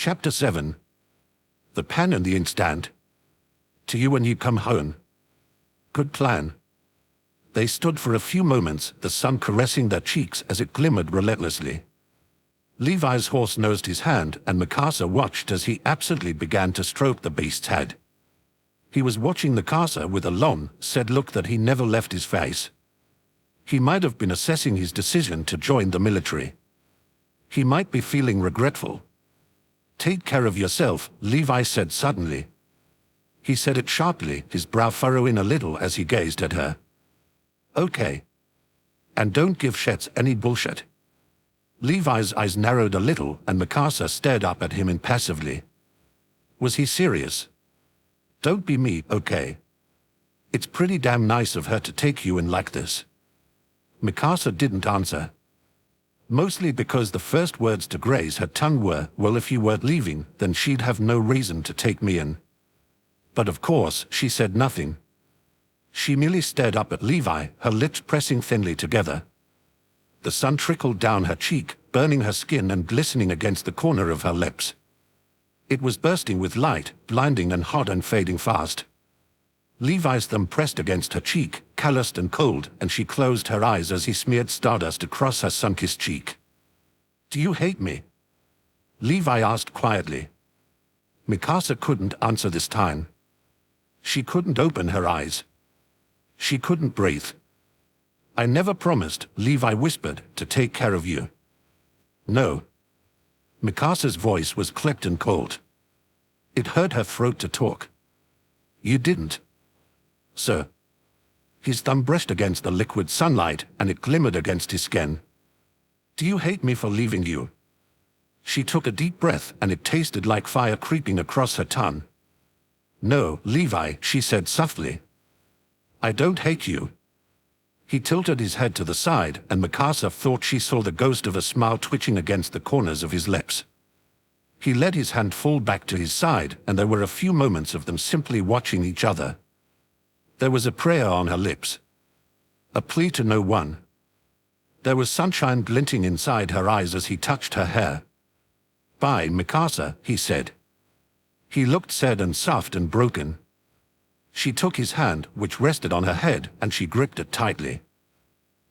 Chapter 7. The pen and the inkstand. To you when you come home. Good plan. They stood for a few moments, the sun caressing their cheeks as it glimmered relentlessly. Levi's horse nosed his hand, and Mikasa watched as he absently began to stroke the beast's head. He was watching Mikasa with a long, sad look that he never left his face. He might have been assessing his decision to join the military. He might be feeling regretful. Take care of yourself, Levi said suddenly. He said it sharply, his brow furrowing a little as he gazed at her. Okay. And don't give Shetz any bullshit. Levi's eyes narrowed a little, and Mikasa stared up at him impassively. Was he serious? Don't be me, okay? It's pretty damn nice of her to take you in like this. Mikasa didn't answer. Mostly because the first words to graze her tongue were, well, if you weren't leaving, then she'd have no reason to take me in. But of course, she said nothing. She merely stared up at Levi, her lips pressing thinly together. The sun trickled down her cheek, burning her skin and glistening against the corner of her lips. It was bursting with light, blinding and hot and fading fast. Levi's thumb pressed against her cheek, calloused and cold, and she closed her eyes as he smeared stardust across her sun-kissed cheek. Do you hate me? Levi asked quietly. Mikasa couldn't answer this time. She couldn't open her eyes. She couldn't breathe. I never promised, Levi whispered, to take care of you. No. Mikasa's voice was clipped and cold. It hurt her throat to talk. You didn't. Sir. His thumb brushed against the liquid sunlight, and it glimmered against his skin. Do you hate me for leaving you? She took a deep breath, and it tasted like fire creeping across her tongue. No, Levi, she said softly. I don't hate you. He tilted his head to the side, and Mikasa thought she saw the ghost of a smile twitching against the corners of his lips. He let his hand fall back to his side, and there were a few moments of them simply watching each other. There was a prayer on her lips. A plea to no one. There was sunshine glinting inside her eyes as he touched her hair. Bye, Mikasa, he said. He looked sad and soft and broken. She took his hand, which rested on her head, and she gripped it tightly.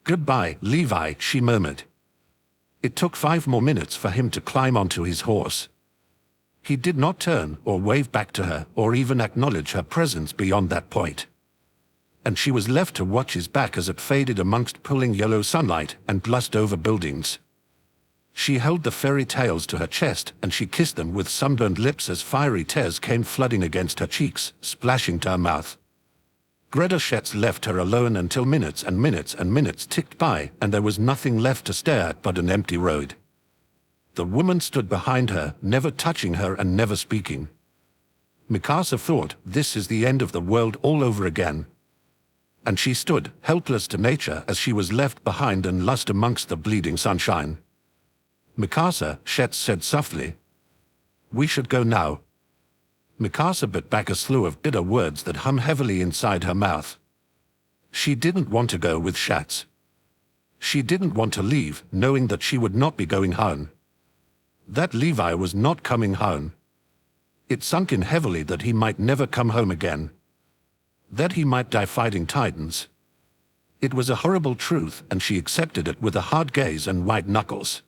Goodbye, Levi, she murmured. It took 5 more minutes for him to climb onto his horse. He did not turn or wave back to her or even acknowledge her presence beyond that point. And she was left to watch his back as it faded amongst pulling yellow sunlight and glossed over buildings. She held the fairy tales to her chest, and she kissed them with sunburned lips as fiery tears came flooding against her cheeks, splashing to her mouth. Greta Shetz left her alone until minutes and minutes and minutes ticked by, and there was nothing left to stare at but an empty road. The woman stood behind her, never touching her and never speaking. Mikasa thought, this is the end of the world all over again. And she stood, helpless to nature, as she was left behind and lost amongst the bleeding sunshine. Mikasa, Shetz said softly. We should go now. Mikasa bit back a slew of bitter words that hummed heavily inside her mouth. She didn't want to go with Shetz. She didn't want to leave, knowing that she would not be going home. That Levi was not coming home. It sunk in heavily that he might never come home again. That he might die fighting titans. It was a horrible truth, and she accepted it with a hard gaze and white knuckles.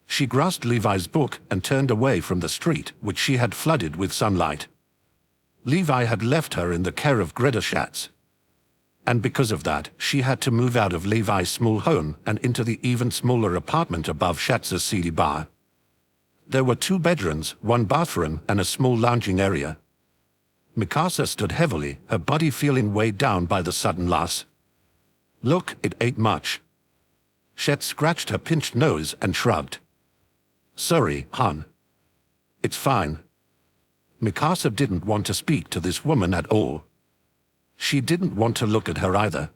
She grasped Levi's book and turned away from the street, which she had flooded with sunlight. Levi had left her in the care of Greta Shetz. And because of that, she had to move out of Levi's small home and into the even smaller apartment above Shetz's seedy bar. There were 2 bedrooms, 1 bathroom, and a small lounging area. Mikasa stood heavily, her body feeling weighed down by the sudden loss. Look, it ain't much. Shetz scratched her pinched nose and shrugged. Sorry, hon. It's fine. Mikasa didn't want to speak to this woman at all. She didn't want to look at her either.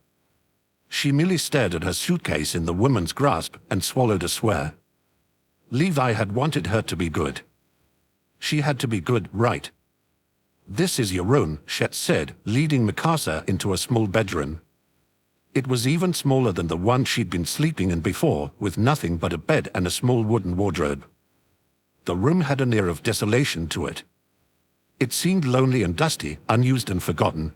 She merely stared at her suitcase in the woman's grasp and swallowed a swear. Levi had wanted her to be good. She had to be good, right? This is your room, Shetz said, leading Mikasa into a small bedroom. It was even smaller than the one she'd been sleeping in before, with nothing but a bed and a small wooden wardrobe. The room had an air of desolation to it. It seemed lonely and dusty, unused and forgotten.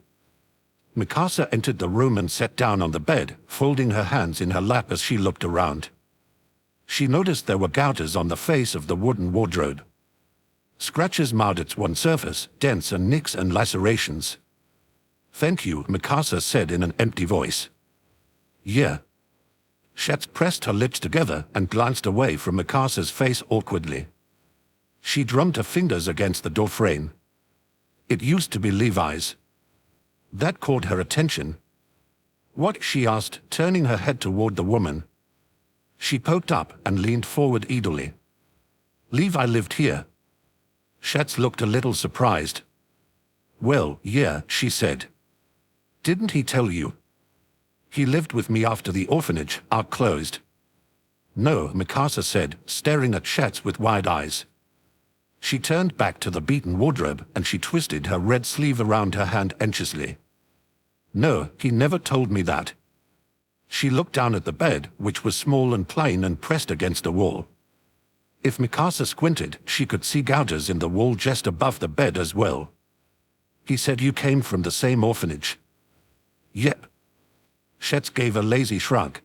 Mikasa entered the room and sat down on the bed, folding her hands in her lap as she looked around. She noticed there were gouges on the face of the wooden wardrobe. Scratches marred its one surface, dents and nicks and lacerations. "Thank you," Mikasa said in an empty voice. "Yeah." Shetz pressed her lips together and glanced away from Mikasa's face awkwardly. She drummed her fingers against the door frame. It used to be Levi's. That caught her attention. "What?" she asked, turning her head toward the woman. She poked up and leaned forward eagerly. "Levi lived here." Shetz looked a little surprised. "Well, yeah," she said. "Didn't he tell you?" "He lived with me after the orphanage arc closed." "No," Mikasa said, staring at Shetz with wide eyes. She turned back to the beaten wardrobe and she twisted her red sleeve around her hand anxiously. "No, he never told me that." She looked down at the bed, which was small and plain and pressed against a wall. If Mikasa squinted, she could see gouges in the wall just above the bed as well. "He said you came from the same orphanage." "Yep." Shetz gave a lazy shrug.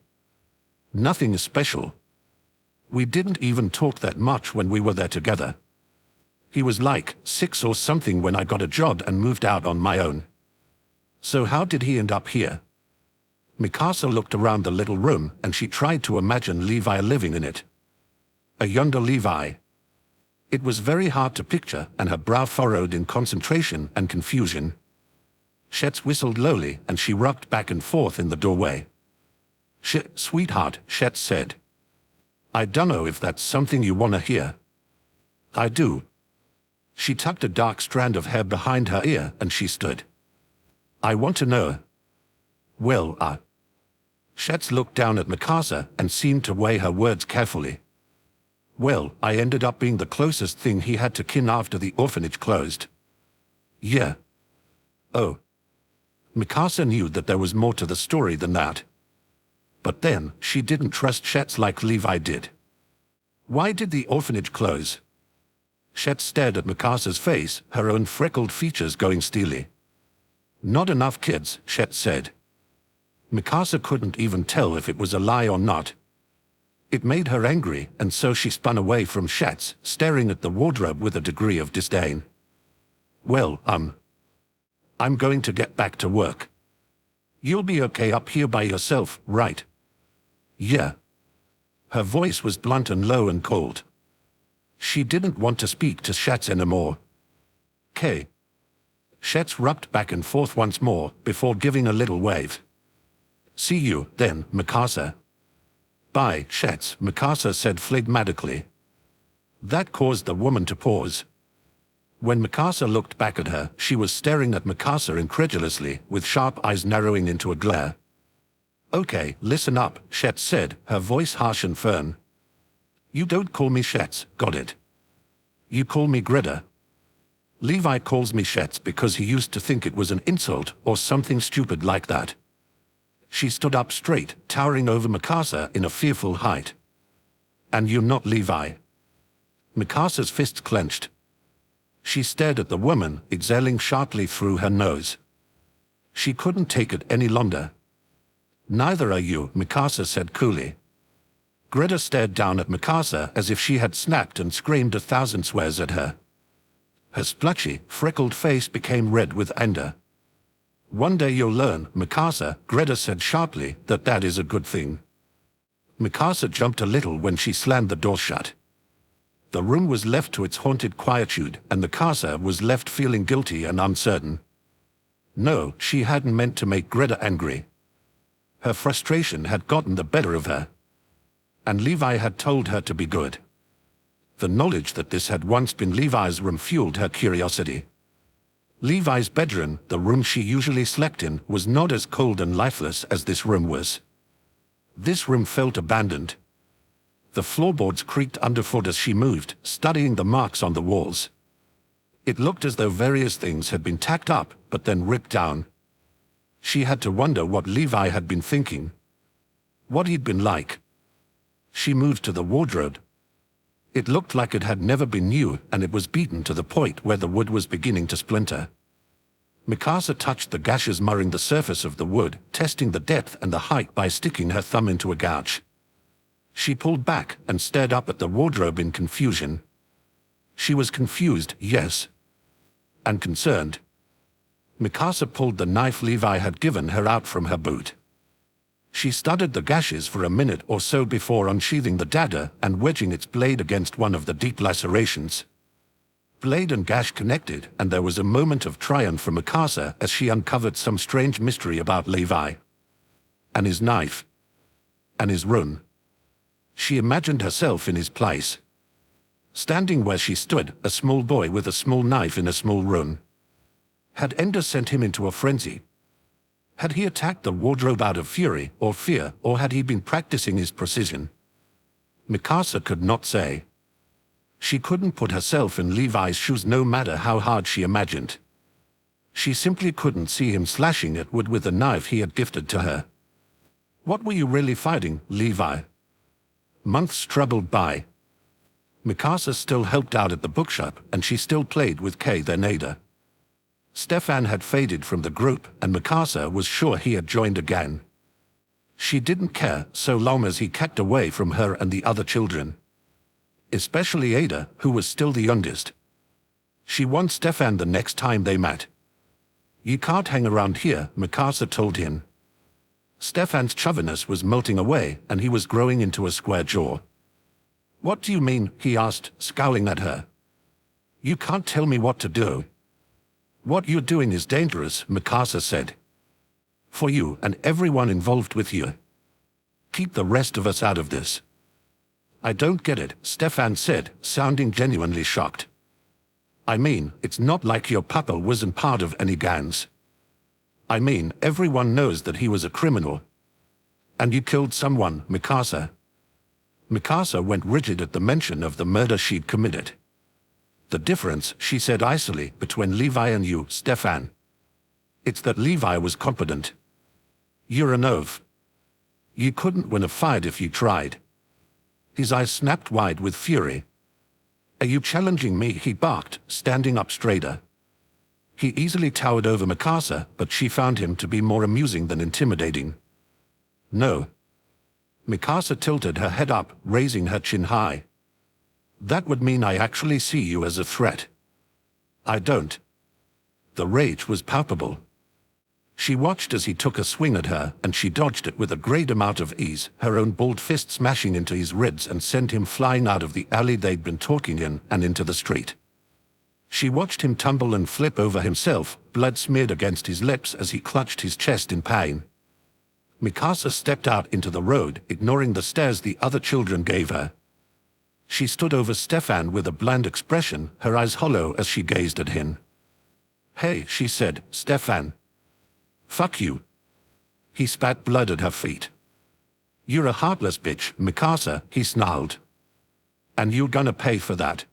"Nothing special. We didn't even talk that much when we were there together. He was like 6 or something when I got a job and moved out on my own." "So how did he end up here?" Mikasa looked around the little room and she tried to imagine Levi living in it. A younger Levi. It was very hard to picture, and her brow furrowed in concentration and confusion. Shetz whistled lowly and she rocked back and forth in the doorway. Sweetheart," Shetz said. "I dunno if that's something you wanna hear." "I do." She tucked a dark strand of hair behind her ear and she stood. "I want to know." "Well, Shetz looked down at Mikasa and seemed to weigh her words carefully. "Well, I ended up being the closest thing he had to kin after the orphanage closed." "Yeah." "Oh." Mikasa knew that there was more to the story than that. But then, she didn't trust Shetz like Levi did. "Why did the orphanage close?" Shetz stared at Mikasa's face, her own freckled features going steely. "Not enough kids," Shetz said. Mikasa couldn't even tell if it was a lie or not. It made her angry, and so she spun away from Shetz, staring at the wardrobe with a degree of disdain. "Well, I'm going to get back to work." "You'll be okay up here by yourself, right?" "Yeah." Her voice was blunt and low and cold. She didn't want to speak to Shetz anymore. "'Kay." Shetz rocked back and forth once more, before giving a little wave. "See you, then, Mikasa." "Bye, Shetz," Mikasa said phlegmatically. That caused the woman to pause. When Mikasa looked back at her, she was staring at Mikasa incredulously, with sharp eyes narrowing into a glare. "Okay, listen up," Shetz said, her voice harsh and firm. "You don't call me Shetz, got it? You call me Greta. Levi calls me Shetz because he used to think it was an insult or something stupid like that." She stood up straight, towering over Mikasa in a fearful height. "And you're not Levi?" Mikasa's fists clenched. She stared at the woman, exhaling sharply through her nose. She couldn't take it any longer. "Neither are you," Mikasa said coolly. Greta stared down at Mikasa as if she had snapped and screamed 1,000 swears at her. Her splotchy, freckled face became red with anger. "One day you'll learn, Mikasa," Greta said sharply, that is a good thing." Mikasa jumped a little when she slammed the door shut. The room was left to its haunted quietude, and Mikasa was left feeling guilty and uncertain. No, she hadn't meant to make Greta angry. Her frustration had gotten the better of her. And Levi had told her to be good. The knowledge that this had once been Levi's room fueled her curiosity. Levi's bedroom, the room she usually slept in, was not as cold and lifeless as this room was. This room felt abandoned. The floorboards creaked underfoot as she moved, studying the marks on the walls. It looked as though various things had been tacked up, but then ripped down. She had to wonder what Levi had been thinking. What he'd been like. She moved to the wardrobe. It looked like it had never been new, and it was beaten to the point where the wood was beginning to splinter. Mikasa touched the gashes marring the surface of the wood, testing the depth and the height by sticking her thumb into a gouge. She pulled back and stared up at the wardrobe in confusion. She was confused, yes, and concerned. Mikasa pulled the knife Levi had given her out from her boot. She studied the gashes for a minute or so before unsheathing the dagger and wedging its blade against one of the deep lacerations. Blade and gash connected, and there was a moment of triumph for Mikasa as she uncovered some strange mystery about Levi. And his knife. And his rune. She imagined herself in his place. Standing where she stood, a small boy with a small knife in a small rune. Had Ender sent him into a frenzy? Had he attacked the wardrobe out of fury or fear, or had he been practicing his precision? Mikasa could not say. She couldn't put herself in Levi's shoes no matter how hard she imagined. She simply couldn't see him slashing at wood with the knife he had gifted to her. What were you really fighting, Levi? Months troubled by. Mikasa still helped out at the bookshop, and she still played with Kay then Ada. Stefan had faded from the group, and Mikasa was sure he had joined again. She didn't care so long as he kept away from her and the other children. Especially Ada, who was still the youngest. She warned Stefan the next time they met. "You can't hang around here," Mikasa told him. Stefan's chauviness was melting away, and he was growing into a square jaw. "What do you mean?" he asked, scowling at her. "You can't tell me what to do." "What you're doing is dangerous," Mikasa said. "For you and everyone involved with you. Keep the rest of us out of this." "I don't get it," Stefan said, sounding genuinely shocked. "I mean, it's not like your papa wasn't part of any gangs. I mean, everyone knows that he was a criminal. And you killed someone, Mikasa." Mikasa went rigid at the mention of the murder she'd committed. "The difference," she said icily, "between Levi and you, Stefan. It's that Levi was competent. You're an oaf. You couldn't win a fight if you tried." His eyes snapped wide with fury. "Are you challenging me?" he barked, standing up straighter. He easily towered over Mikasa, but she found him to be more amusing than intimidating. "No." Mikasa tilted her head up, raising her chin high. "That would mean I actually see you as a threat." "I don't." The rage was palpable. She watched as he took a swing at her, and she dodged it with a great amount of ease, her own balled fist smashing into his ribs and sent him flying out of the alley they'd been talking in and into the street. She watched him tumble and flip over himself, blood smeared against his lips as he clutched his chest in pain. Mikasa stepped out into the road, ignoring the stares the other children gave her. She stood over Stefan with a bland expression, her eyes hollow as she gazed at him. "Hey," she said, "Stefan. Fuck you." He spat blood at her feet. "You're a heartless bitch, Mikasa," he snarled. "And you're gonna pay for that."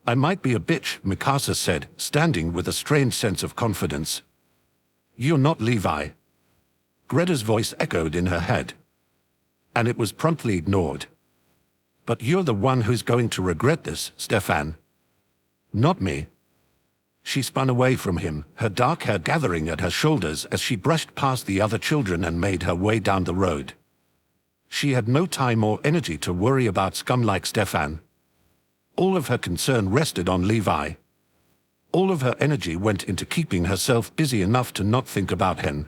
"I might be a bitch," Mikasa said, standing with a strange sense of confidence. "You're not Levi." Greta's voice echoed in her head. And it was promptly ignored. "But you're the one who's going to regret this, Stefan. Not me." She spun away from him, her dark hair gathering at her shoulders as she brushed past the other children and made her way down the road. She had no time or energy to worry about scum like Stefan. All of her concern rested on Levi. All of her energy went into keeping herself busy enough to not think about him.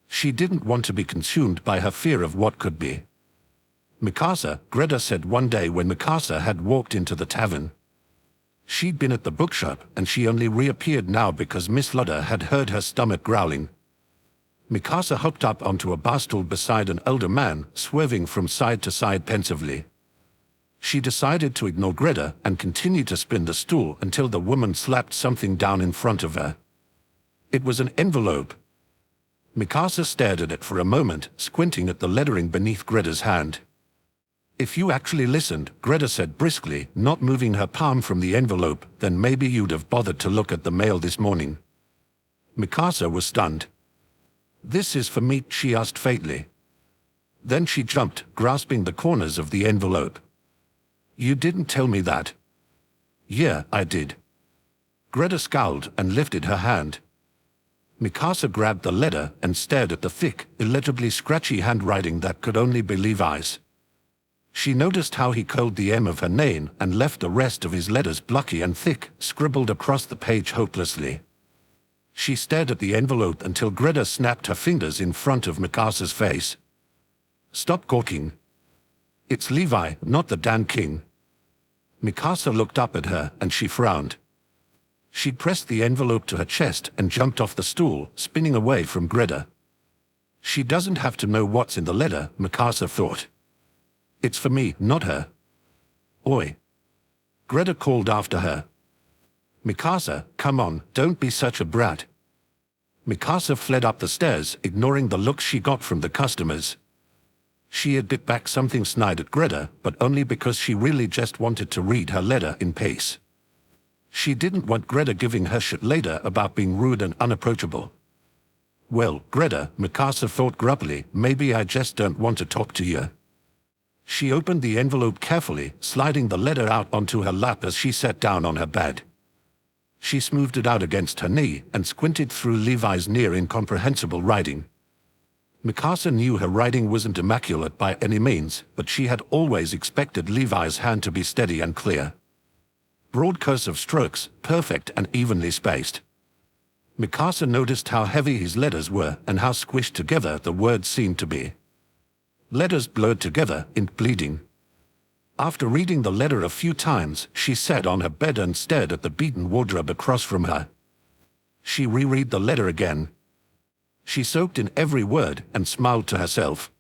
She didn't want to be consumed by her fear of what could be. "Mikasa," Greta said one day when Mikasa had walked into the tavern. She'd been at the bookshop, and she only reappeared now because Miss Ludder had heard her stomach growling. Mikasa hopped up onto a bar stool beside an elder man, swerving from side to side pensively. She decided to ignore Greta and continue to spin the stool until the woman slapped something down in front of her. It was an envelope. Mikasa stared at it for a moment, squinting at the lettering beneath Greta's hand. "If you actually listened," Greta said briskly, not moving her palm from the envelope, "then maybe you'd have bothered to look at the mail this morning." Mikasa was stunned. "This is for me?" she asked faintly. Then she jumped, grasping the corners of the envelope. You didn't tell me that. Yeah, I did. Greta scowled and lifted her hand. Mikasa grabbed the letter and stared at the thick, illegibly scratchy handwriting that could only be Levi's. She noticed how he curled the M of her name and left the rest of his letters blocky and thick, scribbled across the page hopelessly. She stared at the envelope until Greta snapped her fingers in front of Mikasa's face. Stop gawking. It's Levi, not the Dan King. Mikasa looked up at her and she frowned. She pressed the envelope to her chest and jumped off the stool, spinning away from Greta. She doesn't have to know what's in the letter, Mikasa thought. It's for me, not her. Oi. Greta called after her. Mikasa, come on, don't be such a brat. Mikasa fled up the stairs, ignoring the looks she got from the customers. She had bit back something snide at Greta, but only because she really just wanted to read her letter in peace. She didn't want Greta giving her shit later about being rude and unapproachable. Well, Greta, Mikasa thought grumpily, maybe I just don't want to talk to you. She opened the envelope carefully, sliding the letter out onto her lap as she sat down on her bed. She smoothed it out against her knee and squinted through Levi's near incomprehensible writing. Mikasa knew her writing wasn't immaculate by any means, but she had always expected Levi's hand to be steady and clear. Broad cursive strokes, perfect and evenly spaced. Mikasa noticed how heavy his letters were and how squished together the words seemed to be. Letters blurred together, ink bleeding. After reading the letter a few times, she sat on her bed and stared at the beaten wardrobe across from her. She reread the letter again. She soaked in every word and smiled to herself.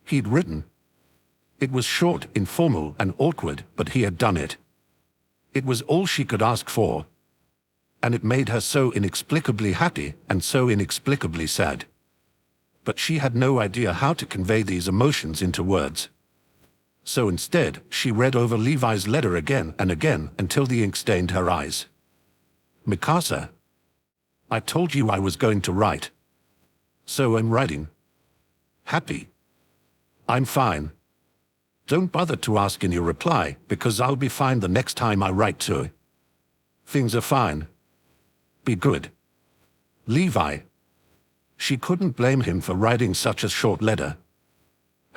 He'd written. It was short, informal, and awkward, but he had done it. It was all she could ask for. And it made her so inexplicably happy and so inexplicably sad. But she had no idea how to convey these emotions into words. So instead, she read over Levi's letter again and again until the ink stained her eyes. Mikasa. I told you I was going to write. So I'm writing. Happy. I'm fine. Don't bother to ask in your reply, because I'll be fine the next time I write to. Things are fine. Be good. Levi. She couldn't blame him for writing such a short letter.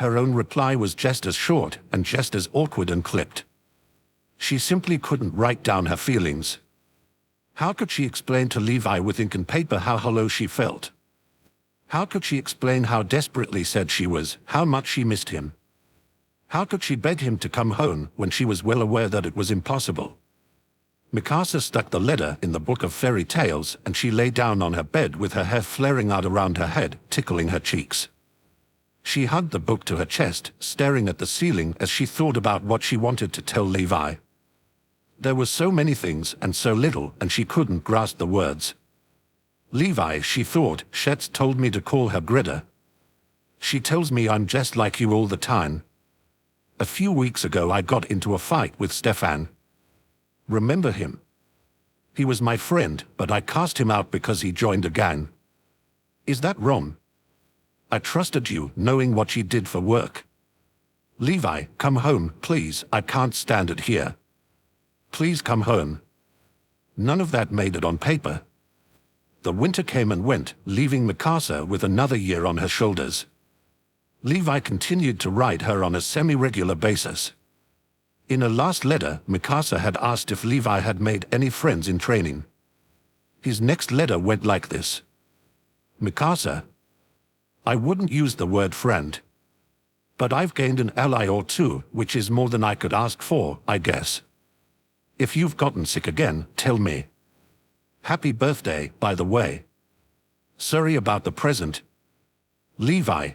Her own reply was just as short and just as awkward and clipped. She simply couldn't write down her feelings. How could she explain to Levi with ink and paper how hollow she felt? How could she explain how desperately sad she was, how much she missed him? How could she beg him to come home when she was well aware that it was impossible? Mikasa stuck the letter in the book of fairy tales and she lay down on her bed with her hair flaring out around her head, tickling her cheeks. She hugged the book to her chest, staring at the ceiling as she thought about what she wanted to tell Levi. There were so many things and so little, and she couldn't grasp the words. Levi, she thought, Shet's told me to call her Greta. She tells me I'm just like you all the time. A few weeks ago I got into a fight with Stefan. Remember him? He was my friend, but I cast him out because he joined a gang. Is that wrong? I trusted you, knowing what you did for work. Levi, come home, please, I can't stand it here. Please come home. None of that made it on paper. The winter came and went, leaving Mikasa with another year on her shoulders. Levi continued to write her on a semi-regular basis. In a last letter, Mikasa had asked if Levi had made any friends in training. His next letter went like this. Mikasa, I wouldn't use the word friend. But I've gained an ally or two, which is more than I could ask for, I guess. If you've gotten sick again, tell me. Happy birthday, by the way. Sorry about the present. Levi.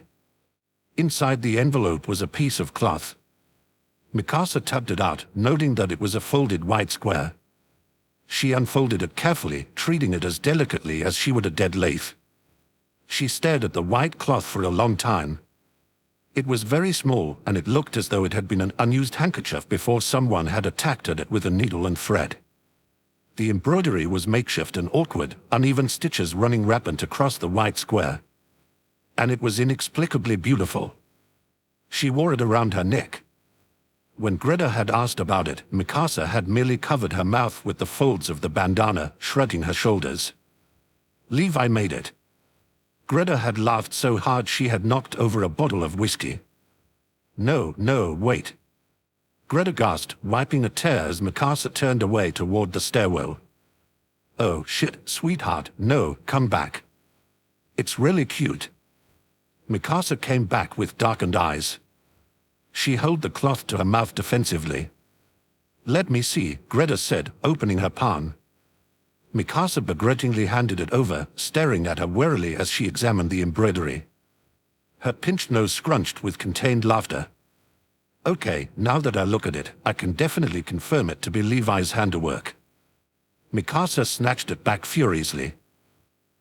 Inside the envelope was a piece of cloth. Mikasa tugged it out, noting that it was a folded white square. She unfolded it carefully, treating it as delicately as she would a dead leaf. She stared at the white cloth for a long time. It was very small, and it looked as though it had been an unused handkerchief before someone had attacked at it with a needle and thread. The embroidery was makeshift and awkward, uneven stitches running rampant across the white square. And it was inexplicably beautiful. She wore it around her neck. When Greta had asked about it, Mikasa had merely covered her mouth with the folds of the bandana, shrugging her shoulders. Levi made it. Greta had laughed so hard she had knocked over a bottle of whiskey. No, wait. Greta gasped, wiping a tear as Mikasa turned away toward the stairwell. Oh shit, sweetheart, no, come back. It's really cute. Mikasa came back with darkened eyes. She held the cloth to her mouth defensively. Let me see, Greta said, opening her palm. Mikasa begrudgingly handed it over, staring at her warily as she examined the embroidery. Her pinched nose scrunched with contained laughter. Okay, now that I look at it, I can definitely confirm it to be Levi's handiwork. Mikasa snatched it back furiously.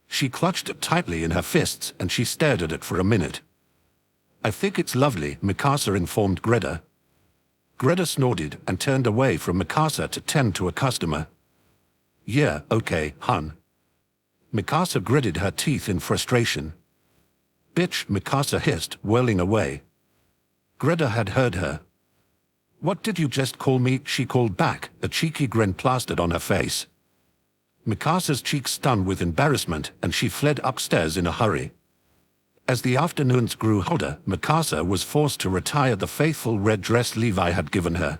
She clutched it tightly in her fists and she stared at it for a minute. I think it's lovely, Mikasa informed Greta. Greta snorted and turned away from Mikasa to tend to a customer. Yeah, okay, hun. Mikasa gritted her teeth in frustration. Bitch, Mikasa hissed, whirling away. Greta had heard her. What did you just call me? She called back, a cheeky grin plastered on her face. Mikasa's cheeks stung with embarrassment and she fled upstairs in a hurry. As the afternoons grew hotter, Mikasa was forced to retire the faithful red dress Levi had given her.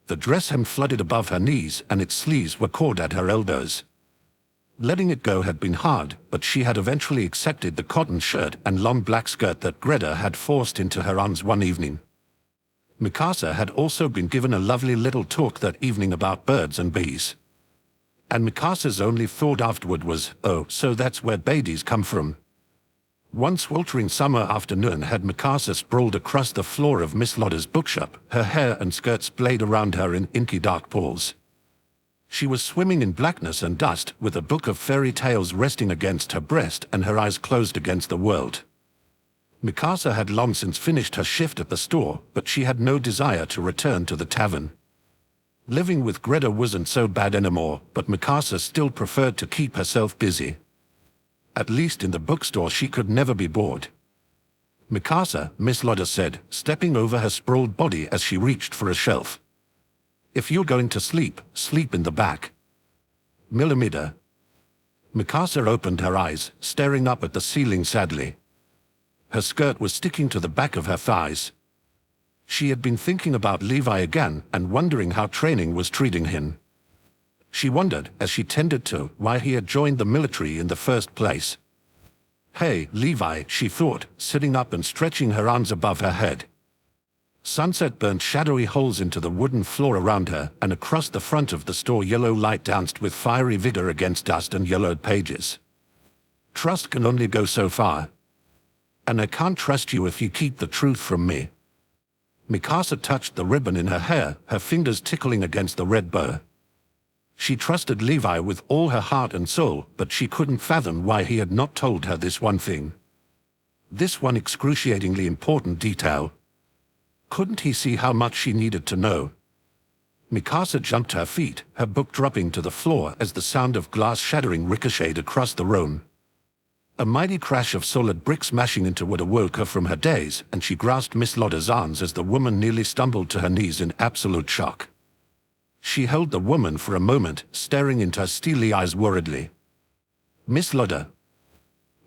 The dress hem flooded above her knees and its sleeves were caught at her elbows. Letting it go had been hard, but she had eventually accepted the cotton shirt and long black skirt that Greta had forced into her arms one evening. Mikasa had also been given a lovely little talk that evening about birds and bees. And Mikasa's only thought afterward was, oh, so that's where babies come from. One sweltering summer afternoon had Mikasa sprawled across the floor of Miss Lodder's bookshop, her hair and skirt splayed around her in inky dark pools. She was swimming in blackness and dust, with a book of fairy tales resting against her breast and her eyes closed against the world. Mikasa had long since finished her shift at the store, but she had no desire to return to the tavern. Living with Greta wasn't so bad anymore, but Mikasa still preferred to keep herself busy. At least in the bookstore she could never be bored. Mikasa, Miss Lodder said, stepping over her sprawled body as she reached for a shelf. If you're going to sleep, sleep in the back. Millimeter. Mikasa opened her eyes, staring up at the ceiling sadly. Her skirt was sticking to the back of her thighs. She had been thinking about Levi again and wondering how training was treating him. She wondered, as she tended to, why he had joined the military in the first place. Hey, Levi, she thought, sitting up and stretching her arms above her head. Sunset burnt shadowy holes into the wooden floor around her, and across the front of the store yellow light danced with fiery vigor against dust and yellowed pages. Trust can only go so far. And I can't trust you if you keep the truth from me. Mikasa touched the ribbon in her hair, her fingers tickling against the red bow. She trusted Levi with all her heart and soul, but she couldn't fathom why he had not told her this one thing. This one excruciatingly important detail. Couldn't he see how much she needed to know? Mikasa jumped to her feet, her book dropping to the floor as the sound of glass shattering ricocheted across the room. A mighty crash of solid bricks smashing into wood awoke her from her daze, and she grasped Miss Lodder's arms as the woman nearly stumbled to her knees in absolute shock. She held the woman for a moment, staring into her steely eyes worriedly. Miss Lodder?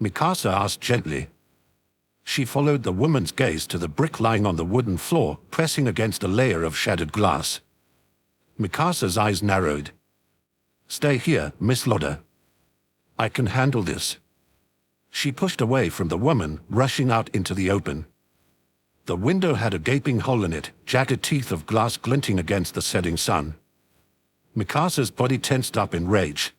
Mikasa asked gently. She followed the woman's gaze to the brick lying on the wooden floor, pressing against a layer of shattered glass. Mikasa's eyes narrowed. Stay here, Miss Lodder. I can handle this. She pushed away from the woman, rushing out into the open. The window had a gaping hole in it, jagged teeth of glass glinting against the setting sun. Mikasa's body tensed up in rage.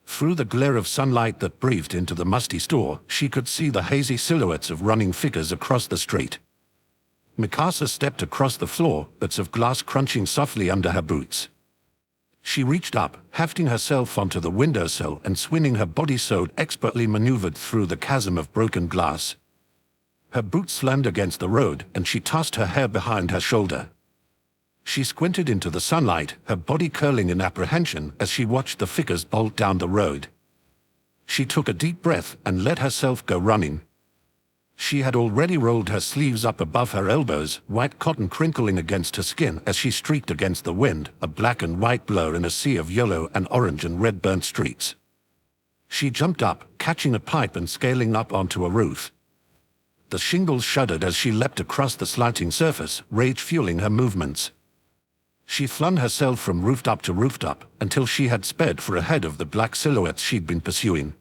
Through the glare of sunlight that breathed into the musty store, she could see the hazy silhouettes of running figures across the street. Mikasa stepped across the floor, bits of glass crunching softly under her boots. She reached up, hefting herself onto the windowsill and swinging her body so expertly maneuvered through the chasm of broken glass. Her boots slammed against the road, and she tossed her hair behind her shoulder. She squinted into the sunlight, her body curling in apprehension as she watched the figures bolt down the road. She took a deep breath and let herself go running. She had already rolled her sleeves up above her elbows, white cotton crinkling against her skin as she streaked against the wind, a black and white blur in a sea of yellow and orange and red burnt streaks. She jumped up, catching a pipe and scaling up onto a roof. The shingles shuddered as she leapt across the slanting surface, rage fueling her movements. She flung herself from rooftop to rooftop until she had sped for ahead of the black silhouettes she'd been pursuing.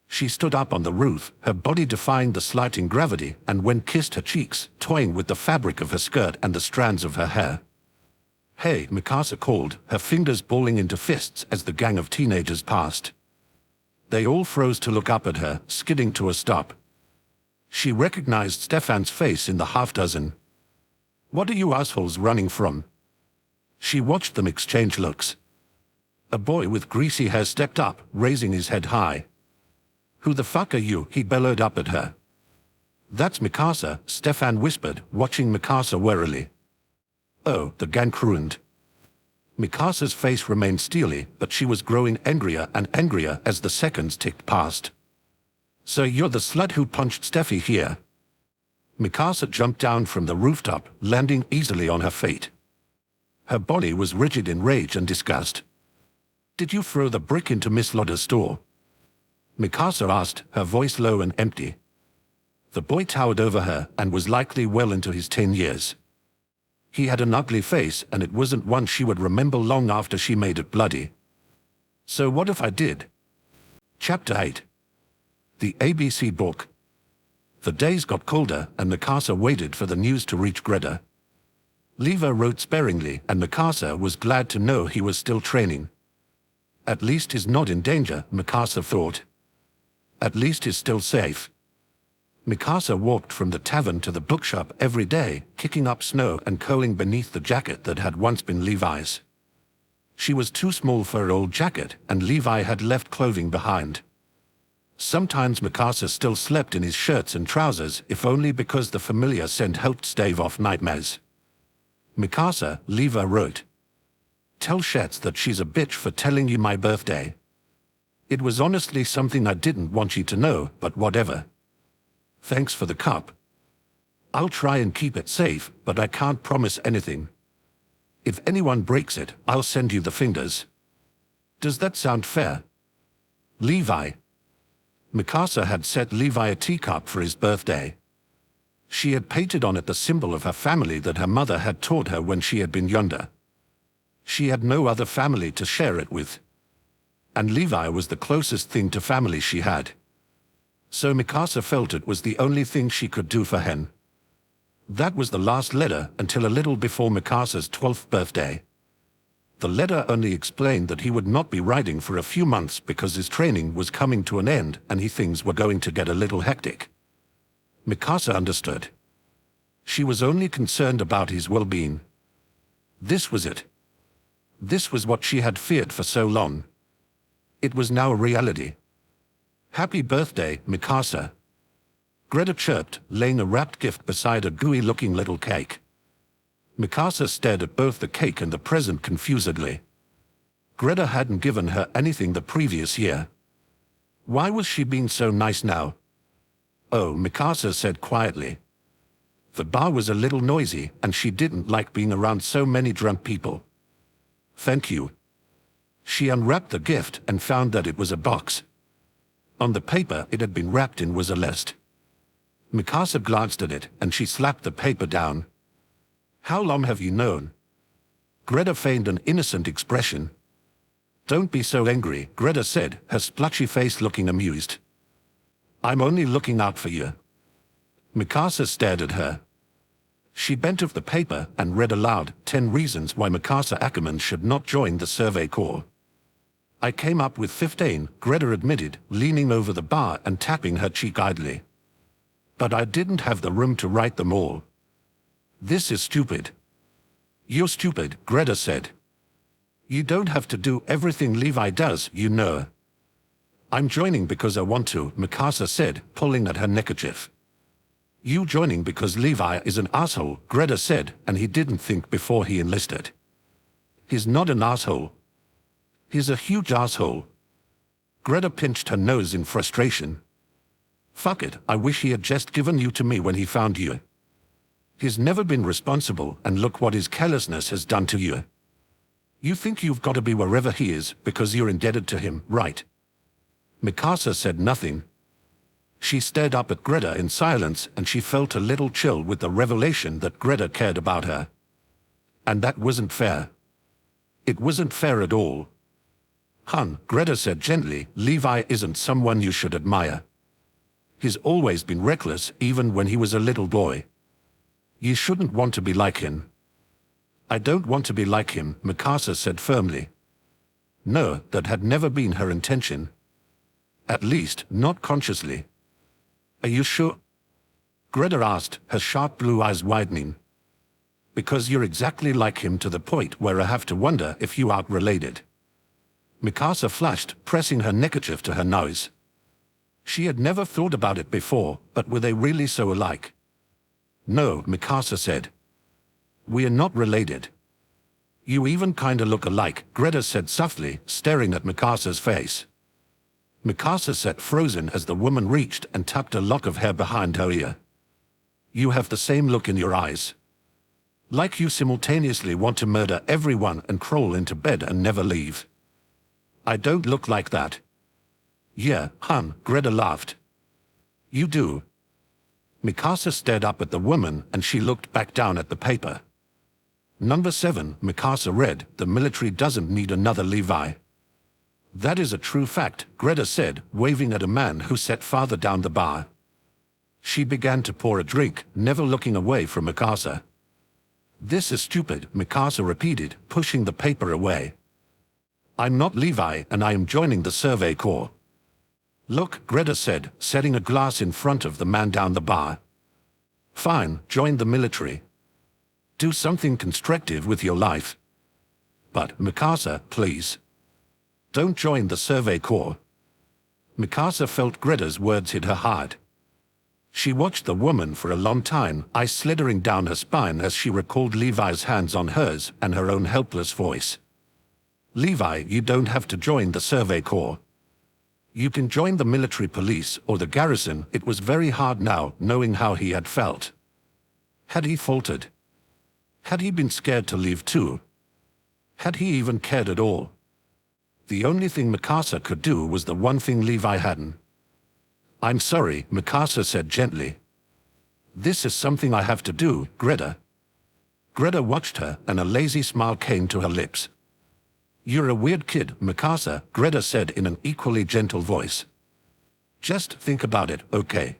She stood up on the roof, her body defying the slighting gravity, and wind kissed her cheeks, toying with the fabric of her skirt and the strands of her hair. "Hey," Mikasa called, her fingers balling into fists as the gang of teenagers passed. They all froze to look up at her, skidding to a stop. She recognized Stefan's face in the half-dozen. "What are you assholes running from?" She watched them exchange looks. A boy with greasy hair stepped up, raising his head high. "Who the fuck are you?" he bellowed up at her. "That's Mikasa," Stefan whispered, watching Mikasa warily. "Oh," the gang crooned. Mikasa's face remained steely, but she was growing angrier and angrier as the seconds ticked past. "So you're the slut who punched Steffi here?" Mikasa jumped down from the rooftop, landing easily on her feet. Her body was rigid in rage and disgust. "Did you throw the brick into Miss Lodder's store?" Mikasa asked, her voice low and empty. The boy towered over her and was likely well into his 10 years. He had an ugly face, and it wasn't one she would remember long after she made it bloody. "So what if I did?" Chapter 8. The ABC Book. The days got colder, and Mikasa waited for the news to reach Greta. Levi wrote sparingly, and Mikasa was glad to know he was still training. At least he's not in danger, Mikasa thought. At least he's still safe. Mikasa walked from the tavern to the bookshop every day, kicking up snow and curling beneath the jacket that had once been Levi's. She was too small for her old jacket, and Levi had left clothing behind. Sometimes Mikasa still slept in his shirts and trousers, if only because the familiar scent helped stave off nightmares. "Mikasa," Levi wrote. "Tell Shetz that she's a bitch for telling you my birthday. It was honestly something I didn't want you to know, but whatever. Thanks for the cup. I'll try and keep it safe, but I can't promise anything. If anyone breaks it, I'll send you the fingers. Does that sound fair?" Levi. Mikasa had set Levi a teacup for his birthday. She had painted on it the symbol of her family that her mother had taught her when she had been younger. She had no other family to share it with. And Levi was the closest thing to family she had. So Mikasa felt it was the only thing she could do for him. That was the last letter until a little before Mikasa's 12th birthday. The letter only explained that he would not be riding for a few months because his training was coming to an end and things were going to get a little hectic. Mikasa understood. She was only concerned about his well-being. This was it. This was what she had feared for so long. It was now a reality. "Happy birthday, Mikasa," Greta chirped, laying a wrapped gift beside a gooey-looking little cake. Mikasa stared at both the cake and the present confusedly. Greta hadn't given her anything the previous year. Why was she being so nice now? "Oh," Mikasa said quietly. The bar was a little noisy, and she didn't like being around so many drunk people. "Thank you." She unwrapped the gift and found that it was a box. On the paper it had been wrapped in was a list. Mikasa glanced at it, and she slapped the paper down. "How long have you known?" Greta feigned an innocent expression. "Don't be so angry," Greta said, her splotchy face looking amused. "I'm only looking out for you." Mikasa stared at her. She bent off the paper and read aloud 10 reasons why Mikasa Ackerman should not join the Survey Corps. "I came up with 15, Greta admitted, leaning over the bar and tapping her cheek idly. "But I didn't have the room to write them all. This is stupid." "You're stupid," Greta said. "You don't have to do everything Levi does, you know." "I'm joining because I want to," Mikasa said, pulling at her neckerchief. "You joining because Levi is an asshole," Greta said, and he didn't think before he enlisted. "He's not an asshole. He's a huge asshole." Greta pinched her nose in frustration. Fuck it, I wish he had just given you to me when he found you. He's never been responsible, and look what his carelessness has done to you. You think you've got to be wherever he is because you're indebted to him, right? Mikasa said nothing. She stared up at Greta in silence, and she felt a little chill with the revelation that Greta cared about her. And that wasn't fair. It wasn't fair at all. Hun, Greta said gently, Levi isn't someone you should admire. He's always been reckless, even when he was a little boy. You shouldn't want to be like him. I don't want to be like him, Mikasa said firmly. No, that had never been her intention. At least, not consciously. Are you sure? Greta asked, her sharp blue eyes widening. Because you're exactly like him to the point where I have to wonder if you aren't related. Mikasa flushed, pressing her neckerchief to her nose. She had never thought about it before, but were they really so alike? No, Mikasa said. We are not related. You even kinda look alike, Greta said softly, staring at Mikasa's face. Mikasa sat frozen as the woman reached and tapped a lock of hair behind her ear. You have the same look in your eyes. Like you simultaneously want to murder everyone and crawl into bed and never leave. I don't look like that. Yeah, hun, Greta laughed. You do. Mikasa stared up at the woman and she looked back down at the paper. Number 7, Mikasa read, the military doesn't need another Levi. That is a true fact, Greta said, waving at a man who sat farther down the bar. She began to pour a drink, never looking away from Mikasa. This is stupid, Mikasa repeated, pushing the paper away. I'm not Levi and I am joining the Survey Corps. Look, Greta said, setting a glass in front of the man down the bar. Fine, join the military. Do something constructive with your life. But, Mikasa, please. Don't join the Survey Corps. Mikasa felt Greta's words hit her hard. She watched the woman for a long time, ice slithering down her spine as she recalled Levi's hands on hers and her own helpless voice. Levi, you don't have to join the Survey Corps. You can join the military police or the garrison. It was very hard now, knowing how he had felt. Had he faltered? Had he been scared to leave too? Had he even cared at all? The only thing Mikasa could do was the one thing Levi hadn't. I'm sorry, Mikasa said gently. This is something I have to do, Greta. Greta watched her, and a lazy smile came to her lips. You're a weird kid, Mikasa, Greta said in an equally gentle voice. Just think about it, okay?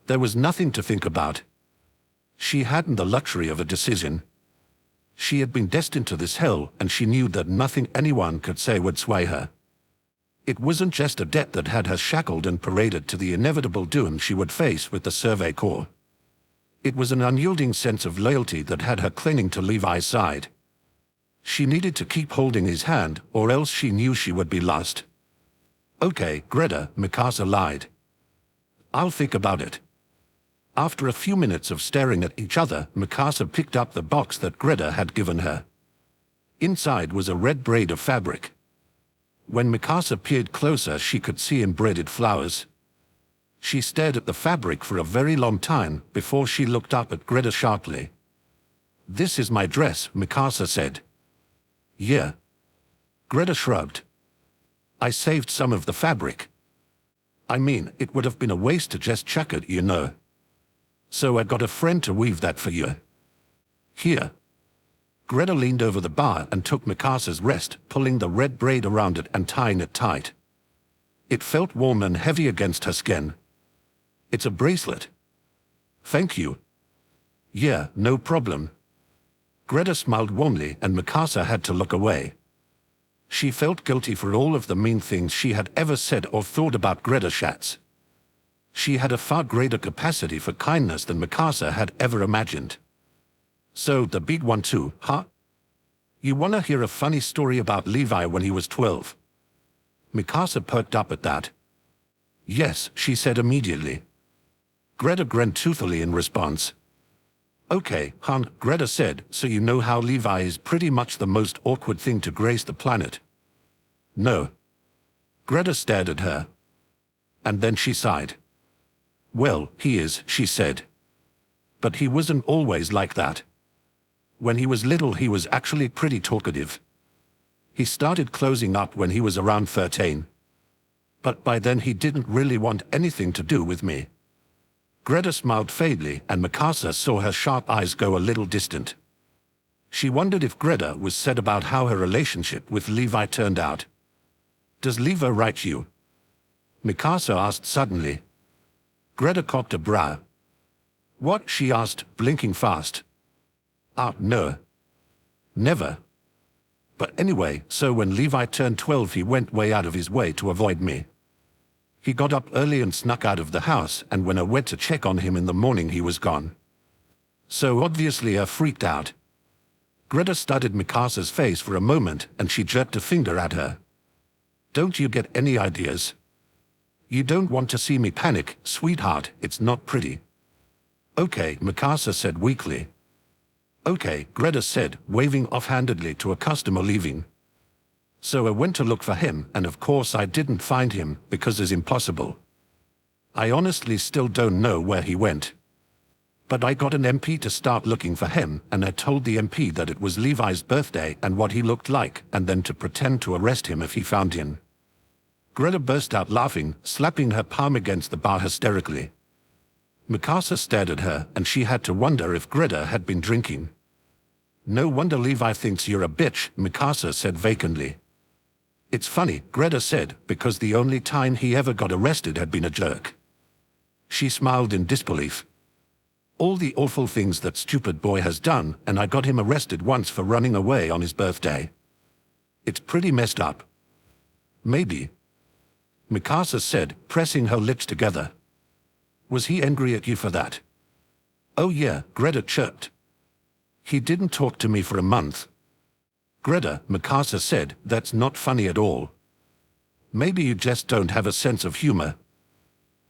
There was nothing to think about. She hadn't the luxury of a decision. She had been destined to this hell, and she knew that nothing anyone could say would sway her. It wasn't just a debt that had her shackled and paraded to the inevitable doom she would face with the Survey Corps. It was an unyielding sense of loyalty that had her clinging to Levi's side. She needed to keep holding his hand, or else she knew she would be lost. Okay, Greta, Mikasa lied. I'll think about it. After a few minutes of staring at each other, Mikasa picked up the box that Greta had given her. Inside was a red braid of fabric. When Mikasa peered closer, she could see embroidered flowers. She stared at the fabric for a very long time before she looked up at Greta sharply. This is my dress, Mikasa said. Yeah. Greta shrugged. I saved some of the fabric. I mean, it would have been a waste to just chuck it, you know. So I got a friend to weave that for you. Here. Greta leaned over the bar and took Mikasa's wrist, pulling the red braid around it and tying it tight. It felt warm and heavy against her skin. It's a bracelet. Thank you. Yeah, no problem. Greta smiled warmly and Mikasa had to look away. She felt guilty for all of the mean things she had ever said or thought about Greta Schatz. She had a far greater capacity for kindness than Mikasa had ever imagined. So, the big one too, huh? You wanna hear a funny story about Levi when he was 12? Mikasa perked up at that. Yes, she said immediately. Greta grinned toothily in response. Okay, hon, Greta said, so you know how Levi is pretty much the most awkward thing to grace the planet. No. Greta stared at her. And then she sighed. Well, he is, she said. But he wasn't always like that. When he was little, he was actually pretty talkative. He started closing up when he was around 13. But by then he didn't really want anything to do with me. Greta smiled faintly, and Mikasa saw her sharp eyes go a little distant. She wondered if Greta was sad about how her relationship with Levi turned out. Does Levi write you? Mikasa asked suddenly. Greta cocked a brow. What? She asked, blinking fast. No. Never. But anyway, so when Levi turned 12 he went way out of his way to avoid me. He got up early and snuck out of the house, and when I went to check on him in the morning he was gone. So obviously I freaked out. Greta studied Mikasa's face for a moment, and she jerked a finger at her. Don't you get any ideas? You don't want to see me panic, sweetheart, it's not pretty. Okay, Mikasa said weakly. Okay, Greta said, waving offhandedly to a customer leaving. So I went to look for him, and of course I didn't find him, because it's impossible. I honestly still don't know where he went. But I got an MP to start looking for him, and I told the MP that it was Levi's birthday and what he looked like, and then to pretend to arrest him if he found him. Greta burst out laughing, slapping her palm against the bar hysterically. Mikasa stared at her, and she had to wonder if Greta had been drinking. No wonder Levi thinks you're a bitch, Mikasa said vacantly. It's funny, Greta said, because the only time he ever got arrested had been a jerk. She smiled in disbelief. All the awful things that stupid boy has done, and I got him arrested once for running away on his birthday. It's pretty messed up. Maybe. Mikasa said, pressing her lips together. Was he angry at you for that? Oh yeah, Greta chirped. He didn't talk to me for a month. Greta, Mikasa said, that's not funny at all. Maybe you just don't have a sense of humor.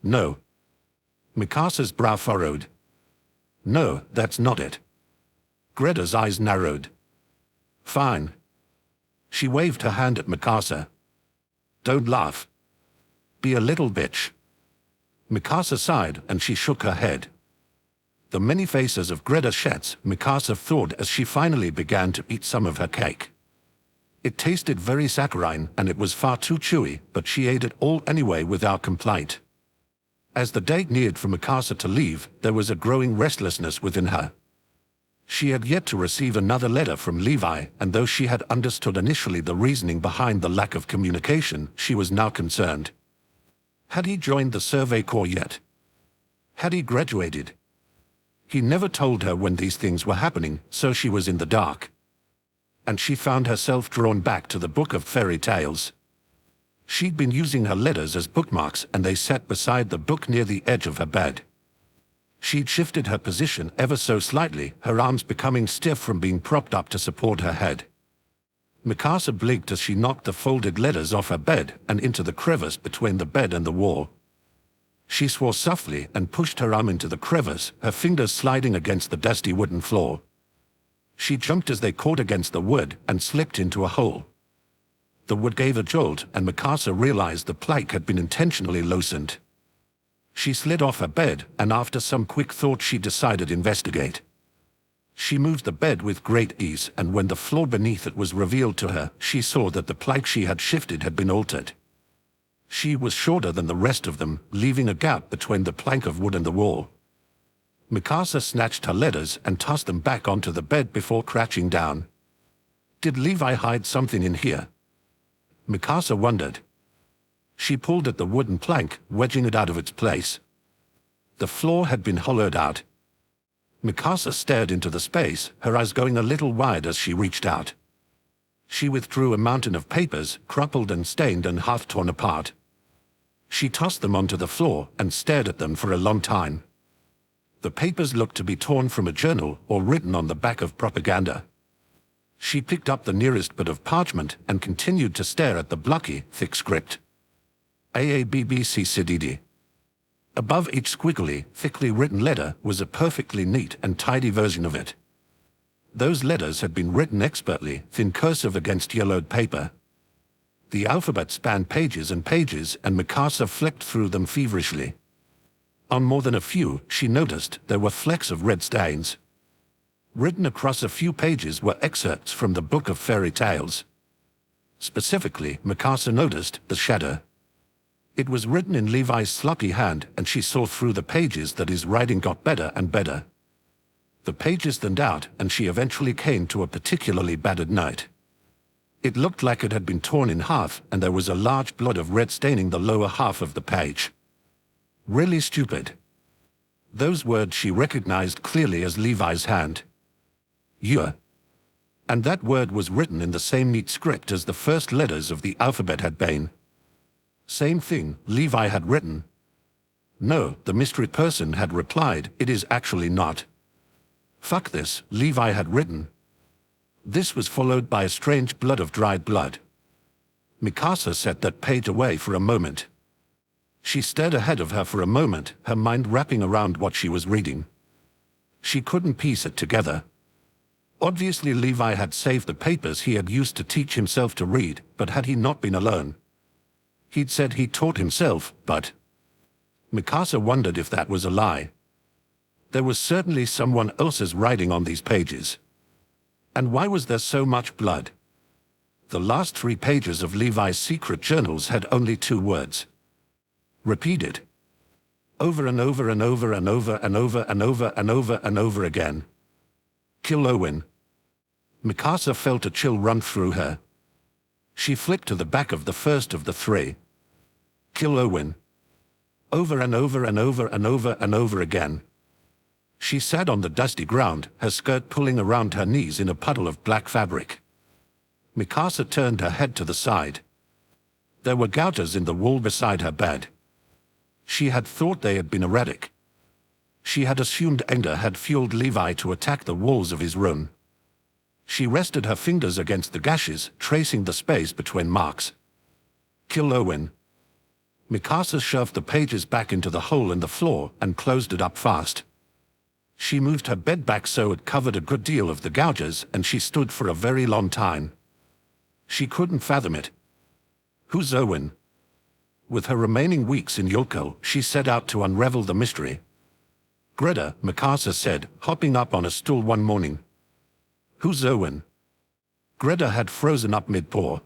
No. Mikasa's brow furrowed. No, that's not it. Greta's eyes narrowed. Fine. She waved her hand at Mikasa. Don't laugh. Be a little bitch. Mikasa sighed, and she shook her head. The many faces of Greta Schatz, Mikasa thought as she finally began to eat some of her cake. It tasted very saccharine, and it was far too chewy, but she ate it all anyway without complaint. As the date neared for Mikasa to leave, there was a growing restlessness within her. She had yet to receive another letter from Levi, and though she had understood initially the reasoning behind the lack of communication, she was now concerned. Had he joined the Survey Corps yet? Had he graduated? He never told her when these things were happening, so she was in the dark. And she found herself drawn back to the book of fairy tales. She'd been using her letters as bookmarks, and they sat beside the book near the edge of her bed. She'd shifted her position ever so slightly, her arms becoming stiff from being propped up to support her head. Mikasa blinked as she knocked the folded letters off her bed and into the crevice between the bed and the wall. She swore softly and pushed her arm into the crevice, her fingers sliding against the dusty wooden floor. She jumped as they caught against the wood and slipped into a hole. The wood gave a jolt, and Mikasa realized the plank had been intentionally loosened. She slid off her bed, and after some quick thought she decided to investigate. She moved the bed with great ease, and when the floor beneath it was revealed to her, she saw that the plank she had shifted had been altered. She was shorter than the rest of them, leaving a gap between the plank of wood and the wall. Mikasa snatched her letters and tossed them back onto the bed before crouching down. Did Levi hide something in here? Mikasa wondered. She pulled at the wooden plank, wedging it out of its place. The floor had been hollowed out. Mikasa stared into the space, her eyes going a little wide as she reached out. She withdrew a mountain of papers, crumpled and stained and half torn apart. She tossed them onto the floor and stared at them for a long time. The papers looked to be torn from a journal or written on the back of propaganda. She picked up the nearest bit of parchment and continued to stare at the blocky, thick script. AABBCCDD. Above each squiggly, thickly written letter was a perfectly neat and tidy version of it. Those letters had been written expertly, thin cursive against yellowed paper. The alphabet spanned pages and pages, and Mikasa flicked through them feverishly. On more than a few, she noticed there were flecks of red stains. Written across a few pages were excerpts from the Book of Fairy Tales. Specifically, Mikasa noticed the shadow. It was written in Levi's sloppy hand, and she saw through the pages that his writing got better and better. The pages thinned out, and she eventually came to a particularly battered note. It looked like it had been torn in half, and there was a large blot of red staining the lower half of the page. Really stupid. Those words she recognized clearly as Levi's hand. "You." And that word was written in the same neat script as the first letters of the alphabet had been. Same thing Levi had written. No, the mystery person had replied, "It is actually not." "Fuck this," Levi had written. This was followed by a strange blood of dried blood. Mikasa set that page away for a moment. She stared ahead of her for a moment, her mind wrapping around what she was reading. She couldn't piece it together. Obviously Levi had saved the papers he had used to teach himself to read, but had he not been alone? He'd said he taught himself, but... Mikasa wondered if that was a lie. There was certainly someone else's writing on these pages. And why was there so much blood? The last 3 pages of Levi's secret journals had only 2 words. Repeated. Over and over and over and over and over and over and over and over again. Kill Owen. Mikasa felt a chill run through her. She flipped to the back of the first of the 3. Kill Owen. Over and over and over and over and over again. She sat on the dusty ground, her skirt pulling around her knees in a puddle of black fabric. Mikasa turned her head to the side. There were gouges in the wall beside her bed. She had thought they had been erratic. She had assumed anger had fueled Levi to attack the walls of his room. She rested her fingers against the gashes, tracing the space between marks. Kill Owen. Mikasa shoved the pages back into the hole in the floor and closed it up fast. She moved her bed back so it covered a good deal of the gouges, and she stood for a very long time. She couldn't fathom it. Who's Owen? With her remaining weeks in Yoko, she set out to unravel the mystery. Greta, Mikasa said, hopping up on a stool one morning. Who's Owen? Greta had frozen up mid-paw.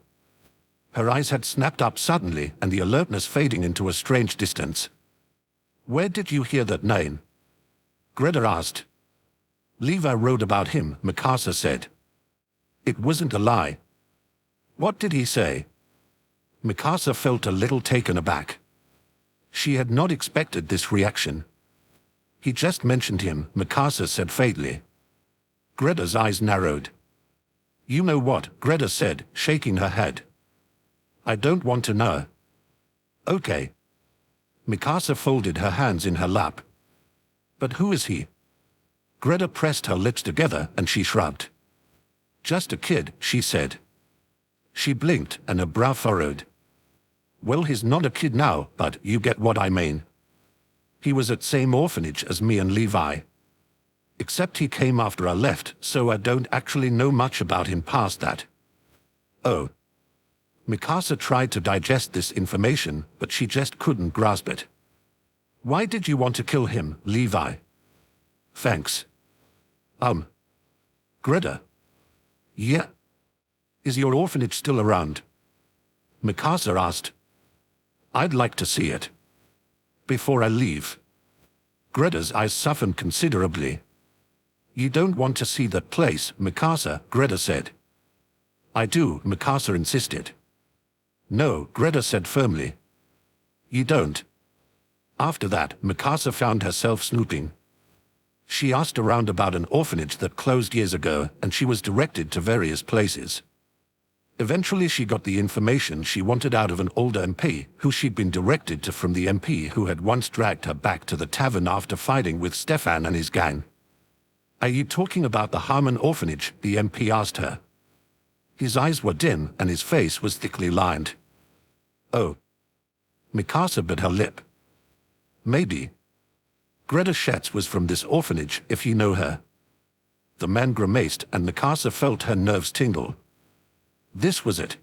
Her eyes had snapped up suddenly, and the alertness fading into a strange distance. Where did you hear that name? Greta asked. Levi wrote about him, Mikasa said. It wasn't a lie. What did he say? Mikasa felt a little taken aback. She had not expected this reaction. He just mentioned him, Mikasa said faintly. Greta's eyes narrowed. You know what, Greta said, shaking her head. I don't want to know. Okay. Mikasa folded her hands in her lap. But who is he? Greta pressed her lips together and she shrugged. Just a kid, she said. She blinked and her brow furrowed. Well, he's not a kid now, but you get what I mean. He was at same orphanage as me and Levi. Except he came after I left, so I don't actually know much about him past that. Oh. Mikasa tried to digest this information, but she just couldn't grasp it. Why did you want to kill him, Levi? Thanks. Greta? Yeah. Is your orphanage still around? Mikasa asked. I'd like to see it. Before I leave. Greta's eyes softened considerably. You don't want to see that place, Mikasa, Greta said. I do, Mikasa insisted. No, Greta said firmly. You don't. After that, Mikasa found herself snooping. She asked around about an orphanage that closed years ago, and she was directed to various places. Eventually she got the information she wanted out of an older MP, who she'd been directed to from the MP who had once dragged her back to the tavern after fighting with Stefan and his gang. Are you talking about the Harmon orphanage? The MP asked her. His eyes were dim and his face was thickly lined. Oh. Mikasa bit her lip. Maybe. Greta Schatz was from this orphanage, if you know her. The man grimaced and Mikasa felt her nerves tingle. This was it.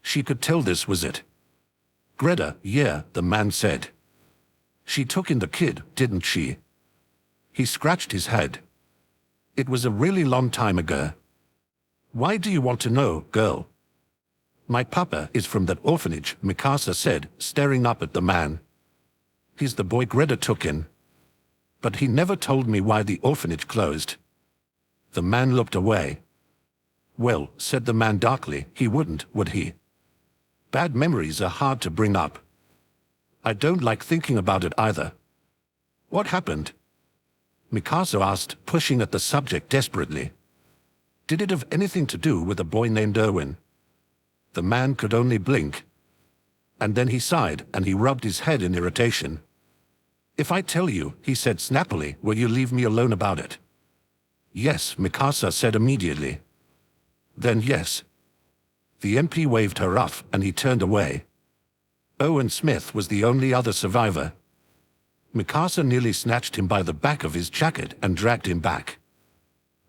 She could tell this was it. Greta, yeah, the man said. She took in the kid, didn't she? He scratched his head. It was a really long time ago. Why do you want to know, girl? My papa is from that orphanage, Mikasa said, staring up at the man. He's the boy Greta took in. But he never told me why the orphanage closed. The man looked away. Well, said the man darkly, he wouldn't, would he? Bad memories are hard to bring up. I don't like thinking about it either. What happened? Mikasa asked, pushing at the subject desperately. Did it have anything to do with a boy named Erwin? The man could only blink. And then he sighed, and he rubbed his head in irritation. If I tell you, he said snappily, will you leave me alone about it? Yes, Mikasa said immediately. Then yes. The MP waved her off, and he turned away. Owen Smith was the only other survivor. Mikasa nearly snatched him by the back of his jacket and dragged him back.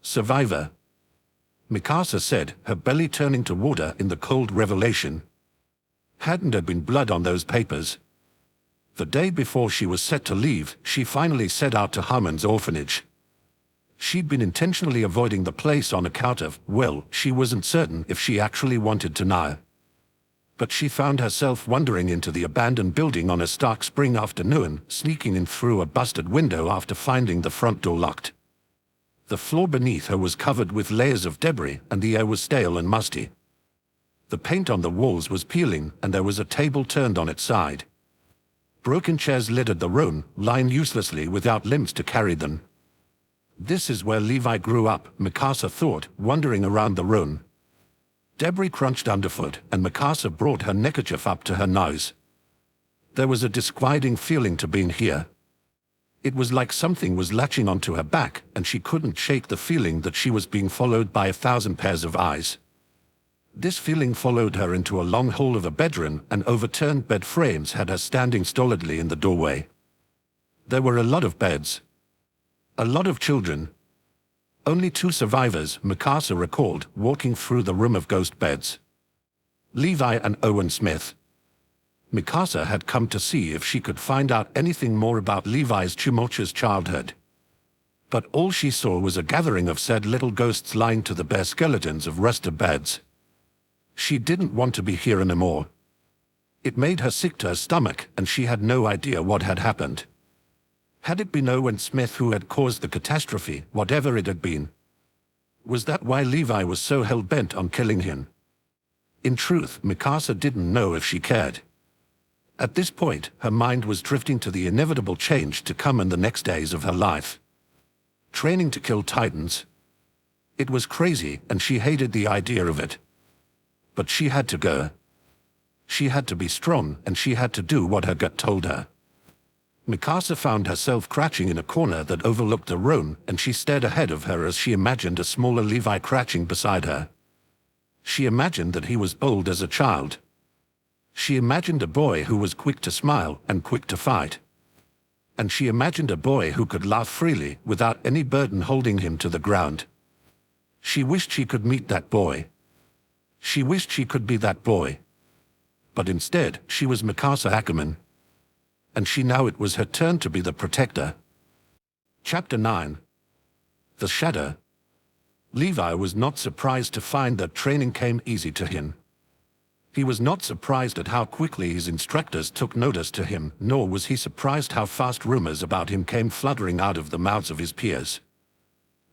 Survivor, Mikasa said, her belly turning to water in the cold revelation. Hadn't there been blood on those papers? The day before she was set to leave, she finally set out to Harmon's orphanage. She'd been intentionally avoiding the place on account of, well, she wasn't certain if she actually wanted to know. But she found herself wandering into the abandoned building on a stark spring afternoon, sneaking in through a busted window after finding the front door locked. The floor beneath her was covered with layers of debris, and the air was stale and musty. The paint on the walls was peeling, and there was a table turned on its side. Broken chairs littered the room, lying uselessly without limbs to carry them. This is where Levi grew up, Mikasa thought, wandering around the room. Debris crunched underfoot, and Mikasa brought her neckerchief up to her nose. There was a disquieting feeling to being here. It was like something was latching onto her back, and she couldn't shake the feeling that she was being followed by 1,000 pairs of eyes. This feeling followed her into a long hall of a bedroom, and overturned bed frames had her standing stolidly in the doorway. There were a lot of beds. A lot of children. Only 2 survivors, Mikasa recalled, walking through the room of ghost beds. Levi and Owen Smith. Mikasa had come to see if she could find out anything more about Levi's tumultuous childhood. But all she saw was a gathering of sad little ghosts lying to the bare skeletons of rusted beds. She didn't want to be here anymore. It made her sick to her stomach, and she had no idea what had happened. Had it been Owen Smith who had caused the catastrophe, whatever it had been? Was that why Levi was so hell-bent on killing him? In truth, Mikasa didn't know if she cared. At this point, her mind was drifting to the inevitable change to come in the next days of her life. Training to kill titans. It was crazy, and she hated the idea of it. But she had to go. She had to be strong, and she had to do what her gut told her. Mikasa found herself crouching in a corner that overlooked the room, and she stared ahead of her as she imagined a smaller Levi crouching beside her. She imagined that he was bold as a child. She imagined a boy who was quick to smile and quick to fight. And she imagined a boy who could laugh freely without any burden holding him to the ground. She wished she could meet that boy. She wished she could be that boy. But instead, she was Mikasa Ackerman. And she now it was her turn to be the protector. Chapter 9. The Shadow. Levi was not surprised to find that training came easy to him. He was not surprised at how quickly his instructors took notice to him, nor was he surprised how fast rumors about him came fluttering out of the mouths of his peers.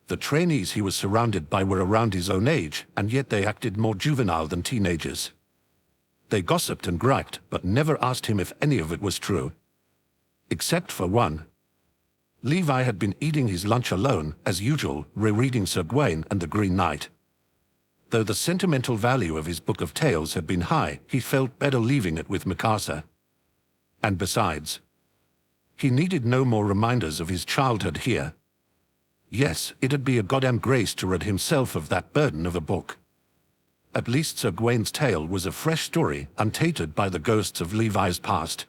The trainees he was surrounded by were around his own age, and yet they acted more juvenile than teenagers. They gossiped and griped, but never asked him if any of it was true. Except for one. Levi had been eating his lunch alone, as usual, rereading Sir Gawain and the Green Knight. Though the sentimental value of his book of tales had been high, he felt better leaving it with Mikasa. And besides, he needed no more reminders of his childhood here. Yes, it'd be a goddamn grace to rid himself of that burden of a book. At least Sir Gawain's tale was a fresh story, untainted by the ghosts of Levi's past.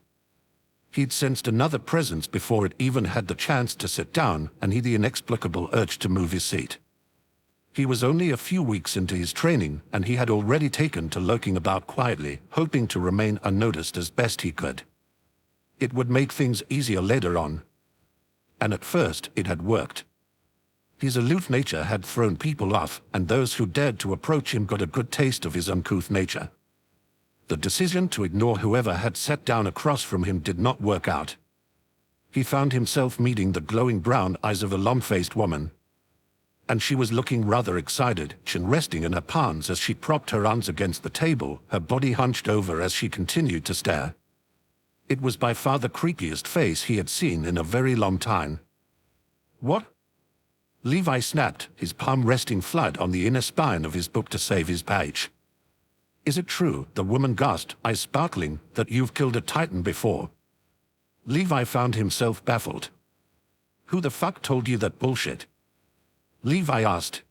He'd sensed another presence before it even had the chance to sit down, and he the inexplicable urge to move his seat. He was only a few weeks into his training, and he had already taken to lurking about quietly, hoping to remain unnoticed as best he could. It would make things easier later on. And at first, it had worked. His aloof nature had thrown people off, and those who dared to approach him got a good taste of his uncouth nature. The decision to ignore whoever had sat down across from him did not work out. He found himself meeting the glowing brown eyes of a long-faced woman. And she was looking rather excited, chin resting in her palms as she propped her arms against the table, her body hunched over as she continued to stare. It was by far the creepiest face he had seen in a very long time. What? Levi snapped, his palm resting flat on the inner spine of his book to save his page. Is it true, the woman gasped, eyes sparkling, that you've killed a titan before? Levi found himself baffled. Who the fuck told you that bullshit? Levi asked.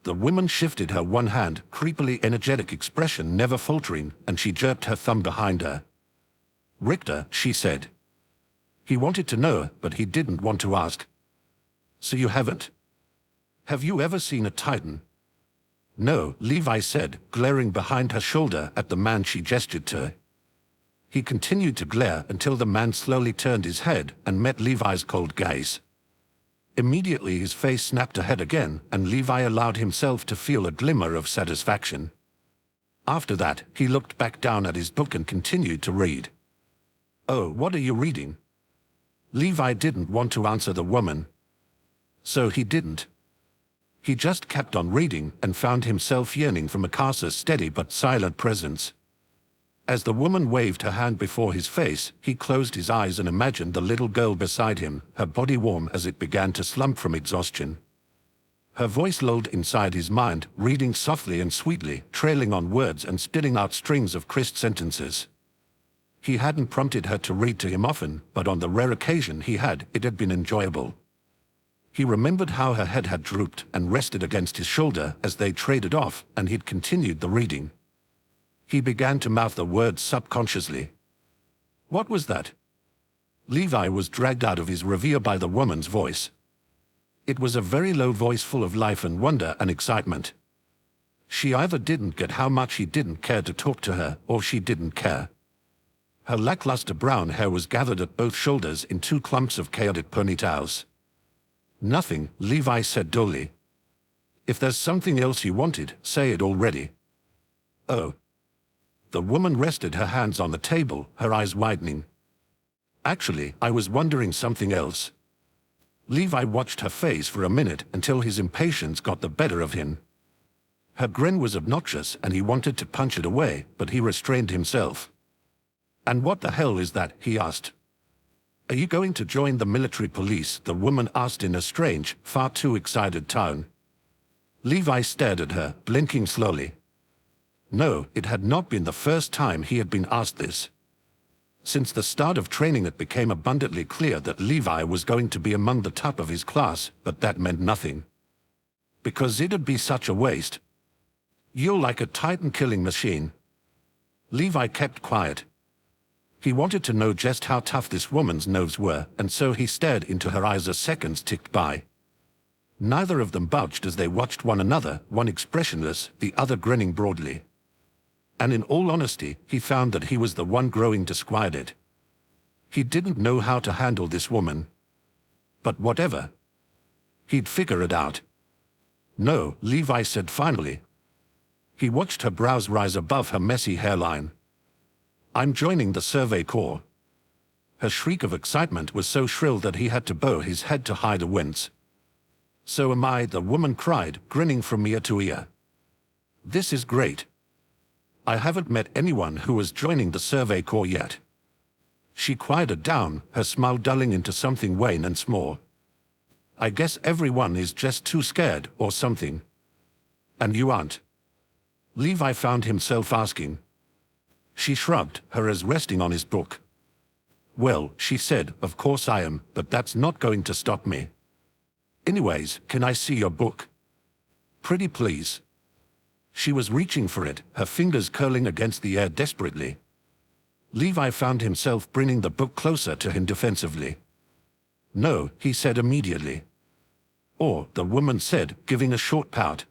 The woman shifted her one hand, creepily energetic expression never faltering, and she jerked her thumb behind her. Richter, she said. He wanted to know, but he didn't want to ask. So you haven't? Have you ever seen a titan? No, Levi said, glaring behind her shoulder at the man she gestured to. He continued to glare until the man slowly turned his head and met Levi's cold gaze. Immediately his face snapped ahead again, and Levi allowed himself to feel a glimmer of satisfaction. After that, he looked back down at his book and continued to read. Oh, what are you reading? Levi didn't want to answer the woman. So he didn't. He just kept on reading and found himself yearning for Mikasa's steady but silent presence. As the woman waved her hand before his face, he closed his eyes and imagined the little girl beside him, her body warm as it began to slump from exhaustion. Her voice lulled inside his mind, reading softly and sweetly, trailing on words and spitting out strings of crisp sentences. He hadn't prompted her to read to him often, but on the rare occasion he had, it had been enjoyable. He remembered how her head had drooped and rested against his shoulder as they traded off, and he'd continued the reading. He began to mouth the words subconsciously. What was that? Levi was dragged out of his reverie by the woman's voice. It was a very low voice full of life and wonder and excitement. She either didn't get how much he didn't care to talk to her, or she didn't care. Her lackluster brown hair was gathered at both shoulders in two clumps of chaotic ponytails. Nothing, Levi said dully. If there's something else you wanted, say it already. Oh. The woman rested her hands on the table, her eyes widening. Actually, I was wondering something else. Levi watched her face for a minute until his impatience got the better of him. Her grin was obnoxious and he wanted to punch it away, but he restrained himself. And what the hell is that? He asked. Are you going to join the military police? The woman asked in a strange, far too excited tone. Levi stared at her, blinking slowly. No, it had not been the first time he had been asked this. Since the start of training it became abundantly clear that Levi was going to be among the top of his class, but that meant nothing. Because it'd be such a waste. You're like a titan killing machine. Levi kept quiet. He wanted to know just how tough this woman's nerves were, and so he stared into her eyes as seconds ticked by. Neither of them budged as they watched one another, one expressionless, the other grinning broadly. And in all honesty, he found that he was the one growing disquieted. He didn't know how to handle this woman. But whatever. He'd figure it out. No, Levi said finally. He watched her brows rise above her messy hairline. I'm joining the Survey Corps. Her shriek of excitement was so shrill that he had to bow his head to hide a wince. So am I, the woman cried, grinning from ear to ear. This is great. I haven't met anyone who is joining the Survey Corps yet. She quieted down, her smile dulling into something wan and small. I guess everyone is just too scared or something. And you aren't? Levi found himself asking. She shrugged, her eyes resting on his book. Well, she said, of course I am, but that's not going to stop me. Anyways, can I see your book? Pretty please. She was reaching for it, her fingers curling against the air desperately. Levi found himself bringing the book closer to him defensively. No, he said immediately. Or, the woman said, giving a short pout.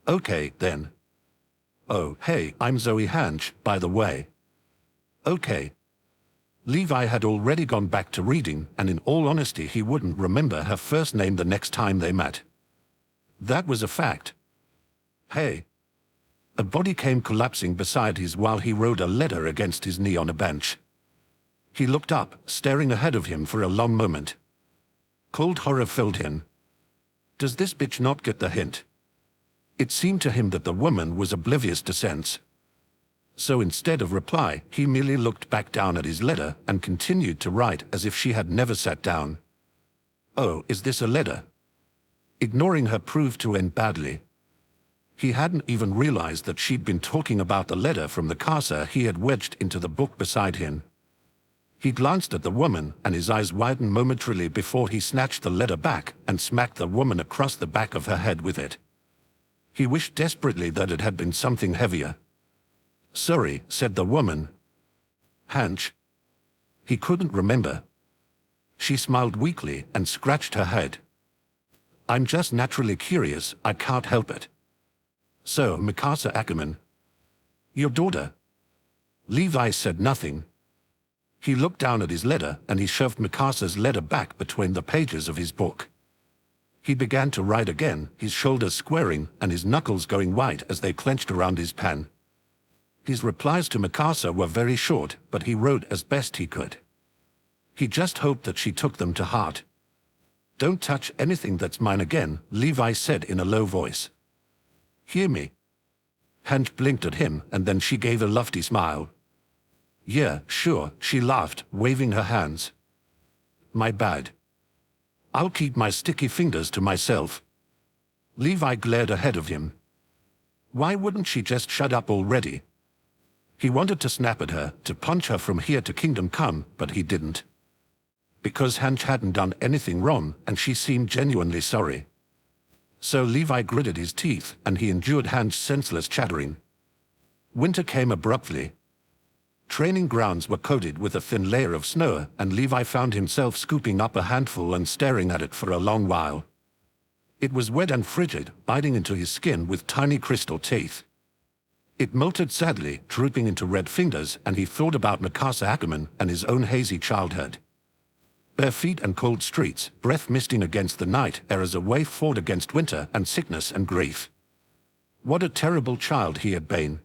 Okay, then. Oh, hey, I'm Zoe Hanch, by the way. Okay. Levi had already gone back to reading, and in all honesty he wouldn't remember her first name the next time they met. That was a fact. Hey. A body came collapsing beside his while he wrote a letter against his knee on a bench. He looked up, staring ahead of him for a long moment. Cold horror filled him. Does this bitch not get the hint? It seemed to him that the woman was oblivious to sense. So instead of reply, he merely looked back down at his letter and continued to write as if she had never sat down. Oh, is this a letter? Ignoring her proved to end badly. He hadn't even realized that she'd been talking about the letter from the casa he had wedged into the book beside him. He glanced at the woman, and his eyes widened momentarily before he snatched the letter back and smacked the woman across the back of her head with it. He wished desperately that it had been something heavier. Sorry, said the woman. Hanch? He couldn't remember. She smiled weakly and scratched her head. I'm just naturally curious, I can't help it. So, Mikasa Ackerman. Your daughter? Levi said nothing. He looked down at his letter and he shoved Mikasa's letter back between the pages of his book. He began to write again, his shoulders squaring and his knuckles going white as they clenched around his pen. His replies to Mikasa were very short, but he wrote as best he could. He just hoped that she took them to heart. Don't touch anything that's mine again, Levi said in a low voice. Hear me? Hanch blinked at him and then she gave a lofty smile. Yeah, sure, she laughed, waving her hands. My bad. I'll keep my sticky fingers to myself. Levi glared ahead of him. Why wouldn't she just shut up already? He wanted to snap at her, to punch her from here to Kingdom Come, but he didn't. Because Hanch hadn't done anything wrong, and she seemed genuinely sorry. So Levi gritted his teeth, and he endured Hanch's senseless chattering. Winter came abruptly. Training grounds were coated with a thin layer of snow, and Levi found himself scooping up a handful and staring at it for a long while. It was wet and frigid, biting into his skin with tiny crystal teeth. It melted sadly, drooping into red fingers, and he thought about Mikasa Ackerman and his own hazy childhood. Bare feet and cold streets, breath misting against the night air as a way fought against winter and sickness and grief. What a terrible child he had been.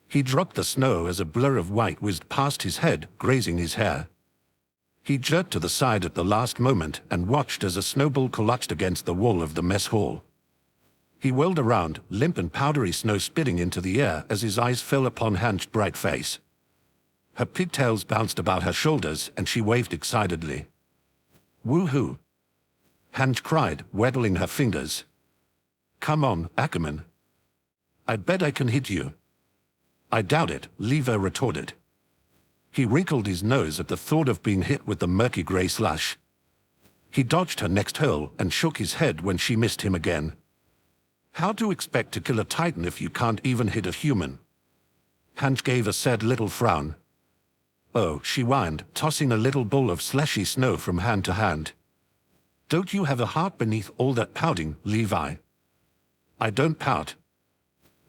He dropped the snow as a blur of white whizzed past his head, grazing his hair. He jerked to the side at the last moment and watched as a snowball collapsed against the wall of the mess hall. He whirled around, limp and powdery snow spitting into the air as his eyes fell upon Hanch's bright face. Her pigtails bounced about her shoulders and she waved excitedly. Woohoo! Hanch cried, waddling her fingers. Come on, Ackerman. I bet I can hit you. I doubt it, Levi retorted. He wrinkled his nose at the thought of being hit with the murky gray slush. He dodged her next hurl and shook his head when she missed him again. How do you expect to kill a titan if you can't even hit a human? Hanch gave a sad little frown. Oh, she whined, tossing a little ball of slushy snow from hand to hand. Don't you have a heart beneath all that pouting, Levi? I don't pout.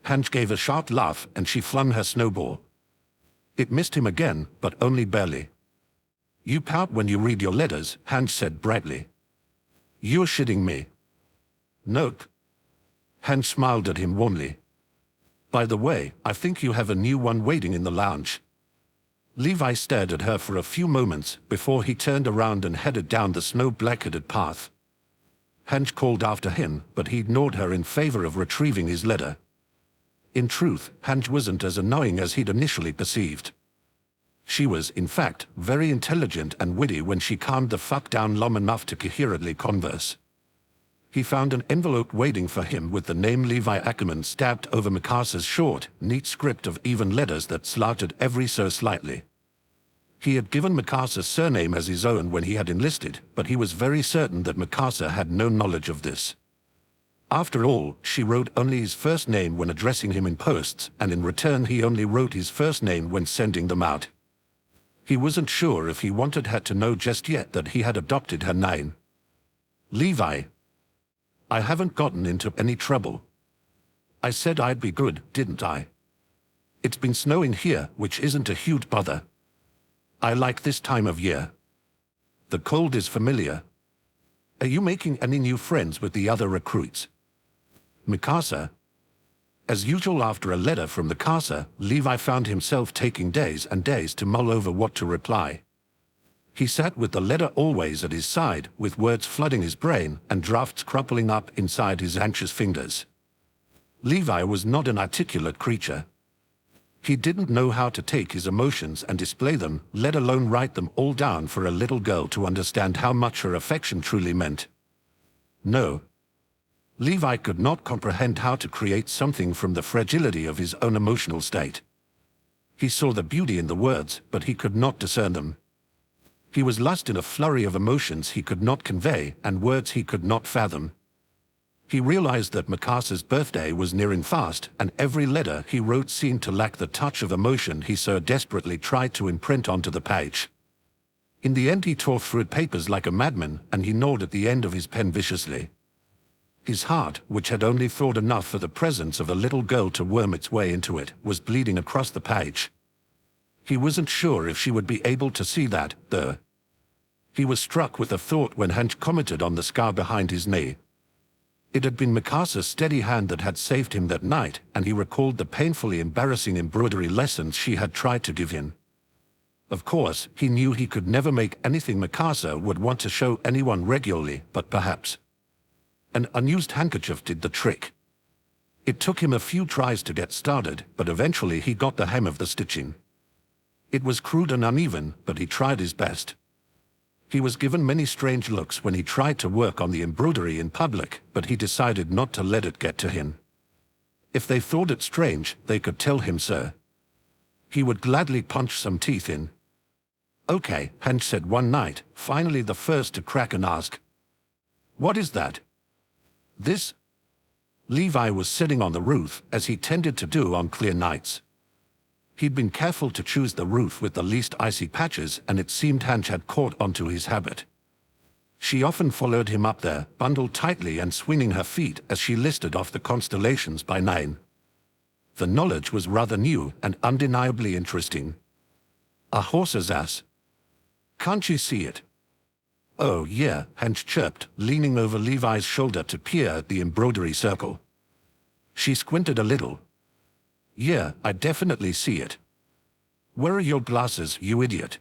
Hanch gave a sharp laugh and she flung her snowball. It missed him again, but only barely. You pout when you read your letters, Hanch said brightly. You're shitting me. Nope. Hanch smiled at him warmly. By the way, I think you have a new one waiting in the lounge. Levi stared at her for a few moments before he turned around and headed down the snow-blanketed path. Hanch called after him, but he ignored her in favor of retrieving his letter. In truth, Hanch wasn't as annoying as he'd initially perceived. She was, in fact, very intelligent and witty when she calmed the fuck down long enough to coherently converse. He found an envelope waiting for him with the name Levi Ackerman stabbed over Mikasa's short, neat script of even letters that slanted every so slightly. He had given Mikasa's surname as his own when he had enlisted, but he was very certain that Mikasa had no knowledge of this. After all, she wrote only his first name when addressing him in posts, and in return he only wrote his first name when sending them out. He wasn't sure if he wanted her to know just yet that he had adopted her name. Levi. I haven't gotten into any trouble. I said I'd be good, didn't I? It's been snowing here, which isn't a huge bother. I like this time of year. The cold is familiar. Are you making any new friends with the other recruits? Mikasa? As usual after a letter from Mikasa, Levi found himself taking days and days to mull over what to reply. He sat with the letter always at his side, with words flooding his brain and drafts crumpling up inside his anxious fingers. Levi was not an articulate creature. He didn't know how to take his emotions and display them, let alone write them all down for a little girl to understand how much her affection truly meant. No. Levi could not comprehend how to create something from the fragility of his own emotional state. He saw the beauty in the words, but he could not discern them. He was lost in a flurry of emotions he could not convey and words he could not fathom. He realized that Mikasa's birthday was nearing fast, and every letter he wrote seemed to lack the touch of emotion he so desperately tried to imprint onto the page. In the end he tore through papers like a madman, and he gnawed at the end of his pen viciously. His heart, which had only thought enough for the presence of a little girl to worm its way into it, was bleeding across the page. He wasn't sure if she would be able to see that, though. He was struck with a thought when Hanch commented on the scar behind his knee. It had been Mikasa's steady hand that had saved him that night, and he recalled the painfully embarrassing embroidery lessons she had tried to give him. Of course, he knew he could never make anything Mikasa would want to show anyone regularly, but perhaps an unused handkerchief did the trick. It took him a few tries to get started, but eventually he got the hem of the stitching. It was crude and uneven, but he tried his best. He was given many strange looks when he tried to work on the embroidery in public, but he decided not to let it get to him. If they thought it strange, they could tell him so. He would gladly punch some teeth in. "Okay," Hanch said one night, finally the first to crack and ask, "What is that?" "This?" Levi was sitting on the roof, as he tended to do on clear nights. He'd been careful to choose the roof with the least icy patches, and it seemed Hanch had caught onto his habit. She often followed him up there, bundled tightly and swinging her feet as she listed off the constellations by name. The knowledge was rather new and undeniably interesting. A horse's ass. "Can't you see it?" "Oh, yeah," Hanch chirped, leaning over Levi's shoulder to peer at the embroidery circle. She squinted a little. "Yeah, I definitely see it." "Where are your glasses, you idiot?"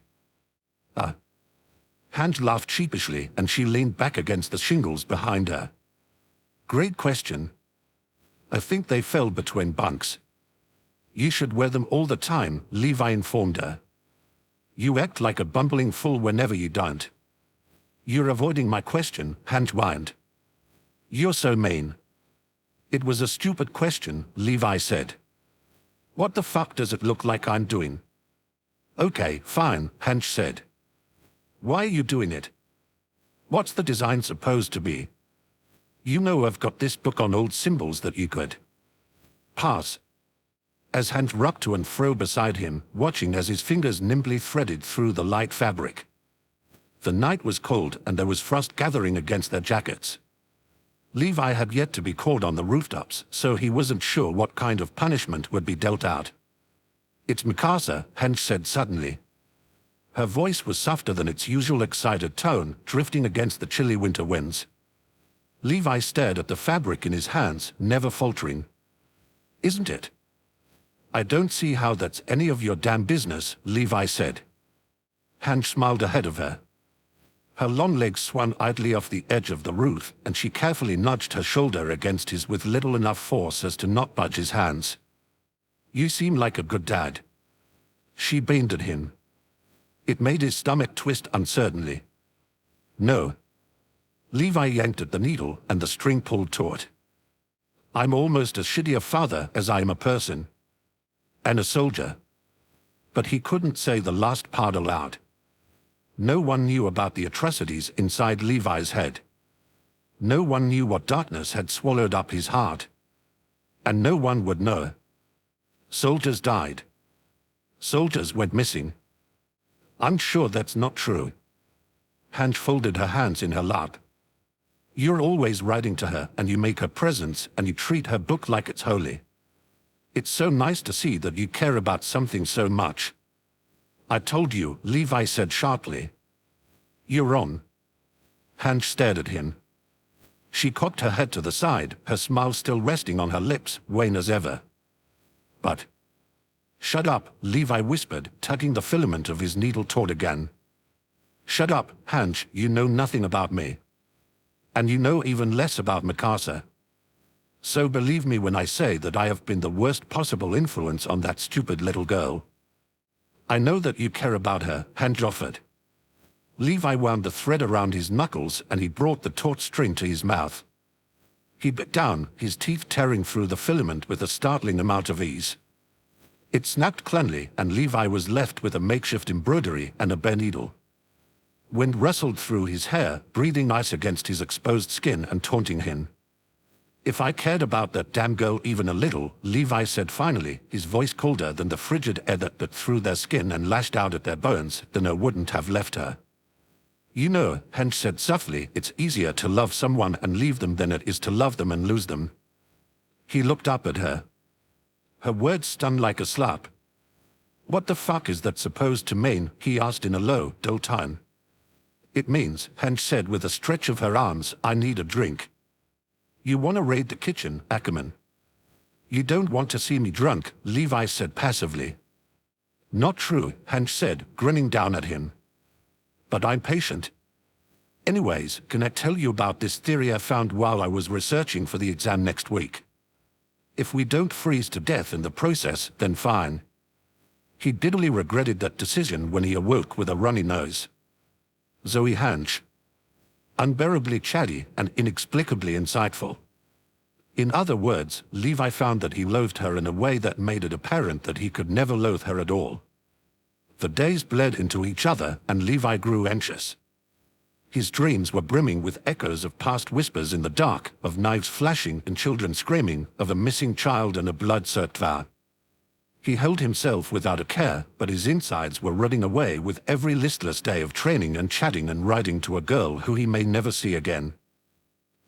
Hanch laughed sheepishly, and she leaned back against the shingles behind her. "Great question. I think they fell between bunks." "You should wear them all the time," Levi informed her. "You act like a bumbling fool whenever you don't." "You're avoiding my question," Hanch whined. "You're so mean." "It was a stupid question," Levi said. "What the fuck does it look like I'm doing?" "Okay, fine," Hanch said. "Why are you doing it? What's the design supposed to be? You know I've got this book on old symbols that you could pass." As Hanch rocked to and fro beside him, watching as his fingers nimbly threaded through the light fabric. The night was cold, and there was frost gathering against their jackets. Levi had yet to be caught on the rooftops, so he wasn't sure what kind of punishment would be dealt out. "It's Mikasa," Hanch said suddenly. Her voice was softer than its usual excited tone, drifting against the chilly winter winds. Levi stared at the fabric in his hands, never faltering. "Isn't it?" "I don't see how that's any of your damn business," Levi said. Hanch smiled ahead of her. Her long legs swung idly off the edge of the roof, and she carefully nudged her shoulder against his with little enough force as to not budge his hands. "You seem like a good dad." She beamed at him. It made his stomach twist uncertainly. "No." Levi yanked at the needle, and the string pulled taut. "I'm almost as shitty a father as I am a person. And a soldier." But he couldn't say the last part aloud. No one knew about the atrocities inside Levi's head. No one knew what darkness had swallowed up his heart. And no one would know. Soldiers died. Soldiers went missing. "I'm sure that's not true." Hanch folded her hands in her lap. "You're always writing to her, and you make her presents, and you treat her book like it's holy. It's so nice to see that you care about something so much." I told you, Levi said sharply. You're on. Hange stared at him. She cocked her head to the side, her smile still resting on her lips, wan as ever. But... Shut up, Levi whispered, tugging the filament of his needle taut again. Shut up, Hange, you know nothing about me. And you know even less about Mikasa. So believe me when I say that I have been the worst possible influence on that stupid little girl. I know that you care about her, Hange offered. Levi wound the thread around his knuckles and he brought the taut string to his mouth. He bit down, his teeth tearing through the filament with a startling amount of ease. It snapped cleanly and Levi was left with a makeshift embroidery and a bare needle. Wind rustled through his hair, breathing ice against his exposed skin and taunting him. If I cared about that damn girl even a little, Levi said finally, his voice colder than the frigid air that bit through their skin and lashed out at their bones, then I wouldn't have left her. You know, Hange said softly, it's easier to love someone and leave them than it is to love them and lose them. He looked up at her. Her words stung like a slap. What the fuck is that supposed to mean? He asked in a low, dull tone. It means, Hange said with a stretch of her arms, I need a drink. You want to raid the kitchen, Ackerman? You don't want to see me drunk, Levi said passively. Not true, Hange said, grinning down at him. But I'm patient. Anyways, can I tell you about this theory I found while I was researching for the exam next week? If we don't freeze to death in the process, then fine. He diddly regretted that decision when he awoke with a runny nose. Zoe Hange. Unbearably chatty and inexplicably insightful. In other words, Levi found that he loathed her in a way that made it apparent that he could never loathe her at all. The days bled into each other and Levi grew anxious. His dreams were brimming with echoes of past whispers in the dark, of knives flashing and children screaming, of a missing child and a blood-soaked vow. He held himself without a care, but his insides were running away with every listless day of training and chatting and writing to a girl who he may never see again.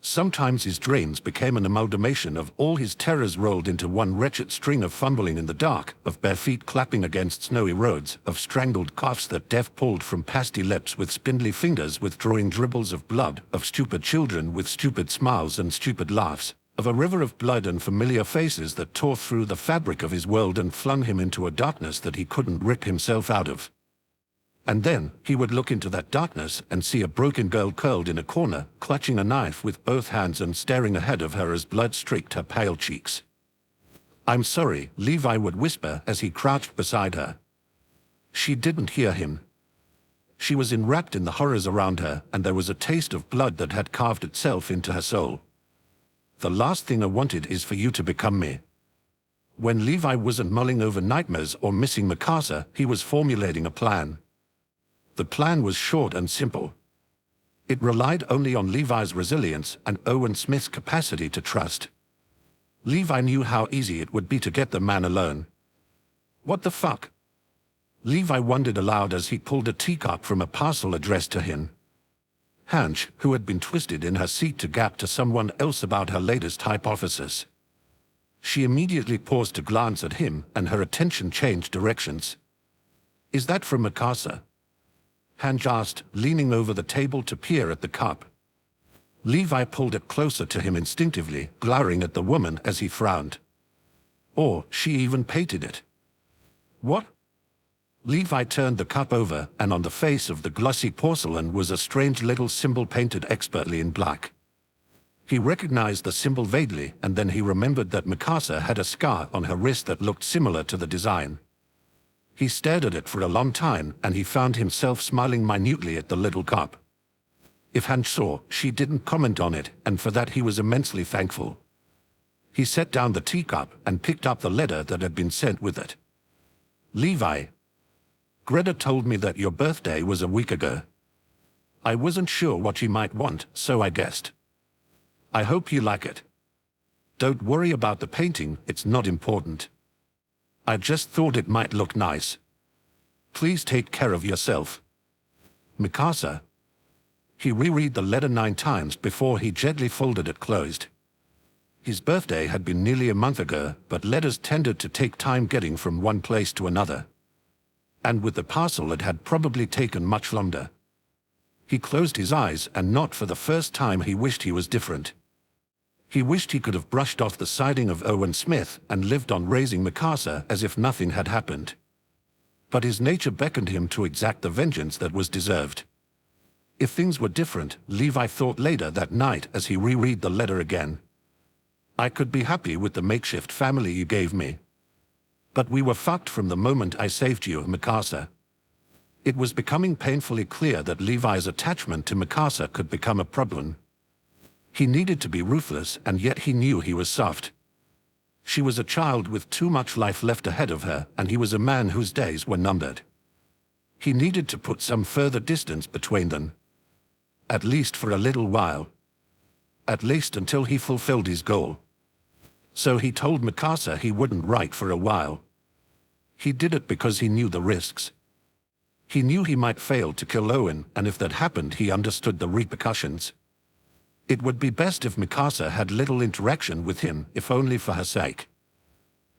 Sometimes his dreams became an amalgamation of all his terrors rolled into one wretched string of fumbling in the dark, of bare feet clapping against snowy roads, of strangled coughs that death pulled from pasty lips with spindly fingers withdrawing dribbles of blood, of stupid children with stupid smiles and stupid laughs, of a river of blood and familiar faces that tore through the fabric of his world and flung him into a darkness that he couldn't rip himself out of. And then, he would look into that darkness and see a broken girl curled in a corner, clutching a knife with both hands and staring ahead of her as blood streaked her pale cheeks. I'm sorry, Levi would whisper as he crouched beside her. She didn't hear him. She was enwrapped in the horrors around her, and there was a taste of blood that had carved itself into her soul. The last thing I wanted is for you to become me. When Levi wasn't mulling over nightmares or missing Mikasa, he was formulating a plan. The plan was short and simple. It relied only on Levi's resilience and Owen Smith's capacity to trust. Levi knew how easy it would be to get the man alone. What the fuck? Levi wondered aloud as he pulled a teacup from a parcel addressed to him. Hange, who had been twisted in her seat to gap to someone else about her latest hypothesis. She immediately paused to glance at him, and her attention changed directions. Is that from Mikasa? Hange asked, leaning over the table to peer at the cup. Levi pulled it closer to him instinctively, glowering at the woman as he frowned. Or she even painted it. What? Levi turned the cup over, and on the face of the glossy porcelain was a strange little symbol painted expertly in black. He recognized the symbol vaguely, and then he remembered that Mikasa had a scar on her wrist that looked similar to the design. He stared at it for a long time, and he found himself smiling minutely at the little cup. If Hange saw, she didn't comment on it, and for that he was immensely thankful. He set down the teacup and picked up the letter that had been sent with it. Levi, Greta told me that your birthday was a week ago. I wasn't sure what you might want, so I guessed. I hope you like it. Don't worry about the painting, it's not important. I just thought it might look nice. Please take care of yourself. Mikasa. He reread the letter 9 times before he gently folded it closed. His birthday had been nearly a month ago, but letters tended to take time getting from one place to another. And with the parcel it had probably taken much longer. He closed his eyes, and not for the first time he wished he was different. He wished he could have brushed off the siding of Owen Smith and lived on raising Mikasa as if nothing had happened. But his nature beckoned him to exact the vengeance that was deserved. If things were different, Levi thought later that night as he reread the letter again. I could be happy with the makeshift family you gave me. But we were fucked from the moment I saved you, Mikasa. It was becoming painfully clear that Levi's attachment to Mikasa could become a problem. He needed to be ruthless, and yet he knew he was soft. She was a child with too much life left ahead of her, and he was a man whose days were numbered. He needed to put some further distance between them. At least for a little while. At least until he fulfilled his goal. So he told Mikasa he wouldn't write for a while. He did it because he knew the risks. He knew he might fail to kill Owen, and if that happened he understood the repercussions. It would be best if Mikasa had little interaction with him, if only for her sake.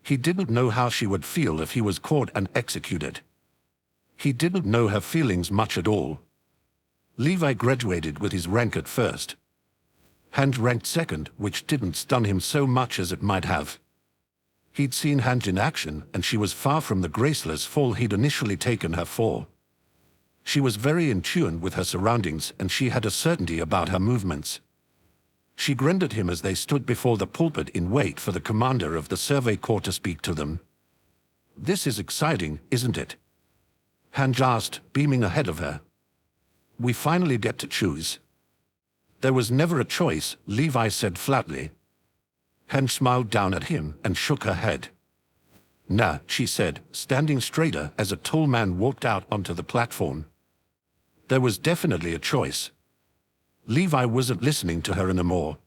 He didn't know how she would feel if he was caught and executed. He didn't know her feelings much at all. Levi graduated with his rank at first. Hange ranked second, which didn't stun him so much as it might have. He'd seen Hange in action, and she was far from the graceless fall he'd initially taken her for. She was very in tune with her surroundings, and she had a certainty about her movements. She grinned at him as they stood before the pulpit in wait for the commander of the Survey Corps to speak to them. This is exciting, isn't it? Hange asked, beaming ahead of her. We finally get to choose. There was never a choice, Levi said flatly. Hange smiled down at him and shook her head. Nah, she said, standing straighter as a tall man walked out onto the platform. There was definitely a choice. Levi wasn't listening to her anymore.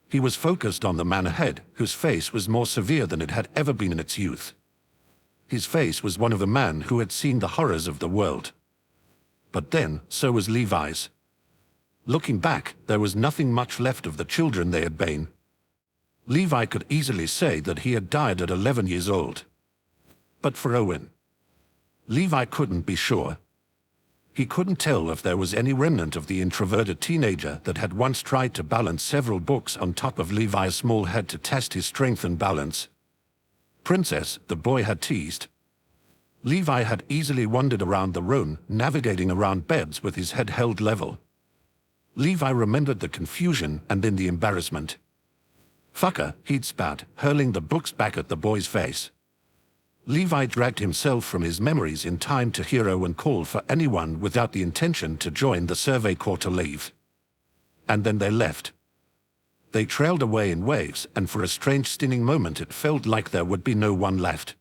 He was focused on the man ahead, whose face was more severe than it had ever been in its youth. His face was one of a man who had seen the horrors of the world. But then, so was Levi's. Looking back, there was nothing much left of the children they had been. Levi could easily say that he had died at 11 years old. But for Owen, Levi couldn't be sure. He couldn't tell if there was any remnant of the introverted teenager that had once tried to balance several books on top of Levi's small head to test his strength and balance. Princess, the boy had teased. Levi had easily wandered around the room, navigating around beds with his head held level. Levi remembered the confusion and then the embarrassment. Fucker, he'd spat, hurling the books back at the boy's face. Levi dragged himself from his memories in time to hear Owen call for anyone without the intention to join the Survey Corps to leave. And then they left. They trailed away in waves, and for a strange stinning moment it felt like there would be no one left.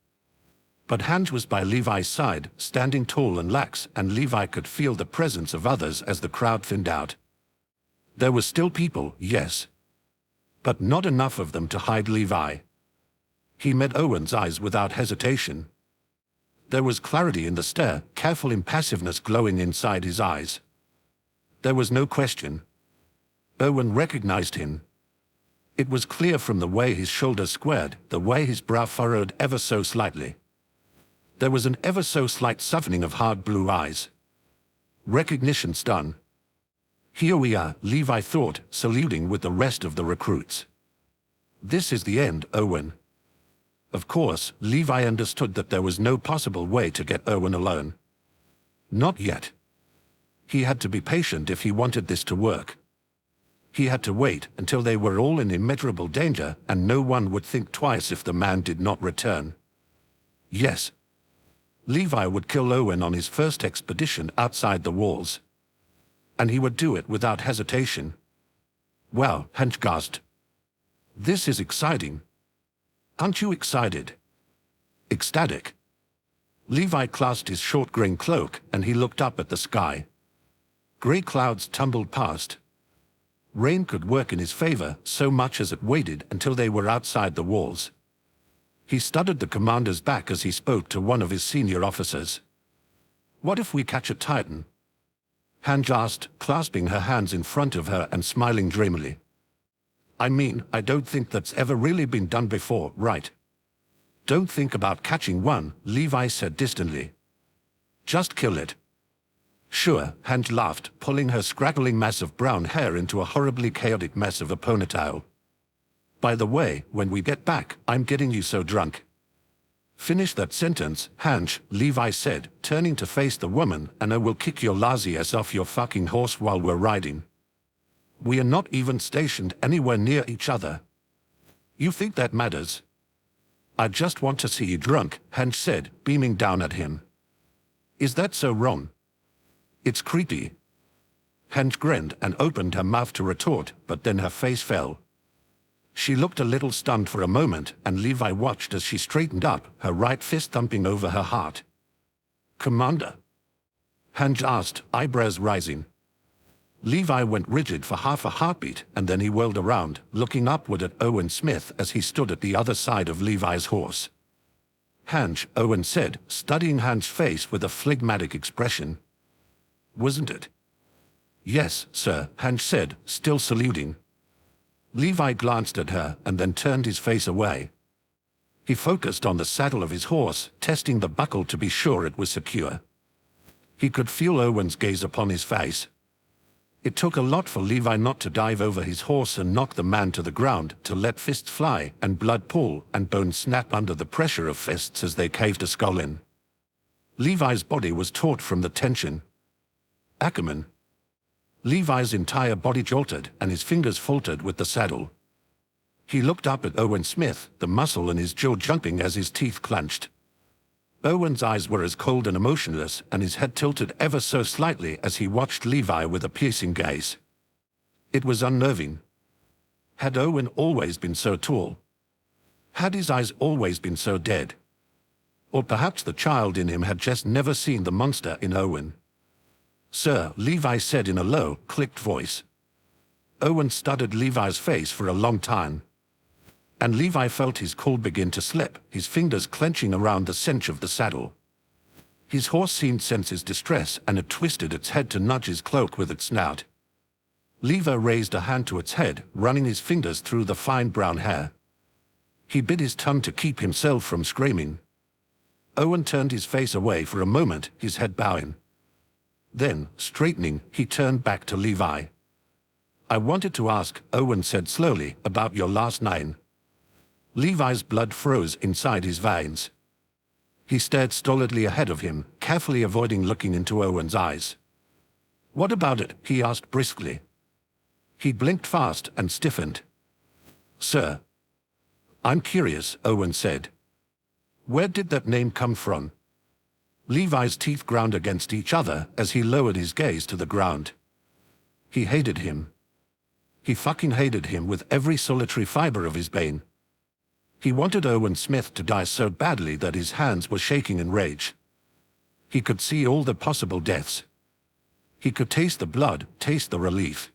But Hange was by Levi's side, standing tall and lax, and Levi could feel the presence of others as the crowd thinned out. There were still people, yes. But not enough of them to hide Levi. He met Owen's eyes without hesitation. There was clarity in the stare, careful impassiveness glowing inside his eyes. There was no question. Owen recognized him. It was clear from the way his shoulders squared, the way his brow furrowed ever so slightly. There was an ever so slight softening of hard blue eyes. Recognition stun. Here we are, Levi thought, saluting with the rest of the recruits. This is the end, Owen. Of course, Levi understood that there was no possible way to get Owen alone. Not yet. He had to be patient if he wanted this to work. He had to wait until they were all in immeasurable danger, and no one would think twice if the man did not return. Yes. Levi would kill Owen on his first expedition outside the walls. And he would do it without hesitation. Wow, Hange gasped. This is exciting. Aren't you excited? Ecstatic. Levi clasped his short green cloak, and he looked up at the sky. Gray clouds tumbled past. Rain could work in his favor so much as it waited until they were outside the walls. He studied the commander's back as he spoke to one of his senior officers. What if we catch a Titan? Hange asked, clasping her hands in front of her and smiling dreamily. I mean, I don't think that's ever really been done before, right? Don't think about catching one, Levi said distantly. Just kill it. Sure, Hanj laughed, pulling her scraggling mass of brown hair into a horribly chaotic mess of a ponytail. By the way, when we get back, I'm getting you so drunk. Finish that sentence, Hanj, Levi said, turning to face the woman, and I will kick your lazy ass off your fucking horse while we're riding. We are not even stationed anywhere near each other. You think that matters? I just want to see you drunk, Hanj said, beaming down at him. Is that so wrong? It's creepy. Hanj grinned and opened her mouth to retort, but then her face fell. She looked a little stunned for a moment, and Levi watched as she straightened up, her right fist thumping over her heart. Commander? Hanj asked, eyebrows rising. Levi went rigid for half a heartbeat, and then he whirled around, looking upward at Owen Smith as he stood at the other side of Levi's horse. Hanj, Owen said, studying Hanj's face with a phlegmatic expression. Wasn't it? Yes, sir, Hanj said, still saluting. Levi glanced at her and then turned his face away. He focused on the saddle of his horse, testing the buckle to be sure it was secure. He could feel Owen's gaze upon his face. It took a lot for Levi not to dive over his horse and knock the man to the ground, to let fists fly and blood pool and bones snap under the pressure of fists as they caved a skull in. Levi's body was taut from the tension. Ackerman. Levi's entire body jolted and his fingers faltered with the saddle. He looked up at Owen Smith, the muscle in his jaw jumping as his teeth clenched. Owen's eyes were as cold and emotionless, and his head tilted ever so slightly as he watched Levi with a piercing gaze. It was unnerving. Had Owen always been so tall? Had his eyes always been so dead? Or perhaps the child in him had just never seen the monster in Owen. Sir, Levi said in a low, clicked voice. Owen studied Levi's face for a long time. And Levi felt his cool begin to slip, his fingers clenching around the cinch of the saddle. His horse seemed to sense his distress, and it twisted its head to nudge his cloak with its snout. Levi raised a hand to its head, running his fingers through the fine brown hair. He bit his tongue to keep himself from screaming. Owen turned his face away for a moment, his head bowing. Then, straightening, he turned back to Levi. I wanted to ask, Owen said slowly, about your last name. Levi's blood froze inside his veins. He stared stolidly ahead of him, carefully avoiding looking into Owen's eyes. What about it? He asked briskly. He blinked fast and stiffened. Sir. I'm curious, Owen said. Where did that name come from? Levi's teeth ground against each other as he lowered his gaze to the ground. He hated him. He fucking hated him with every solitary fiber of his being. He wanted Owen Smith to die so badly that his hands were shaking in rage. He could see all the possible deaths. He could taste the blood, taste the relief.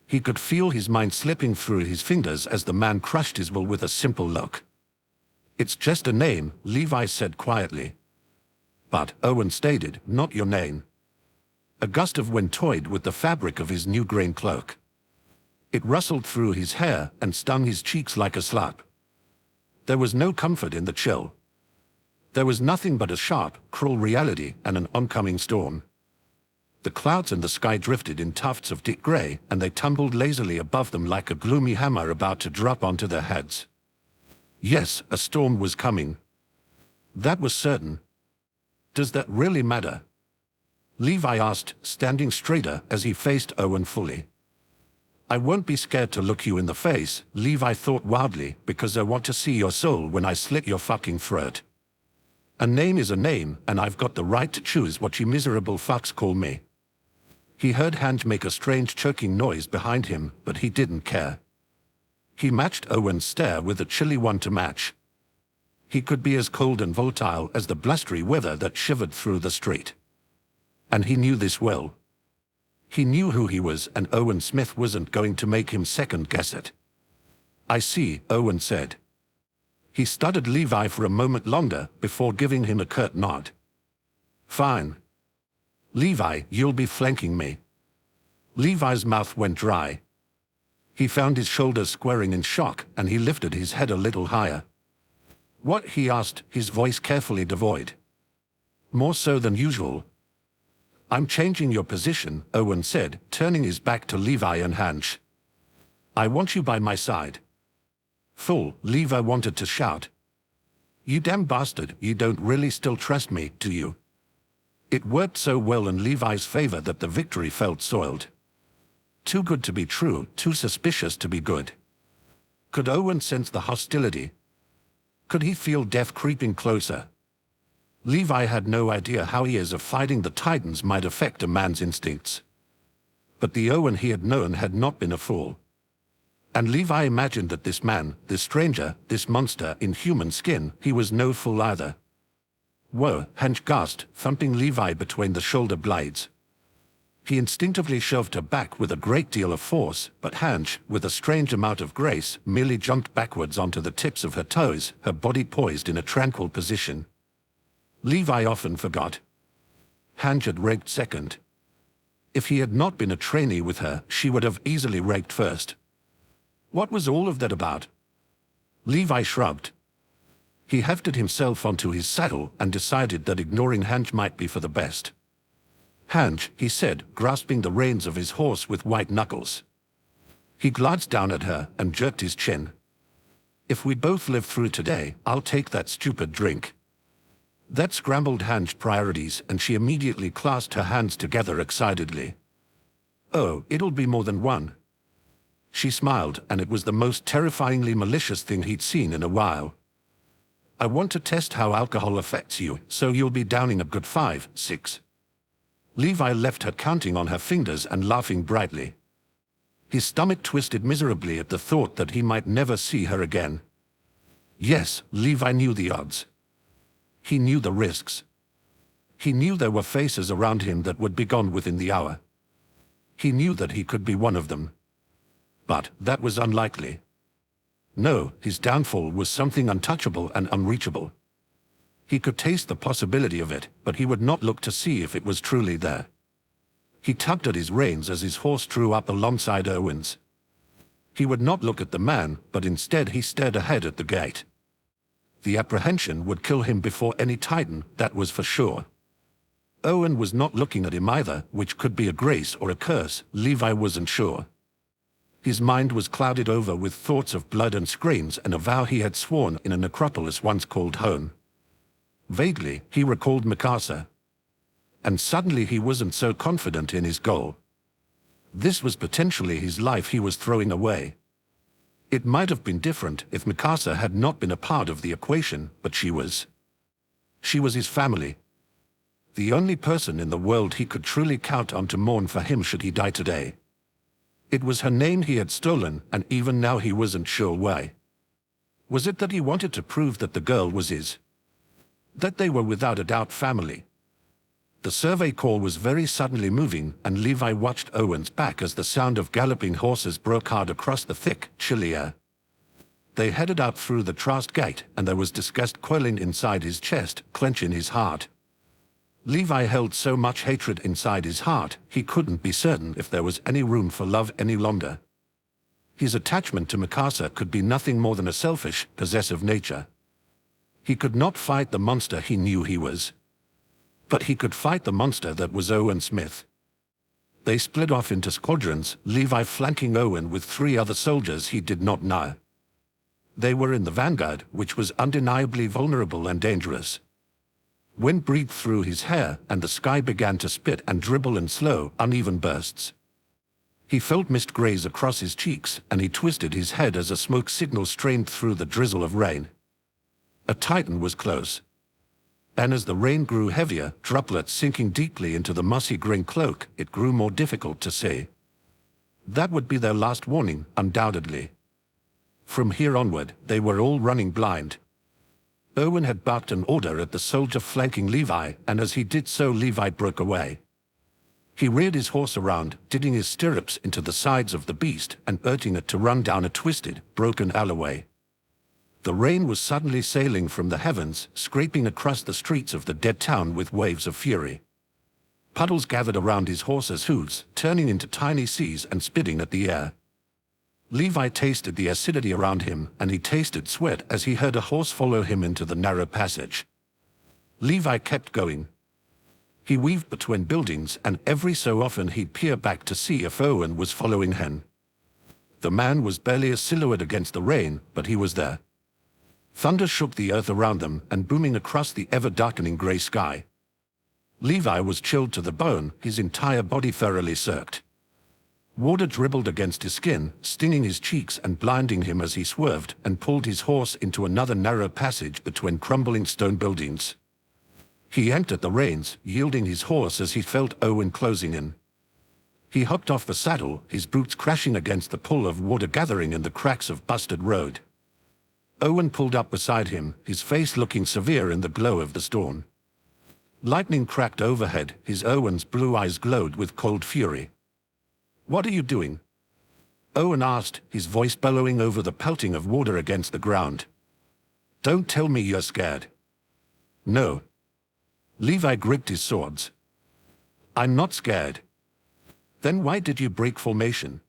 He could feel his mind slipping through his fingers as the man crushed his will with a simple look. It's just a name, Levi said quietly. But, Owen stated, not your name. A gust of wind toyed with the fabric of his new green cloak. It rustled through his hair and stung his cheeks like a slap. There was no comfort in the chill. There was nothing but a sharp, cruel reality and an oncoming storm. The clouds in the sky drifted in tufts of deep gray, and they tumbled lazily above them like a gloomy hammer about to drop onto their heads. Yes, a storm was coming. That was certain. Does that really matter? Levi asked, standing straighter as he faced Owen fully. I won't be scared to look you in the face, Levi thought wildly, because I want to see your soul when I slit your fucking throat. A name is a name, and I've got the right to choose what you miserable fucks call me. He heard Hanj make a strange choking noise behind him, but he didn't care. He matched Owen's stare with a chilly one to match. He could be as cold and volatile as the blustery weather that shivered through the street. And he knew this well. He knew who he was, and Owen Smith wasn't going to make him second-guess it. I see, Owen said. He studied Levi for a moment longer before giving him a curt nod. Fine. Levi, you'll be flanking me. Levi's mouth went dry. He found his shoulders squaring in shock, and he lifted his head a little higher. What? He asked, his voice carefully devoid. More so than usual. I'm changing your position, Owen said, turning his back to Levi and Hanch. I want you by my side. Fool, Levi wanted to shout. You damn bastard, you don't really still trust me, do you? It worked so well in Levi's favor that the victory felt soiled. Too good to be true, too suspicious to be good. Could Owen sense the hostility? Could he feel death creeping closer? Levi had no idea how years of fighting the Titans might affect a man's instincts. But the Owen he had known had not been a fool. And Levi imagined that this man, this stranger, this monster in human skin, he was no fool either. Whoa, Hanch gasped, thumping Levi between the shoulder blades. He instinctively shoved her back with a great deal of force, but Hanch, with a strange amount of grace, merely jumped backwards onto the tips of her toes, her body poised in a tranquil position. Levi often forgot. Hanch had raked second. If he had not been a trainee with her, she would have easily raked first. What was all of that about? Levi shrugged. He hefted himself onto his saddle and decided that ignoring Hanch might be for the best. Hanch, he said, grasping the reins of his horse with white knuckles. He glanced down at her and jerked his chin. If we both live through today, I'll take that stupid drink. That scrambled Hanch priorities, and she immediately clasped her hands together excitedly. Oh, it'll be more than one. She smiled, and it was the most terrifyingly malicious thing he'd seen in a while. I want to test how alcohol affects you, so you'll be downing a good 5, 6. Levi left her counting on her fingers and laughing brightly. His stomach twisted miserably at the thought that he might never see her again. Yes, Levi knew the odds. He knew the risks. He knew there were faces around him that would be gone within the hour. He knew that he could be one of them. But that was unlikely. No, his downfall was something untouchable and unreachable. He could taste the possibility of it, but he would not look to see if it was truly there. He tugged at his reins as his horse drew up alongside Owen's. He would not look at the man, but instead he stared ahead at the gate. The apprehension would kill him before any Titan, that was for sure. Owen was not looking at him either, which could be a grace or a curse, Levi wasn't sure. His mind was clouded over with thoughts of blood and screams and a vow he had sworn in a necropolis once called home. Vaguely, he recalled Mikasa. And suddenly he wasn't so confident in his goal. This was potentially his life he was throwing away. It might have been different if Mikasa had not been a part of the equation, but she was. She was his family. The only person in the world he could truly count on to mourn for him should he die today. It was her name he had stolen, and even now he wasn't sure why. Was it that he wanted to prove that the girl was his? That they were without a doubt family? The survey call was very suddenly moving, and Levi watched Owen's back as the sound of galloping horses broke hard across the thick, chilly air. They headed out through the trust gate, and there was disgust coiling inside his chest, clenching his heart. Levi held so much hatred inside his heart, he couldn't be certain if there was any room for love any longer. His attachment to Mikasa could be nothing more than a selfish, possessive nature. He could not fight the monster he knew he was. But he could fight the monster that was Owen Smith. They split off into squadrons, Levi flanking Owen with 3 other soldiers he did not know. They were in the vanguard, which was undeniably vulnerable and dangerous. Wind breathed through his hair, and the sky began to spit and dribble in slow, uneven bursts. He felt mist graze across his cheeks, and he twisted his head as a smoke signal strained through the drizzle of rain. A Titan was close. And as the rain grew heavier, droplets sinking deeply into the mossy green cloak, it grew more difficult to see. That would be their last warning, undoubtedly. From here onward, they were all running blind. Owen had barked an order at the soldier flanking Levi, and as he did so, Levi broke away. He reared his horse around, digging his stirrups into the sides of the beast and urging it to run down a twisted, broken alleyway. The rain was suddenly sailing from the heavens, scraping across the streets of the dead town with waves of fury. Puddles gathered around his horse's hooves, turning into tiny seas and spitting at the air. Levi tasted the acidity around him, and he tasted sweat as he heard a horse follow him into the narrow passage. Levi kept going, He weaved between buildings, and every so often he'd peer back to see if Owen was following him. The man was barely a silhouette against the rain, but he was there. Thunder shook the earth around them and booming across the ever-darkening grey sky. Levi was chilled to the bone, his entire body thoroughly soaked. Water dribbled against his skin, stinging his cheeks and blinding him as he swerved and pulled his horse into another narrow passage between crumbling stone buildings. He yanked at the reins, yielding his horse as he felt Owen closing in. He hopped off the saddle, his boots crashing against the pool of water gathering in the cracks of busted road. Owen pulled up beside him, his face looking severe in the glow of the storm. Lightning cracked overhead, Owen's blue eyes glowed with cold fury. "What are you doing?" Owen asked, his voice bellowing over the pelting of water against the ground. "Don't tell me you're scared." "No." Levi gripped his swords. "I'm not scared." "Then why did you break formation?"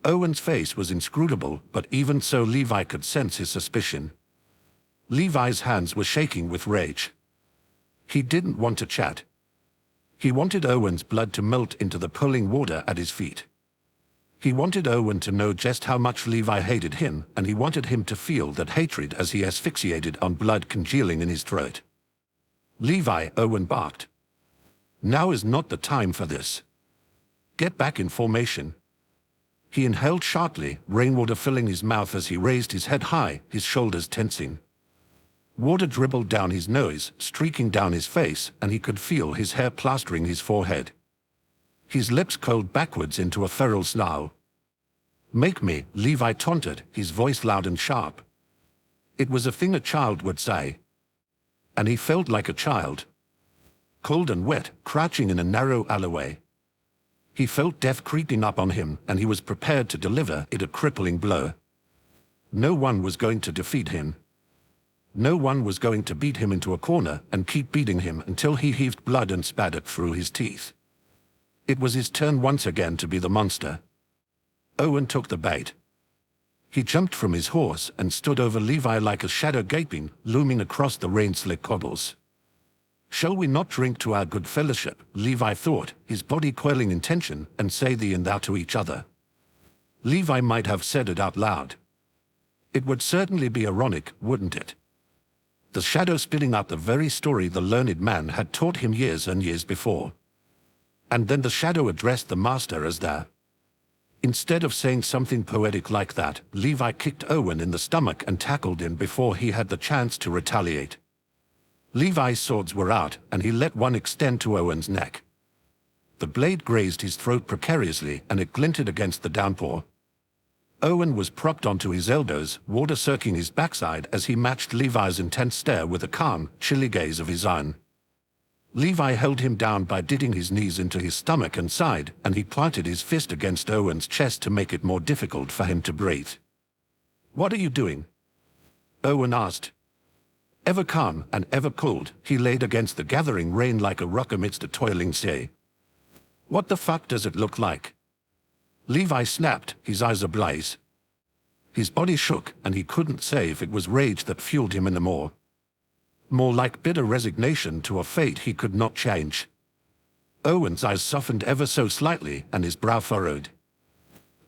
Owen's face was inscrutable, but even so Levi could sense his suspicion. Levi's hands were shaking with rage. He didn't want to chat. He wanted Owen's blood to melt into the pooling water at his feet. He wanted Owen to know just how much Levi hated him, and he wanted him to feel that hatred as he asphyxiated on blood congealing in his throat. "Levi," Owen barked. "Now is not the time for this. Get back in formation." He inhaled sharply, rainwater filling his mouth as he raised his head high, his shoulders tensing. Water dribbled down his nose, streaking down his face, and he could feel his hair plastering his forehead. His lips curled backwards into a feral snarl. "Make me," Levi taunted, his voice loud and sharp. It was a thing a child would say. And he felt like a child. Cold and wet, crouching in a narrow alleyway. He felt death creeping up on him, and he was prepared to deliver it a crippling blow. No one was going to defeat him. No one was going to beat him into a corner and keep beating him until he heaved blood and spat it through his teeth. It was his turn once again to be the monster. Owen took the bait. He jumped from his horse and stood over Levi like a shadow gaping, looming across the rain-slick cobbles. "Shall we not drink to our good fellowship?" Levi thought, his body coiling in tension, and say thee and thou to each other. Levi might have said it out loud. It would certainly be ironic, wouldn't it? The shadow spitting out the very story the learned man had taught him years and years before. And then the shadow addressed the master as thou. Instead of saying something poetic like that, Levi kicked Owen in the stomach and tackled him before he had the chance to retaliate. Levi's swords were out, and he let one extend to Owen's neck. The blade grazed his throat precariously, and it glinted against the downpour. Owen was propped onto his elbows, water soaking his backside as he matched Levi's intense stare with a calm, chilly gaze of his own. Levi held him down by digging his knees into his stomach and side, and he planted his fist against Owen's chest to make it more difficult for him to breathe. "What are you doing?" Owen asked. Ever calm and ever cold, he laid against the gathering rain like a rock amidst a toiling sea. "What the fuck does it look like?" Levi snapped, his eyes ablaze. His body shook, and he couldn't say if it was rage that fueled him anymore. More like bitter resignation to a fate he could not change. Owen's eyes softened ever so slightly, and his brow furrowed.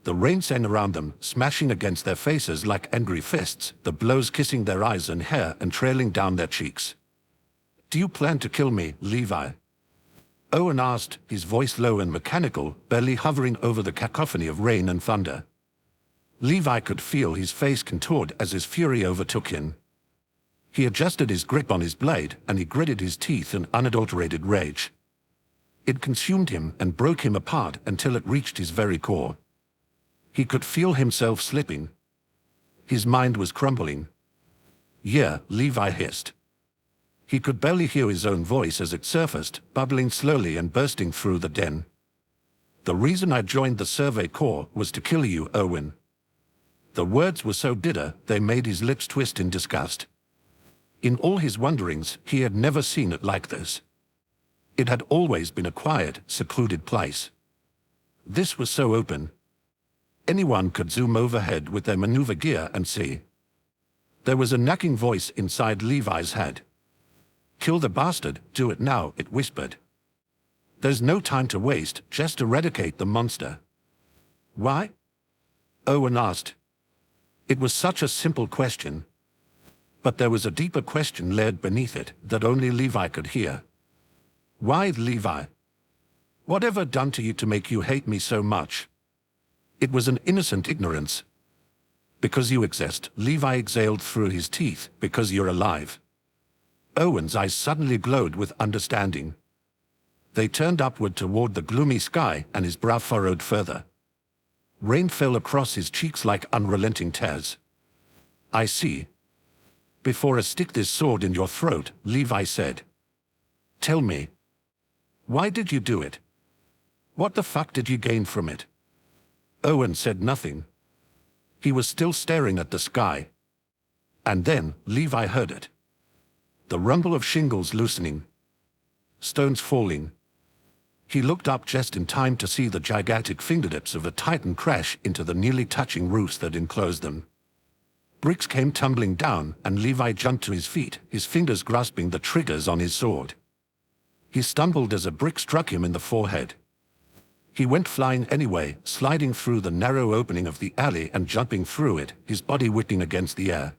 The rain sang around them, smashing against their faces like angry fists, the blows kissing their eyes and hair and trailing down their cheeks. "Do you plan to kill me, Levi?" Owen asked, his voice low and mechanical, barely hovering over the cacophony of rain and thunder. Levi could feel his face contort as his fury overtook him. He adjusted his grip on his blade, and he gritted his teeth in unadulterated rage. It consumed him and broke him apart until it reached his very core. He could feel himself slipping. His mind was crumbling. "Yeah," Levi hissed. He could barely hear his own voice as it surfaced, bubbling slowly and bursting through the den. "The reason I joined the Survey Corps was to kill you, Owen." The words were so bitter, they made his lips twist in disgust. In all his wanderings, he had never seen it like this. It had always been a quiet, secluded place. This was so open. Anyone could zoom overhead with their maneuver gear and see. There was a nagging voice inside Levi's head. "Kill the bastard, do it now," it whispered. There's no time to waste, just eradicate the monster. Why? Owen asked. It was such a simple question. But there was a deeper question layered beneath it that only Levi could hear. Why, Levi? Whatever done to you to make you hate me so much? It was an innocent ignorance. Because you exist, Levi exhaled through his teeth, because you're alive. Owen's eyes suddenly glowed with understanding. They turned upward toward the gloomy sky, and his brow furrowed further. Rain fell across his cheeks like unrelenting tears. I see. Before I stick this sword in your throat, Levi said. Tell me. Why did you do it? What the fuck did you gain from it? Owen said nothing. He was still staring at the sky. And then, Levi heard it. The rumble of shingles loosening. Stones falling. He looked up just in time to see the gigantic fingertips of a titan crash into the nearly touching roofs that enclosed them. Bricks came tumbling down, and Levi jumped to his feet, his fingers grasping the triggers on his sword. He stumbled as a brick struck him in the forehead. He went flying anyway, sliding through the narrow opening of the alley and jumping through it, his body whipping against the air.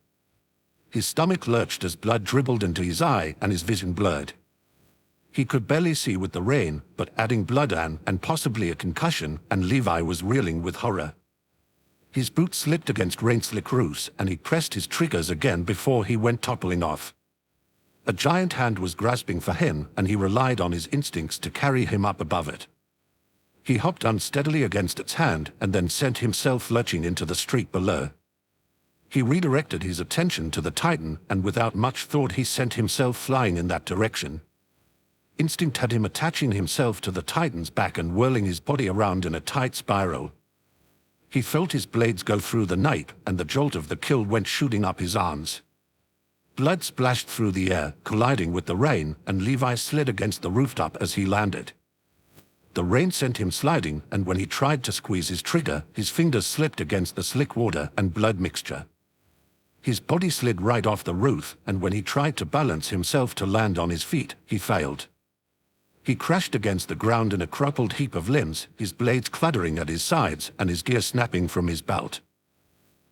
His stomach lurched as blood dribbled into his eye and his vision blurred. He could barely see with the rain, but adding blood and possibly a concussion, and Levi was reeling with horror. His boots slipped against rain-slick roofs, and he pressed his triggers again before he went toppling off. A giant hand was grasping for him, and he relied on his instincts to carry him up above it. He hopped unsteadily against its hand, and then sent himself lurching into the street below. He redirected his attention to the Titan, and without much thought he sent himself flying in that direction. Instinct had him attaching himself to the Titan's back and whirling his body around in a tight spiral. He felt his blades go through the nape, and the jolt of the kill went shooting up his arms. Blood splashed through the air, colliding with the rain, and Levi slid against the rooftop as he landed. The rain sent him sliding, and when he tried to squeeze his trigger, his fingers slipped against the slick water and blood mixture. His body slid right off the roof, and when he tried to balance himself to land on his feet, he failed. He crashed against the ground in a crumpled heap of limbs, his blades clattering at his sides and his gear snapping from his belt.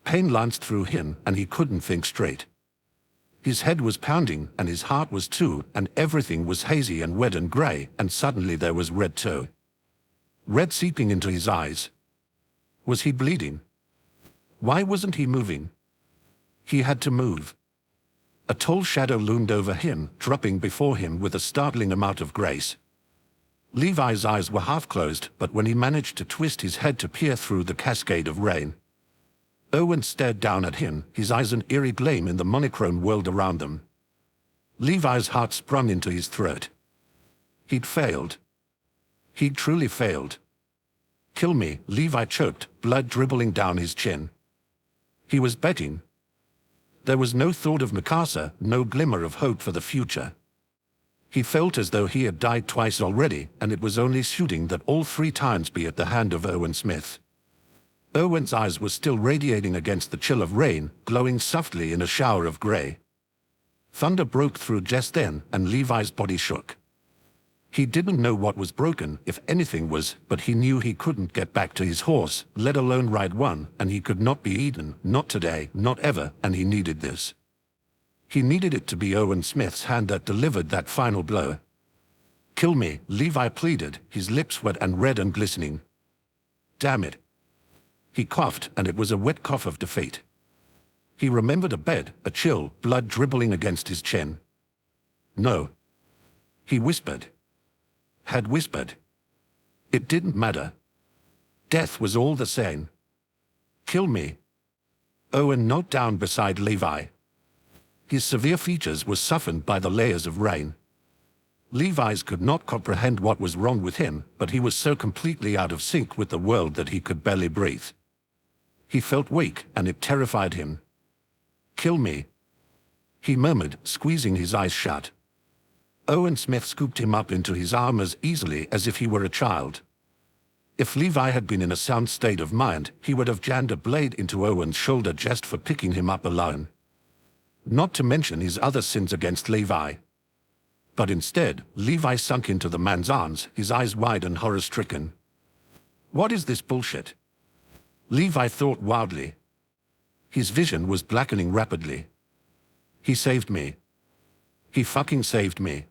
Pain lanced through him, and he couldn't think straight. His head was pounding, and his heart was too, and everything was hazy and wet and grey, and suddenly there was red too. Red seeping into his eyes. Was he bleeding? Why wasn't he moving? He had to move. A tall shadow loomed over him, dropping before him with a startling amount of grace. Levi's eyes were half closed, but when he managed to twist his head to peer through the cascade of rain, Owen stared down at him, his eyes an eerie gleam in the monochrome world around them. Levi's heart sprung into his throat. He'd failed. He'd truly failed. Kill me, Levi choked, blood dribbling down his chin. He was betting. There was no thought of Mikasa, no glimmer of hope for the future. He felt as though he had died twice already, and it was only suiting that all 3 times be at the hand of Owen Smith. Owen's eyes were still radiating against the chill of rain, glowing softly in a shower of grey. Thunder broke through just then, and Levi's body shook. He didn't know what was broken, if anything was, but he knew he couldn't get back to his horse, let alone ride one, and he could not be eaten, not today, not ever, and he needed this. He needed it to be Owen Smith's hand that delivered that final blow. Kill me, Levi pleaded, his lips wet and red and glistening. Damn it. He coughed, and it was a wet cough of defeat. He remembered a bed, a chill, blood dribbling against his chin. No. He whispered. Had whispered. It didn't matter. Death was all the same. Kill me. Owen knelt down beside Levi. His severe features were softened by the layers of rain. Levi's could not comprehend what was wrong with him, but he was so completely out of sync with the world that he could barely breathe. He felt weak, and it terrified him. Kill me, he murmured, squeezing his eyes shut. Owen Smith scooped him up into his arm as easily as if he were a child. If Levi had been in a sound state of mind, he would have jammed a blade into Owen's shoulder just for picking him up alone. Not to mention his other sins against Levi. But instead, Levi sunk into the man's arms, his eyes wide and horror-stricken. What is this bullshit? Levi thought wildly. His vision was blackening rapidly. He saved me. He fucking saved me.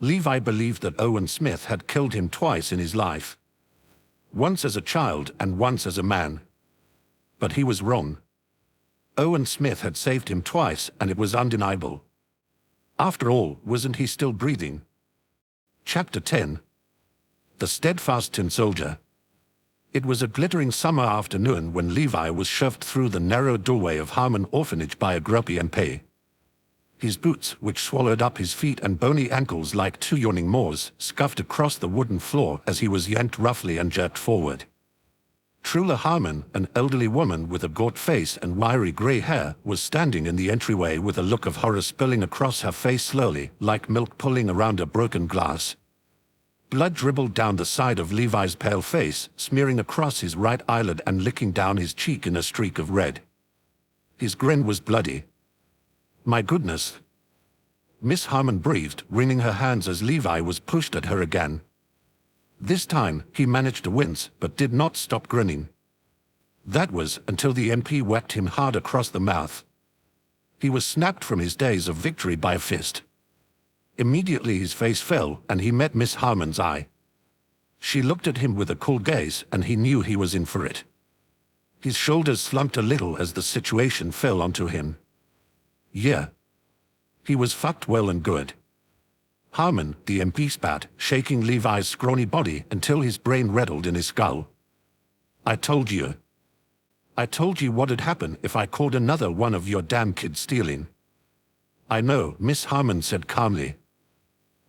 Levi believed that Owen Smith had killed him twice in his life. Once as a child and once as a man. But he was wrong. Owen Smith had saved him twice, and it was undeniable. After all, wasn't he still breathing? Chapter 10. The Steadfast Tin Soldier. It was a glittering summer afternoon when Levi was shoved through the narrow doorway of Harmon Orphanage by a grumpy MP. His boots, which swallowed up his feet and bony ankles like two yawning maws, scuffed across the wooden floor as he was yanked roughly and jerked forward. Trula Harmon, an elderly woman with a gaunt face and wiry grey hair, was standing in the entryway with a look of horror spilling across her face slowly, like milk pulling around a broken glass. Blood dribbled down the side of Levi's pale face, smearing across his right eyelid and licking down his cheek in a streak of red. His grin was bloody. My goodness. Miss Harmon breathed, wringing her hands as Levi was pushed at her again. This time, he managed to wince, but did not stop grinning. That was until the MP whacked him hard across the mouth. He was snapped from his daze of victory by a fist. Immediately his face fell, and he met Miss Harmon's eye. She looked at him with a cool gaze, and he knew he was in for it. His shoulders slumped a little as the situation fell onto him. Yeah. He was fucked well and good. Harmon, the MP spat, shaking Levi's scrawny body until his brain rattled in his skull. I told you. I told you what'd happen if I caught another one of your damn kids stealing. I know, Miss Harmon said calmly.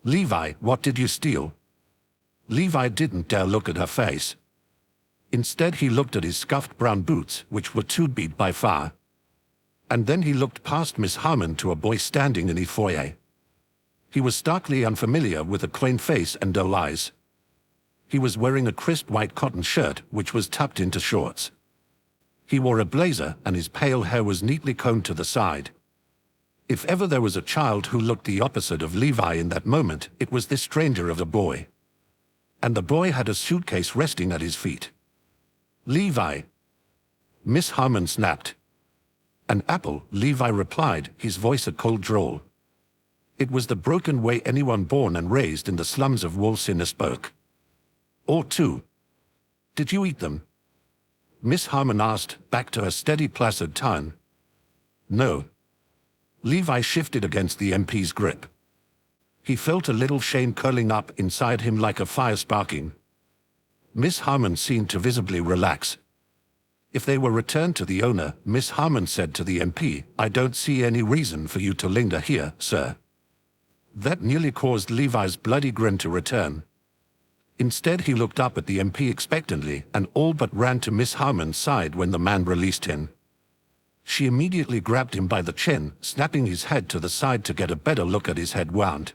Levi, what did you steal? Levi didn't dare look at her face. Instead he looked at his scuffed brown boots, which were too beat by far. And then he looked past Miss Harmon to a boy standing in the foyer. He was starkly unfamiliar with a quaint face and dull eyes. He was wearing a crisp white cotton shirt, which was tucked into shorts. He wore a blazer, and his pale hair was neatly combed to the side. If ever there was a child who looked the opposite of Levi in that moment, it was this stranger of a boy. And the boy had a suitcase resting at his feet. Levi. Miss Harmon snapped. An apple, Levi replied, his voice a cold drawl. It was the broken way anyone born and raised in the slums of Wall Sina spoke. Or two. Did you eat them? Miss Harmon asked, back to her steady placid tone. No. Levi shifted against the MP's grip. He felt a little shame curling up inside him like a fire sparking. Miss Harmon seemed to visibly relax. If they were returned to the owner, Miss Harmon said to the MP, I don't see any reason for you to linger here, sir. That nearly caused Levi's bloody grin to return. Instead he looked up at the MP expectantly and all but ran to Miss Harmon's side when the man released him. She immediately grabbed him by the chin, snapping his head to the side to get a better look at his head wound.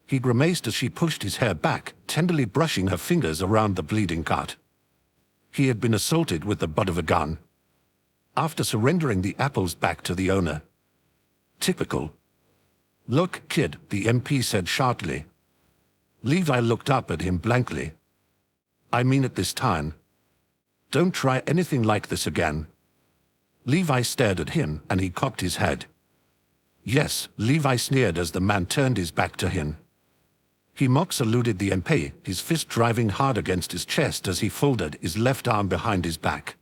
He grimaced as she pushed his hair back, tenderly brushing her fingers around the bleeding cut. He had been assaulted with the butt of a gun. After surrendering the apples back to the owner. Typical. Look, kid, the MP said sharply. Levi looked up at him blankly. I mean it this time. Don't try anything like this again. Levi stared at him, and he cocked his head. Yes, Levi sneered as the man turned his back to him. He mock saluted the MP, his fist driving hard against his chest as he folded his left arm behind his back.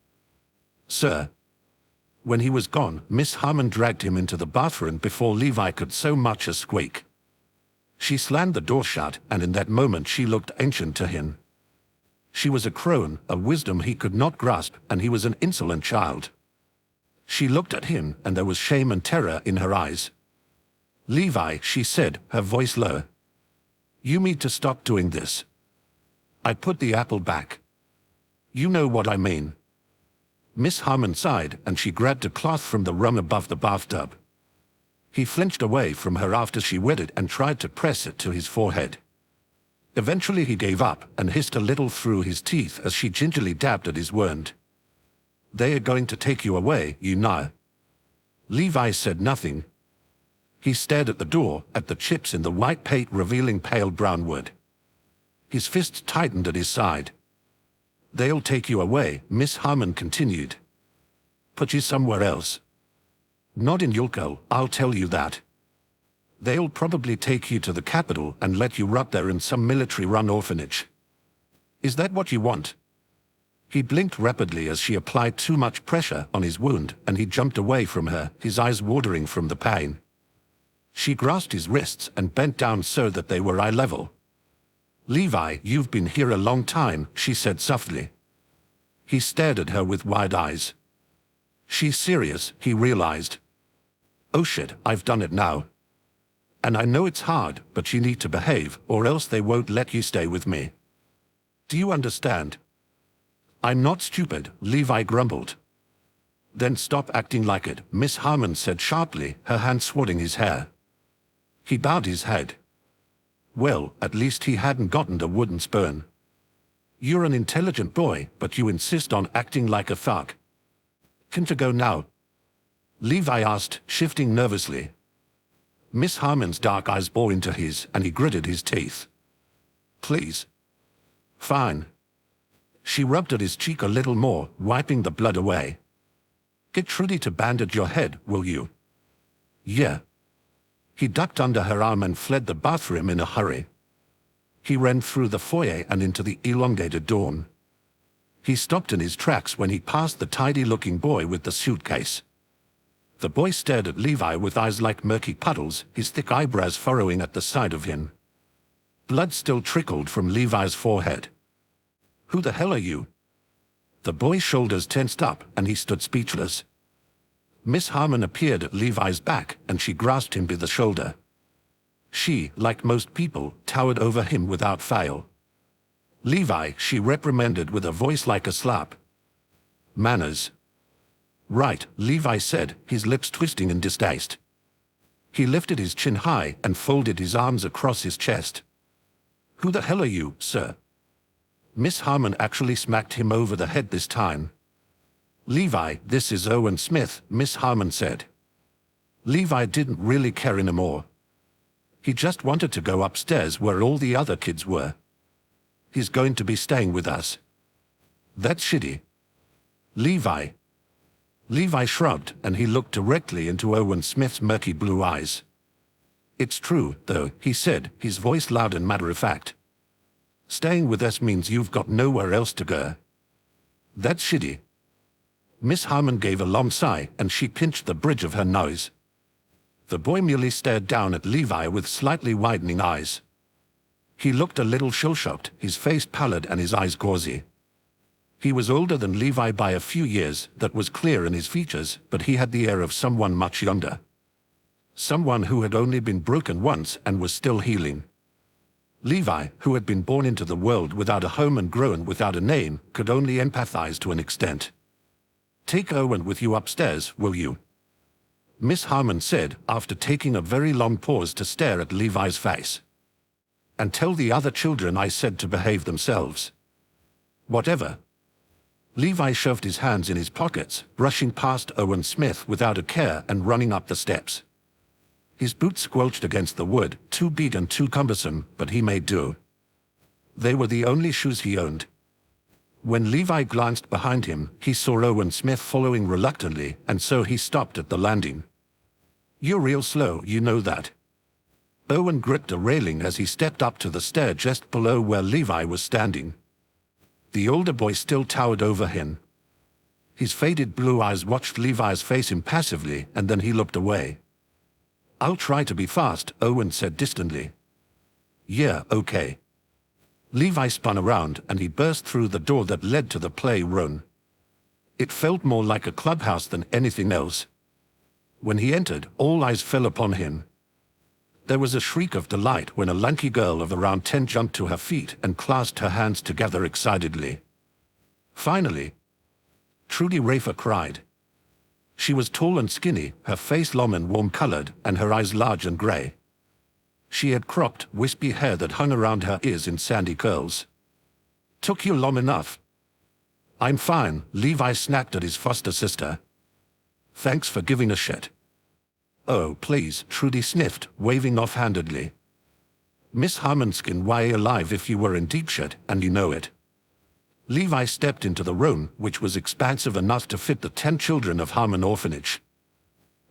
Sir. When he was gone, Miss Harmon dragged him into the bathroom before Levi could so much as squeak. She slammed the door shut, and in that moment she looked ancient to him. She was a crone, a wisdom he could not grasp, and he was an insolent child. She looked at him, and there was shame and terror in her eyes. Levi, she said, her voice low. You need to stop doing this. I put the apple back. You know what I mean. Miss Harmon sighed, and she grabbed a cloth from the rung above the bathtub. He flinched away from her after she wet it and tried to press it to his forehead. Eventually he gave up and hissed a little through his teeth as she gingerly dabbed at his wound. They are going to take you away, you know. Levi said nothing. He stared at the door, at the chips in the white paint revealing pale brown wood. His fists tightened at his side. "They'll take you away," Miss Harmon continued. "Put you somewhere else. Not in Yulko, I'll tell you that. They'll probably take you to the capital and let you rot there in some military-run orphanage. Is that what you want?" He blinked rapidly as she applied too much pressure on his wound, and he jumped away from her, his eyes watering from the pain. She grasped his wrists and bent down so that they were eye level. "Levi, you've been here a long time," she said softly. He stared at her with wide eyes. She's serious, he realized. Oh shit, I've done it now. And I know it's hard, but you need to behave, or else they won't let you stay with me. Do you understand? I'm not stupid, Levi grumbled. Then stop acting like it, Miss Harmon said sharply, her hand swatting his hair. He bowed his head. Well, at least he hadn't gotten a wooden spoon. You're an intelligent boy, but you insist on acting like a thug. Can you go now? Levi asked, shifting nervously. Miss Harmon's dark eyes bore into his, and he gritted his teeth. Please. Fine. She rubbed at his cheek a little more, wiping the blood away. Get Trudy to bandage your head, will you? Yeah. He ducked under her arm and fled the bathroom in a hurry. He ran through the foyer and into the elongated dawn. He stopped in his tracks when he passed the tidy-looking boy with the suitcase. The boy stared at Levi with eyes like murky puddles, his thick eyebrows furrowing at the side of him. Blood still trickled from Levi's forehead. Who the hell are you? The boy's shoulders tensed up, and he stood speechless. Miss Harmon appeared at Levi's back, and she grasped him by the shoulder. She, like most people, towered over him without fail. Levi, she reprimanded with a voice like a slap. Manners. Right, Levi said, his lips twisting in distaste. He lifted his chin high and folded his arms across his chest. Who the hell are you, sir? Miss Harmon actually smacked him over the head this time. Levi, this is Owen Smith, Miss Harmon said. Levi didn't really care anymore. He just wanted to go upstairs where all the other kids were. He's going to be staying with us. That's shitty. Levi. Levi shrugged, and he looked directly into Owen Smith's murky blue eyes. It's true, though, he said, his voice loud and matter-of-fact. Staying with us means you've got nowhere else to go. That's shitty. Miss Harmon gave a long sigh, and she pinched the bridge of her nose. The boy merely stared down at Levi with slightly widening eyes. He looked a little shell-shocked, his face pallid and his eyes gauzy. He was older than Levi by a few years, that was clear in his features, but he had the air of someone much younger. Someone who had only been broken once and was still healing. Levi, who had been born into the world without a home and grown without a name, could only empathize to an extent. Take Owen with you upstairs, will you? Miss Harmon said, after taking a very long pause to stare at Levi's face. And tell the other children I said to behave themselves. Whatever. Levi shoved his hands in his pockets, brushing past Owen Smith without a care and running up the steps. His boots squelched against the wood, too big and too cumbersome, but he made do. They were the only shoes he owned. When Levi glanced behind him, he saw Owen Smith following reluctantly, and so he stopped at the landing. You're real slow, you know that. Owen gripped a railing as he stepped up to the stair just below where Levi was standing. The older boy still towered over him. His faded blue eyes watched Levi's face impassively, and then he looked away. I'll try to be fast, Owen said distantly. Yeah, okay. Levi spun around, and he burst through the door that led to the playroom. It felt more like a clubhouse than anything else. When he entered, all eyes fell upon him. There was a shriek of delight when a lanky girl of around 10 jumped to her feet and clasped her hands together excitedly. Finally! Trudy Rafer cried. She was tall and skinny, her face long and warm-colored, and her eyes large and gray. She had cropped, wispy hair that hung around her ears in sandy curls. Took you long enough. I'm fine, Levi snapped at his foster sister. Thanks for giving a shit. Oh, please, Trudy sniffed, waving offhandedly. Miss Harmonskin, why alive if you were in deep shit, and you know it. Levi stepped into the room, which was expansive enough to fit the 10 children of Harmon Orphanage.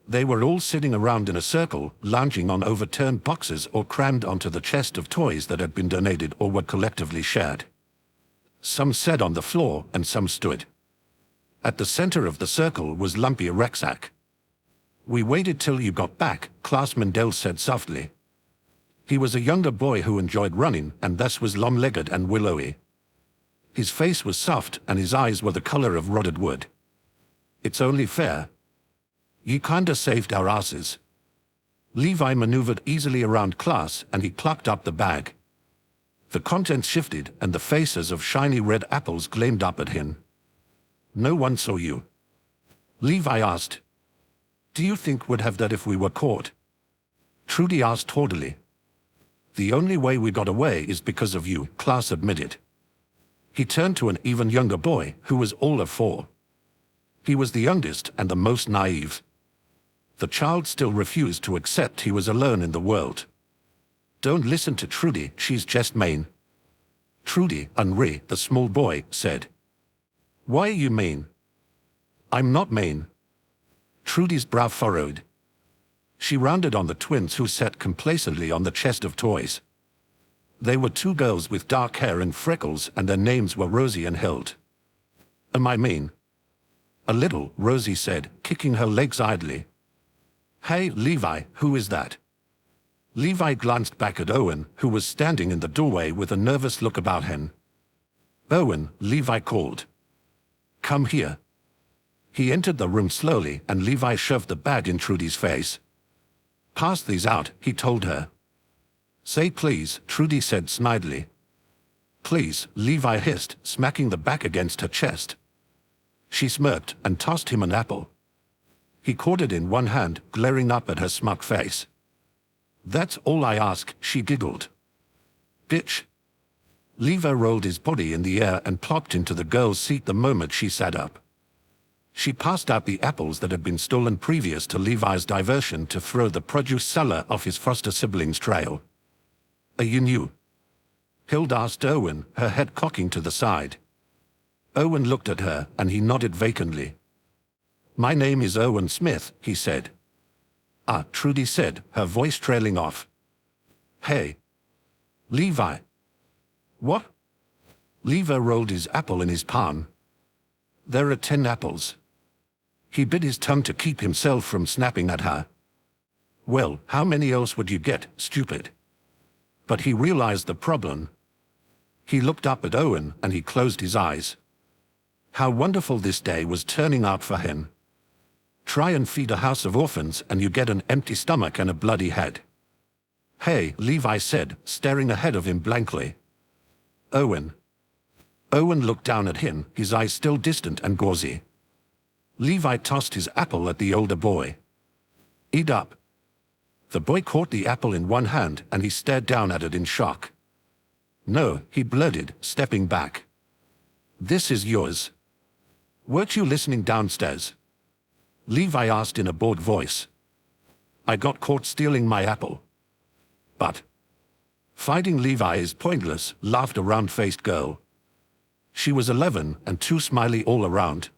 They were all sitting around in a circle, lounging on overturned boxes or crammed onto the chest of toys that had been donated or were collectively shared. Some sat on the floor and some stood. At the center of the circle was Lumpy Rexac. We waited till you got back, Classman Dell said softly. He was a younger boy who enjoyed running and thus was long-legged and willowy. His face was soft and his eyes were the color of rotted wood. It's only fair. You kinda saved our asses. Levi maneuvered easily around Class and he plucked up the bag. The contents shifted and the faces of shiny red apples gleamed up at him. No one saw you. Levi asked. Do you think we'd have that if we were caught? Trudy asked haughtily. The only way we got away is because of you, Class admitted. He turned to an even younger boy who was all of 4. He was the youngest and the most naive. The child still refused to accept he was alone in the world. Don't listen to Trudy, she's just mean. Trudy, Henri, the small boy, said. Why are you mean? I'm not mean. Trudy's brow furrowed. She rounded on the twins who sat complacently on the chest of toys. They were 2 girls with dark hair and freckles and their names were Rosie and Hild. Am I mean? A little, Rosie said, kicking her legs idly. Hey, Levi, who is that? Levi glanced back at Owen, who was standing in the doorway with a nervous look about him. Owen, Levi called. Come here. He entered the room slowly and Levi shoved the bag in Trudy's face. Pass these out, he told her. Say please, Trudy said snidely. Please, Levi hissed, smacking the back against her chest. She smirked and tossed him an apple. He caught it in one hand, glaring up at her smug face. That's all I ask, she giggled. Bitch. Levi rolled his body in the air and plopped into the girl's seat the moment she sat up. She passed out the apples that had been stolen previous to Levi's diversion to throw the produce seller off his foster sibling's trail. Are you new? Hild asked Owen, her head cocking to the side. Owen looked at her and he nodded vacantly. My name is Owen Smith, he said. Ah, Trudy said, her voice trailing off. Hey. Levi. What? Levi rolled his apple in his palm. There are 10 apples. He bit his tongue to keep himself from snapping at her. Well, how many else would you get, stupid? But he realized the problem. He looked up at Owen and he closed his eyes. How wonderful this day was turning out for him. Try and feed a house of orphans and you get an empty stomach and a bloody head. Hey, Levi said, staring ahead of him blankly. Owen. Owen looked down at him, his eyes still distant and gauzy. Levi tossed his apple at the older boy. Eat up. The boy caught the apple in one hand and he stared down at it in shock. No, he blurted, stepping back. This is yours. Weren't you listening downstairs? Levi asked in a bored voice. I got caught stealing my apple. But fighting Levi is pointless, laughed a round-faced girl. She was 11 and too smiley all around.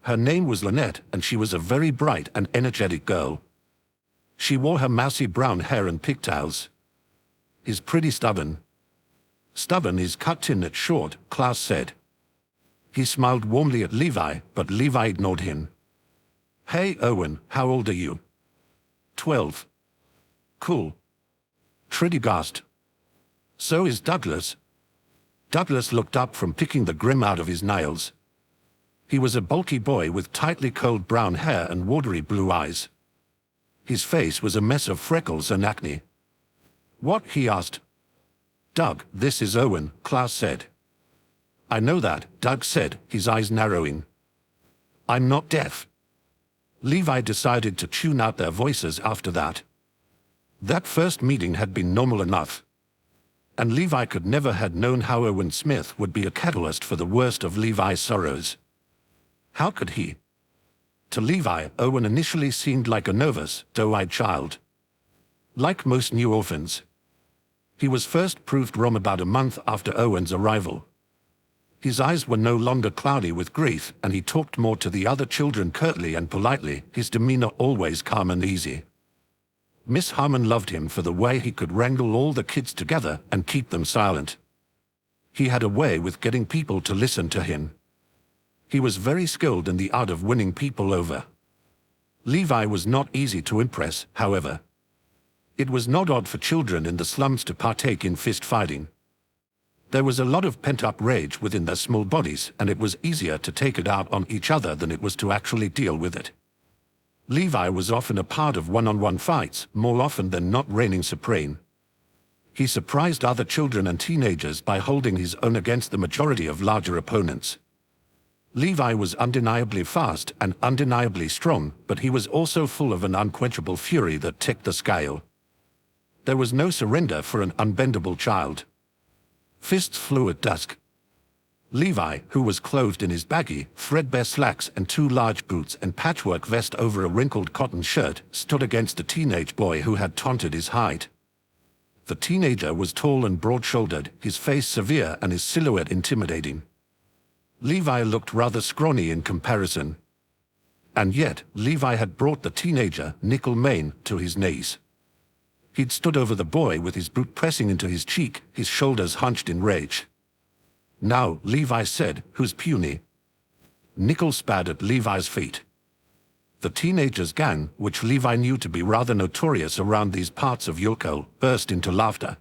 Her name was Lynette and she was a very bright and energetic girl. She wore her mousy brown hair and pigtails. Is pretty stubborn. Stubborn is cut in at short, Klaus said. He smiled warmly at Levi, but Levi ignored him. Hey, Owen, how old are you? 12. Cool. Trudy gasped. So is Douglas. Douglas looked up from picking the grim out of his nails. He was a bulky boy with tightly curled brown hair and watery blue eyes. His face was a mess of freckles and acne. What? He asked. Doug, this is Owen, Klaus said. I know that, Doug said, his eyes narrowing. I'm not deaf. Levi decided to tune out their voices after that. That first meeting had been normal enough. And Levi could never have known how Owen Smith would be a catalyst for the worst of Levi's sorrows. How could he? To Levi, Owen initially seemed like a nervous, doe-eyed child. Like most new orphans, he was first proved wrong about a month after Owen's arrival. His eyes were no longer cloudy with grief, and he talked more to the other children curtly and politely, his demeanor always calm and easy. Miss Harmon loved him for the way he could wrangle all the kids together and keep them silent. He had a way with getting people to listen to him. He was very skilled in the art of winning people over. Levi was not easy to impress, however. It was not odd for children in the slums to partake in fist fighting. There was a lot of pent-up rage within their small bodies, and it was easier to take it out on each other than it was to actually deal with it. Levi was often a part of one-on-one fights, more often than not reigning supreme. He surprised other children and teenagers by holding his own against the majority of larger opponents. Levi was undeniably fast and undeniably strong, but he was also full of an unquenchable fury that tipped the scale. There was no surrender for an unbendable child. Fists flew at dusk. Levi, who was clothed in his baggy, threadbare slacks and 2 large boots and patchwork vest over a wrinkled cotton shirt, stood against a teenage boy who had taunted his height. The teenager was tall and broad-shouldered, his face severe and his silhouette intimidating. Levi looked rather scrawny in comparison. And yet, Levi had brought the teenager, nickel mane, to his knees. He'd stood over the boy with his boot pressing into his cheek, his shoulders hunched in rage. "Now," Levi said, "who's puny?" Nickel spat at Levi's feet. The teenager's gang, which Levi knew to be rather notorious around these parts of Yulko, burst into laughter.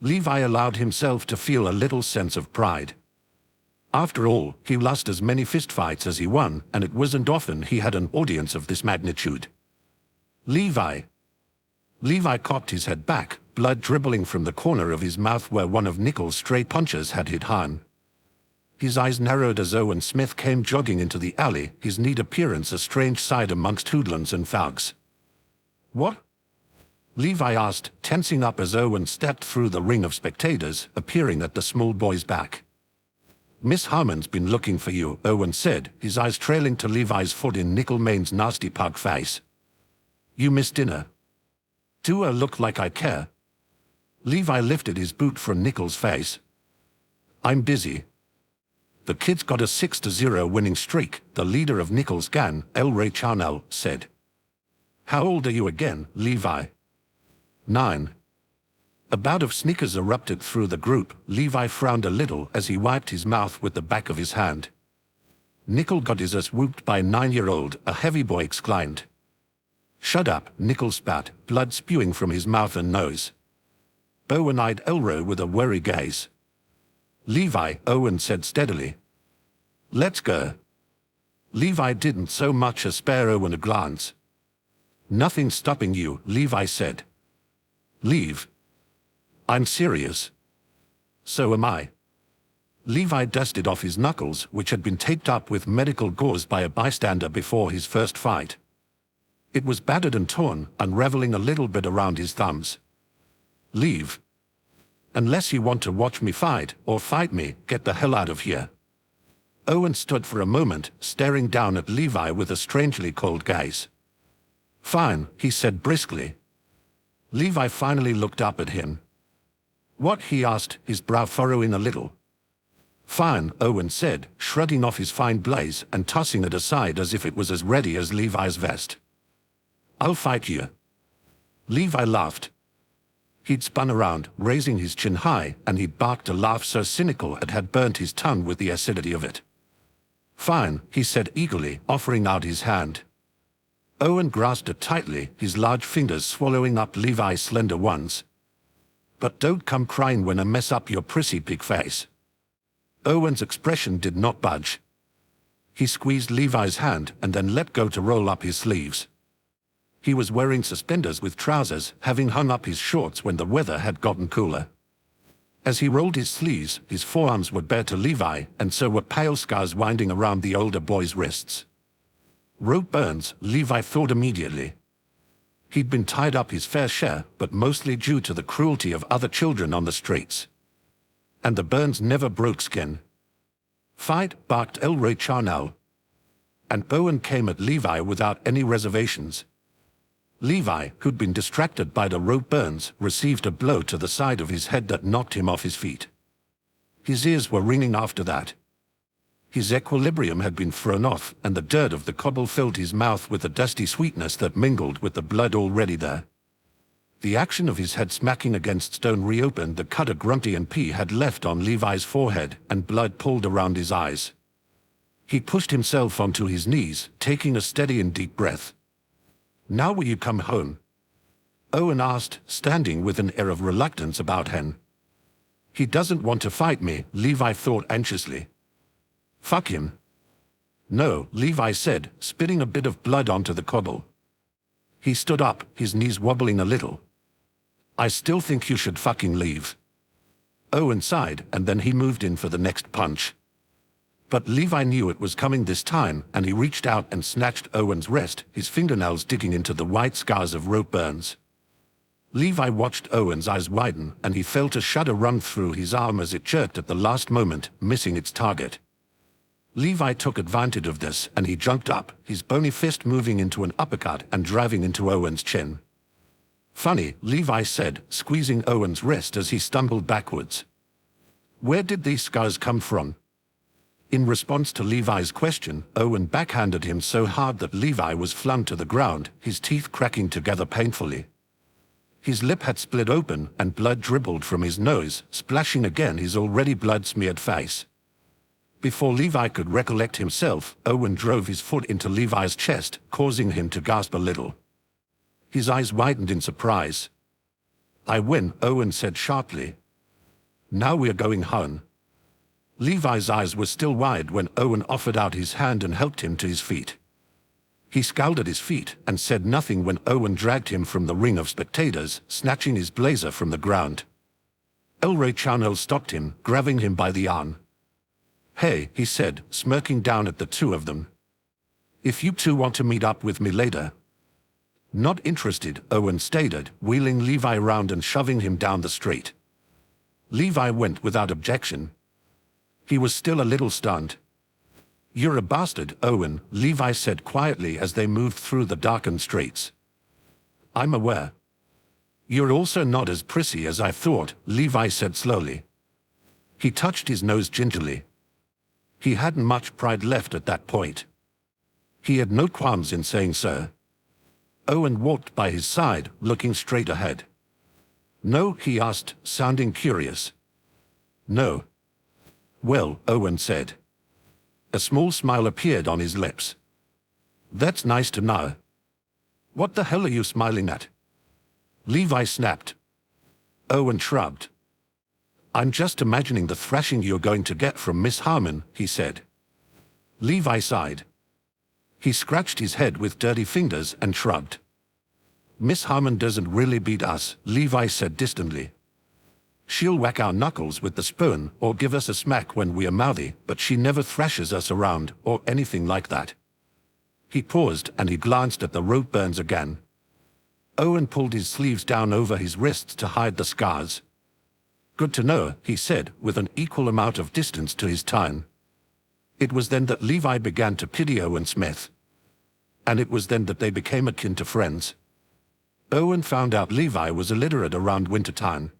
Levi allowed himself to feel a little sense of pride. After all, he lost as many fistfights as he won, and it wasn't often he had an audience of this magnitude. Levi cocked his head back, blood dribbling from the corner of his mouth where one of Nickel's stray punches had hit Han. His eyes narrowed as Owen Smith came jogging into the alley, his neat appearance a strange sight amongst hoodlums and thugs. "What?" Levi asked, tensing up as Owen stepped through the ring of spectators, appearing at the small boy's back. "Miss Harmon's been looking for you," Owen said, his eyes trailing to Levi's foot in Nickel Main's nasty pug face. "You missed dinner. Do I look like I care?" Levi lifted his boot from Nickel's face. "I'm busy." "The kid's got a 6-0 winning streak," the leader of Nickel's gang, Ray Charnel, said. "How old are you again, Levi?" 9. A bout of snickers erupted through the group. Levi frowned a little as he wiped his mouth with the back of his hand. "Nickel got his ass whooped by a 9-year-old, a heavy boy exclaimed. "Shut up," Nickel spat, blood spewing from his mouth and nose. Owen eyed Elro with a wary gaze. "Levi," Owen said steadily. "Let's go." Levi didn't so much as spare Owen a glance. "Nothing's stopping you," Levi said. "Leave." "I'm serious." "So am I." Levi dusted off his knuckles, which had been taped up with medical gauze by a bystander before his first fight. It was battered and torn, unraveling a little bit around his thumbs. "Leave. Unless you want to watch me fight, or fight me, get the hell out of here." Owen stood for a moment, staring down at Levi with a strangely cold gaze. "Fine," he said briskly. Levi finally looked up at him. "What?" he asked, his brow furrowing a little. "Fine," Owen said, shrugging off his fine blaze and tossing it aside as if it was as ready as Levi's vest. "I'll fight you." Levi laughed. He'd spun around, raising his chin high, and he barked a laugh so cynical it had burnt his tongue with the acidity of it. "Fine," he said eagerly, offering out his hand. Owen grasped it tightly, his large fingers swallowing up Levi's slender ones. "But don't come crying when I mess up your prissy pig face." Owen's expression did not budge. He squeezed Levi's hand and then let go to roll up his sleeves. He was wearing suspenders with trousers, having hung up his shorts when the weather had gotten cooler. As he rolled his sleeves, his forearms were bare to Levi, and so were pale scars winding around the older boy's wrists. Rope burns, Levi thought immediately. He'd been tied up his fair share, but mostly due to the cruelty of other children on the streets. And the burns never broke skin. "Fight," barked Ray Charnel. and Owen came at Levi without any reservations. Levi, who'd been distracted by the rope burns, received a blow to the side of his head that knocked him off his feet. His ears were ringing after that. His equilibrium had been thrown off, and the dirt of the cobble filled his mouth with a dusty sweetness that mingled with the blood already there. The action of his head smacking against stone reopened the cut a Grunty and P had left on Levi's forehead, and blood pooled around his eyes. He pushed himself onto his knees, taking a steady and deep breath. "Now will you come home?" Owen asked, standing with an air of reluctance about him. "He doesn't want to fight me," Levi thought anxiously. "Fuck him." "No," Levi said, spitting a bit of blood onto the cobble. He stood up, his knees wobbling a little. "I still think you should fucking leave." Owen sighed, and then he moved in for the next punch. But Levi knew it was coming this time, and he reached out and snatched Owen's wrist, his fingernails digging into the white scars of rope burns. Levi watched Owen's eyes widen, and he felt a shudder run through his arm as it jerked at the last moment, missing its target. Levi took advantage of this, and he jumped up, his bony fist moving into an uppercut and driving into Owen's chin. "Funny," Levi said, squeezing Owen's wrist as he stumbled backwards. "Where did these scars come from?" In response to Levi's question, Owen backhanded him so hard that Levi was flung to the ground, his teeth cracking together painfully. His lip had split open, and blood dribbled from his nose, splashing again his already blood-smeared face. Before Levi could recollect himself, Owen drove his foot into Levi's chest, causing him to gasp a little. His eyes widened in surprise. "I win," Owen said sharply. "Now we're going home." Levi's eyes were still wide when Owen offered out his hand and helped him to his feet. He scowled at his feet and said nothing when Owen dragged him from the ring of spectators, snatching his blazer from the ground. Elray Charnel stopped him, grabbing him by the arm. "Hey," he said, smirking down at the two of them. "If you two want to meet up with me later." "Not interested," Owen stated, wheeling Levi round and shoving him down the street. Levi went without objection. He was still a little stunned. "You're a bastard, Owen," Levi said quietly as they moved through the darkened streets. "I'm aware." "You're also not as prissy as I thought," Levi said slowly. He touched his nose gingerly. He hadn't much pride left at that point. He had no qualms in saying so. Owen walked by his side, looking straight ahead. "No?" he asked, sounding curious. "No." "Well," Owen said. A small smile appeared on his lips. "That's nice to know." "What the hell are you smiling at?" Levi snapped. Owen shrugged. "I'm just imagining the thrashing you're going to get from Miss Harmon," he said. Levi sighed. He scratched his head with dirty fingers and shrugged. "Miss Harmon doesn't really beat us," Levi said distantly. "She'll whack our knuckles with the spoon or give us a smack when we are mouthy, but she never thrashes us around or anything like that." He paused and he glanced at the rope burns again. Owen pulled his sleeves down over his wrists to hide the scars. "Good to know," he said, with an equal amount of distance to his tone. It was then that Levi began to pity Owen Smith. And it was then that they became akin to friends. Owen found out Levi was illiterate around wintertime.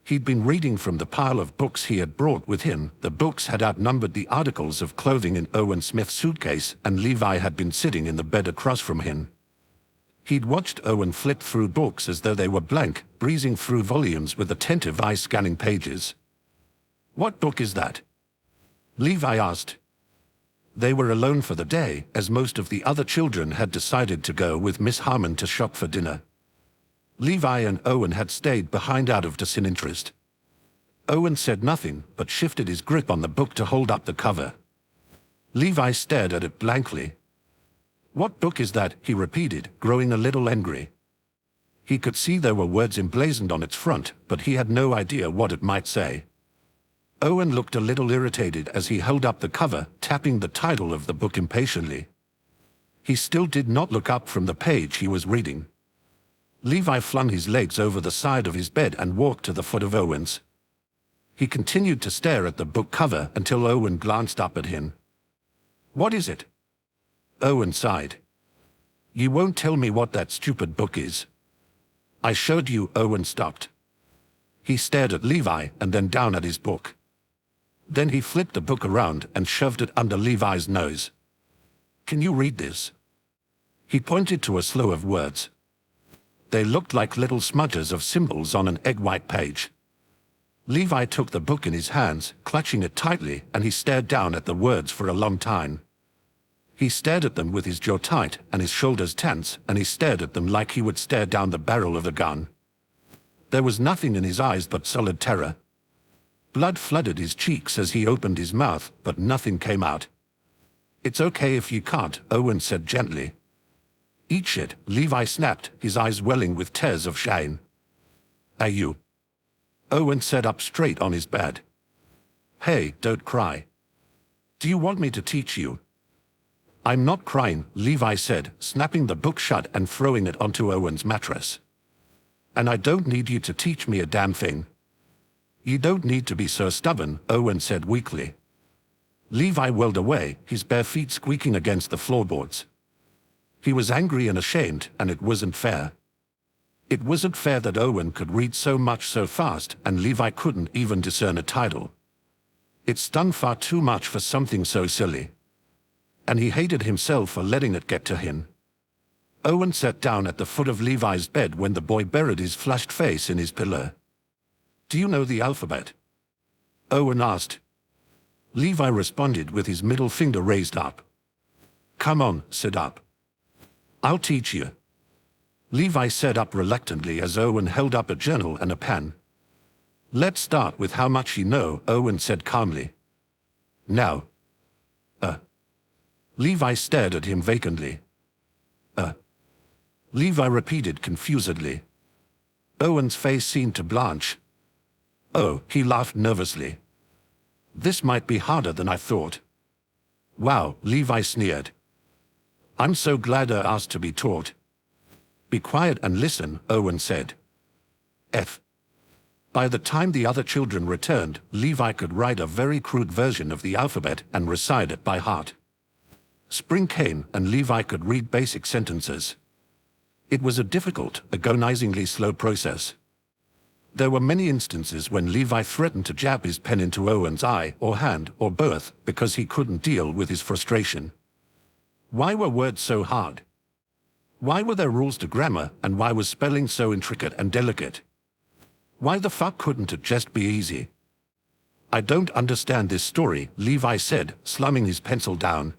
He'd been reading from the pile of books he had brought with him. The books had outnumbered the articles of clothing in Owen Smith's suitcase, and Levi had been sitting in the bed across from him. He'd watched Owen flip through books as though they were blank, breezing through volumes with attentive eyes scanning pages. "What book is that?" Levi asked. They were alone for the day, as most of the other children had decided to go with Miss Harmon to shop for dinner. Levi and Owen had stayed behind out of disinterest. Owen said nothing, but shifted his grip on the book to hold up the cover. Levi stared at it blankly. "What book is that?" he repeated, growing a little angry. He could see there were words emblazoned on its front, but he had no idea what it might say. Owen looked a little irritated as he held up the cover, tapping the title of the book impatiently. He still did not look up from the page he was reading. Levi flung his legs over the side of his bed and walked to the foot of Owen's. He continued to stare at the book cover until Owen glanced up at him. "What is it?" Owen sighed. You won't tell me what that stupid book is. I showed you. Owen stopped. He stared at Levi and then down at his book. Then he flipped the book around and shoved it under Levi's nose. Can you read this? He pointed to a slew of words. They looked like little smudges of symbols on an egg-white page. Levi took the book in his hands, clutching it tightly, and he stared down at the words for a long time. He stared at them with his jaw tight and his shoulders tense, and he stared at them like he would stare down the barrel of a gun. There was nothing in his eyes but solid terror. Blood flooded his cheeks as he opened his mouth, but nothing came out. It's okay if you can't, Owen said gently. Eat shit, Levi snapped, his eyes welling with tears of shame. Are you? Owen sat up straight on his bed. Hey, don't cry. Do you want me to teach you? I'm not crying, Levi said, snapping the book shut and throwing it onto Owen's mattress. And I don't need you to teach me a damn thing. You don't need to be so stubborn, Owen said weakly. Levi whirled away, his bare feet squeaking against the floorboards. He was angry and ashamed, and it wasn't fair. It wasn't fair that Owen could read so much so fast and Levi couldn't even discern a title. It stung far too much for something so silly. And he hated himself for letting it get to him. Owen sat down at the foot of Levi's bed when the boy buried his flushed face in his pillow. Do you know the alphabet? Owen asked. Levi responded with his middle finger raised up. Come on, sit up. I'll teach you. Levi sat up reluctantly as Owen held up a journal and a pen. Let's start with how much you know, Owen said calmly. Now. Levi stared at him vacantly. Levi repeated confusedly. Owen's face seemed to blanch. Oh, he laughed nervously. This might be harder than I thought. Wow, Levi sneered. I'm so glad I asked to be taught. Be quiet and listen, Owen said. F. By the time the other children returned, Levi could write a very crude version of the alphabet and recite it by heart. Spring came and Levi could read basic sentences. It was a difficult, agonizingly slow process. There were many instances when Levi threatened to jab his pen into Owen's eye or hand or both because he couldn't deal with his frustration. Why were words so hard? Why were there rules to grammar, and why was spelling so intricate and delicate? Why the fuck couldn't it just be easy? I don't understand this story, Levi said, slamming his pencil down.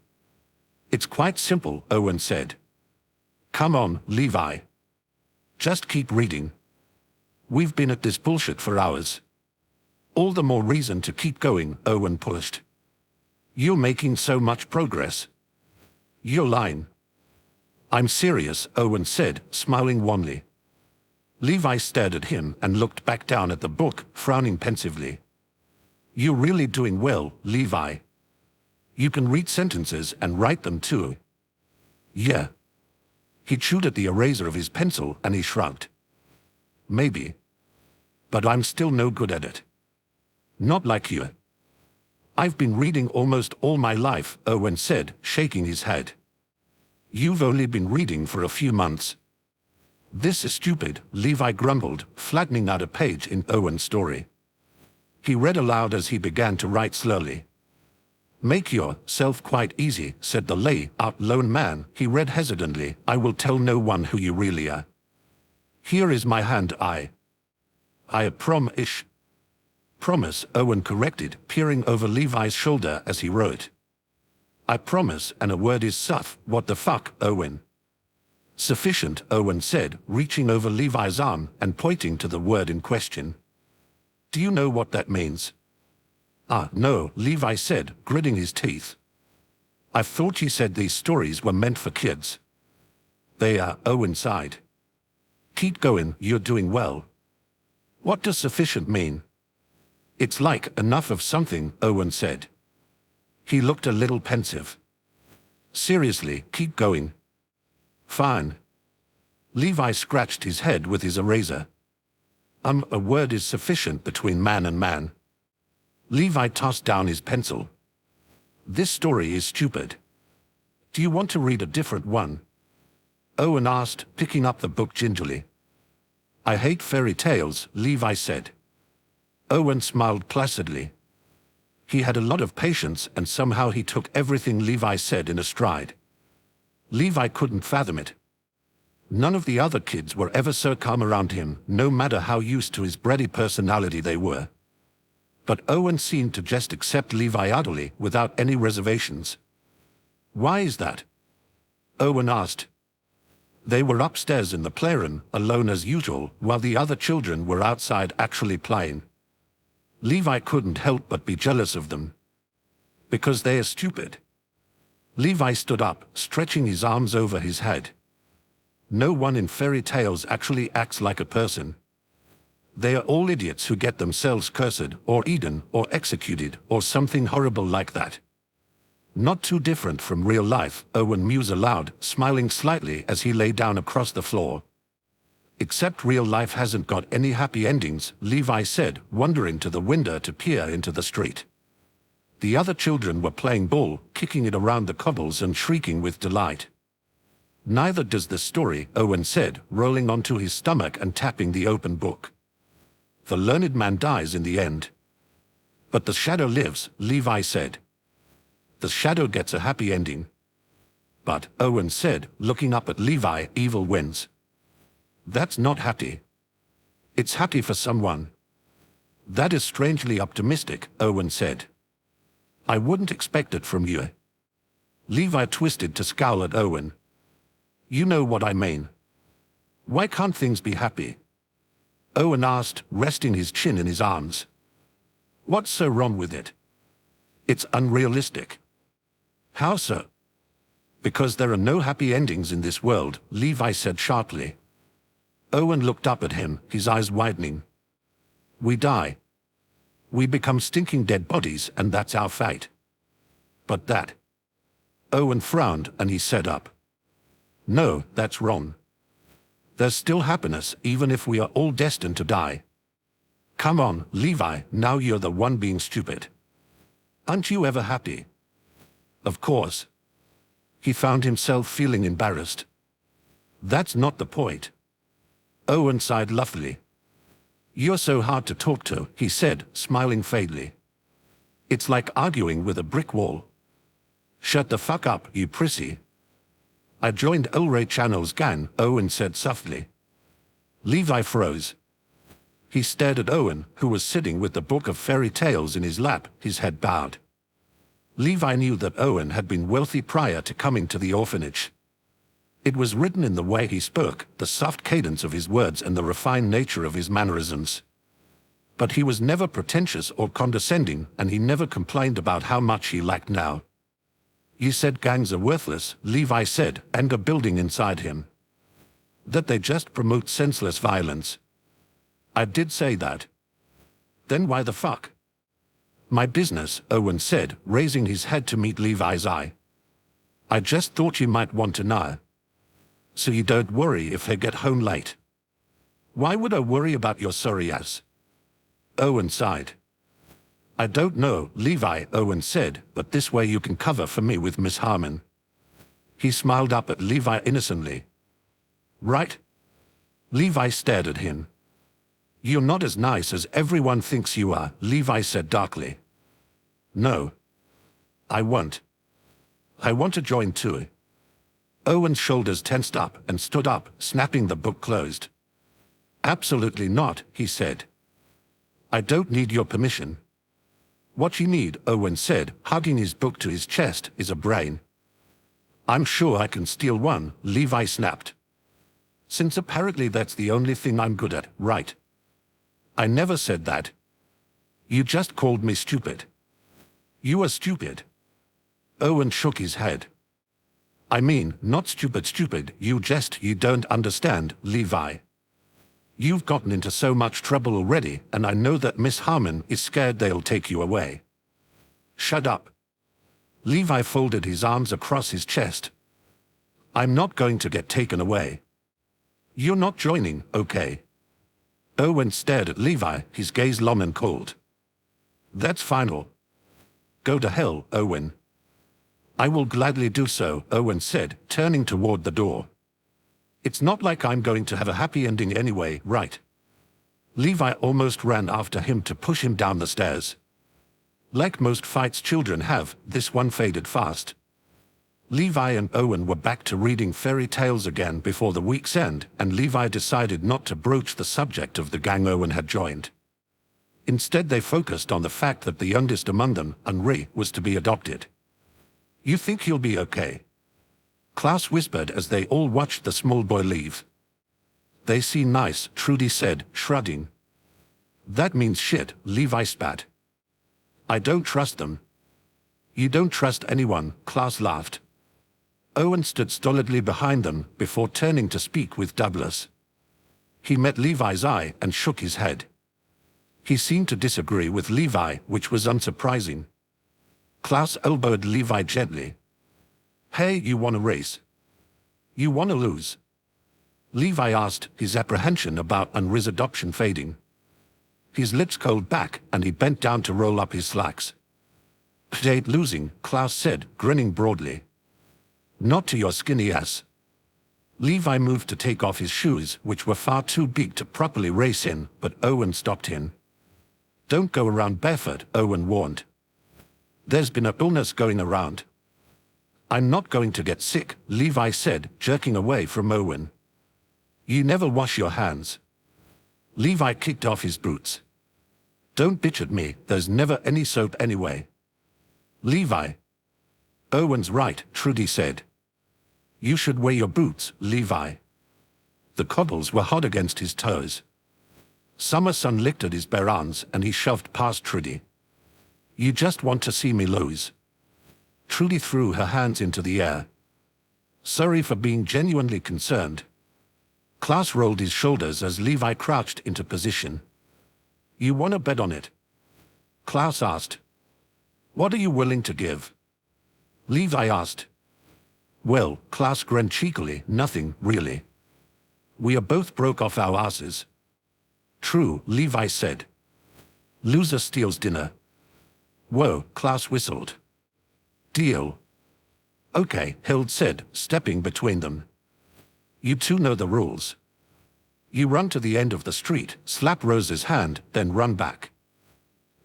It's quite simple, Owen said. Come on, Levi. Just keep reading. We've been at this bullshit for hours. All the more reason to keep going, Owen pushed. You're making so much progress. You're lying. I'm serious, Owen said, smiling wanly. Levi stared at him and looked back down at the book, frowning pensively. You're really doing well, Levi. You can read sentences and write them too. Yeah. He chewed at the eraser of his pencil and he shrugged. Maybe. But I'm still no good at it. Not like you. I've been reading almost all my life, Owen said, shaking his head. You've only been reading for a few months. This is stupid, Levi grumbled, flattening out a page in Owen's story. He read aloud as he began to write slowly. Make yourself quite easy, said the lay-out lone man. He read hesitantly. I will tell no one who you really are. Here is my hand. I promise. Promise, Owen corrected, peering over Levi's shoulder as he wrote. I promise, and a word is suff. What the fuck, Owen? Sufficient, Owen said, reaching over Levi's arm and pointing to the word in question. Do you know what that means? No, Levi said, gritting his teeth. I thought you said these stories were meant for kids. They are, Owen sighed. Keep going, you're doing well. What does sufficient mean? It's like enough of something, Owen said. He looked a little pensive. Seriously, keep going. Fine. Levi scratched his head with his eraser. A word is sufficient between man and man. Levi tossed down his pencil. This story is stupid. Do you want to read a different one? Owen asked, picking up the book gingerly. I hate fairy tales, Levi said. Owen smiled placidly. He had a lot of patience, and somehow he took everything Levi said in a stride. Levi couldn't fathom it. None of the other kids were ever so calm around him, no matter how used to his bratty personality they were. But Owen seemed to just accept Levi utterly, without any reservations. Why is that? Owen asked. They were upstairs in the playroom, alone as usual, while the other children were outside actually playing. Levi couldn't help but be jealous of them. Because they are stupid. Levi stood up, stretching his arms over his head. No one in fairy tales actually acts like a person. They are all idiots who get themselves cursed, or eaten, or executed, or something horrible like that. Not too different from real life, Owen mused aloud, smiling slightly as he lay down across the floor. Except real life hasn't got any happy endings, Levi said, wandering to the window to peer into the street. The other children were playing ball, kicking it around the cobbles and shrieking with delight. Neither does the story, Owen said, rolling onto his stomach and tapping the open book. The learned man dies in the end. But the shadow lives, Levi said. The shadow gets a happy ending. But, Owen said, looking up at Levi, evil wins. That's not happy. It's happy for someone. That is strangely optimistic, Owen said. I wouldn't expect it from you. Levi twisted to scowl at Owen. You know what I mean. Why can't things be happy? Owen asked, resting his chin in his arms. What's so wrong with it? It's unrealistic. How so? Because there are no happy endings in this world, Levi said sharply. Owen looked up at him, his eyes widening. We die. We become stinking dead bodies, and that's our fate. But that... Owen frowned, and he sat up. No, that's wrong. There's still happiness, even if we are all destined to die. Come on, Levi, now you're the one being stupid. Aren't you ever happy? Of course. He found himself feeling embarrassed. That's not the point. Owen sighed loftily. You're so hard to talk to, he said, smiling faintly. It's like arguing with a brick wall. Shut the fuck up, you prissy. I joined Elray Channel's gang, Owen said softly. Levi froze. He stared at Owen, who was sitting with the book of fairy tales in his lap, his head bowed. Levi knew that Owen had been wealthy prior to coming to the orphanage. It was written in the way he spoke, the soft cadence of his words and the refined nature of his mannerisms. But he was never pretentious or condescending, and he never complained about how much he lacked now. You said gangs are worthless, Levi said, anger building inside him. That they just promote senseless violence. I did say that. Then why the fuck? My business, Owen said, raising his head to meet Levi's eye. I just thought you might want to know. So you don't worry if they get home late. Why would I worry about your sorry ass? Owen sighed. I don't know, Levi, Owen said, but this way you can cover for me with Miss Harmon. He smiled up at Levi innocently. Right? Levi stared at him. You're not as nice as everyone thinks you are, Levi said darkly. No. I won't. I want to join too. Owen's shoulders tensed up and stood up, snapping the book closed. Absolutely not, he said. I don't need your permission. What you need, Owen said, hugging his book to his chest, is a brain. I'm sure I can steal one, Levi snapped. Since apparently that's the only thing I'm good at, right? I never said that. You just called me stupid. You are stupid. Owen shook his head. I mean, not stupid, you don't understand, Levi. You've gotten into so much trouble already, and I know that Miss Harmon is scared they'll take you away. Shut up. Levi folded his arms across his chest. I'm not going to get taken away. You're not joining, okay? Owen stared at Levi, his gaze long and cold. That's final. Go to hell, Owen. I will gladly do so, Owen said, turning toward the door. It's not like I'm going to have a happy ending anyway, right? Levi almost ran after him to push him down the stairs. Like most fights children have, this one faded fast. Levi and Owen were back to reading fairy tales again before the week's end, and Levi decided not to broach the subject of the gang Owen had joined. Instead, they focused on the fact that the youngest among them, Henri, was to be adopted. You think he'll be okay? Klaus whispered as they all watched the small boy leave. They seem nice, Trudy said, shrugging. That means shit, Levi spat. I don't trust them. You don't trust anyone, Klaus laughed. Owen stood stolidly behind them before turning to speak with Douglas. He met Levi's eye and shook his head. He seemed to disagree with Levi, which was unsurprising. Klaus elbowed Levi gently. Hey, you want to race? You want to lose? Levi asked, his apprehension about Henri's adoption fading. His lips curled back and he bent down to roll up his slacks. Ain't losing, Klaus said, grinning broadly. Not to your skinny ass. Levi moved to take off his shoes, which were far too big to properly race in, but Owen stopped him. Don't go around barefoot, Owen warned. There's been an illness going around. I'm not going to get sick, Levi said, jerking away from Owen. You never wash your hands. Levi kicked off his boots. Don't bitch at me, there's never any soap anyway. Levi. Owen's right, Trudy said. You should wear your boots, Levi. The cobbles were hot against his toes. Summer sun licked at his bare arms and he shoved past Trudy. You just want to see me lose. Trudy threw her hands into the air. Sorry for being genuinely concerned. Klaus rolled his shoulders as Levi crouched into position. You want to bet on it? Klaus asked. What are you willing to give? Levi asked. Well, Klaus grinned cheekily, nothing, really. We are both broke off our asses. True, Levi said. Loser steals dinner. Whoa, Klaus whistled. Deal. Okay, Hild said, stepping between them. You two know the rules. You run to the end of the street, slap Rose's hand, then run back.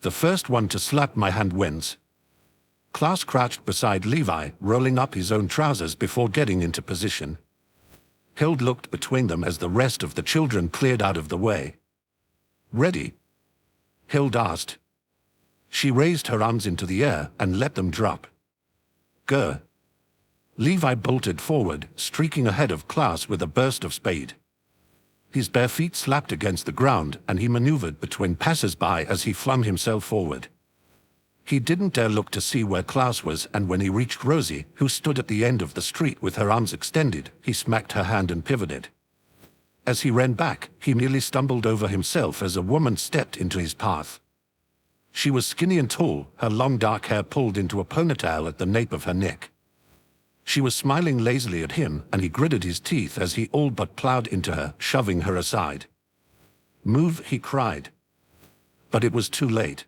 The first one to slap my hand wins. Klaus crouched beside Levi, rolling up his own trousers before getting into position. Hild looked between them as the rest of the children cleared out of the way. Ready? Hild asked. She raised her arms into the air and let them drop. Go. Levi bolted forward, streaking ahead of Klaus with a burst of speed. His bare feet slapped against the ground and he maneuvered between passers-by as he flung himself forward. He didn't dare look to see where Klaus was, and when he reached Rosie, who stood at the end of the street with her arms extended, he smacked her hand and pivoted. As he ran back, he nearly stumbled over himself as a woman stepped into his path. She was skinny and tall, her long dark hair pulled into a ponytail at the nape of her neck. She was smiling lazily at him, and he gritted his teeth as he all but plowed into her, shoving her aside. Move, he cried. But it was too late.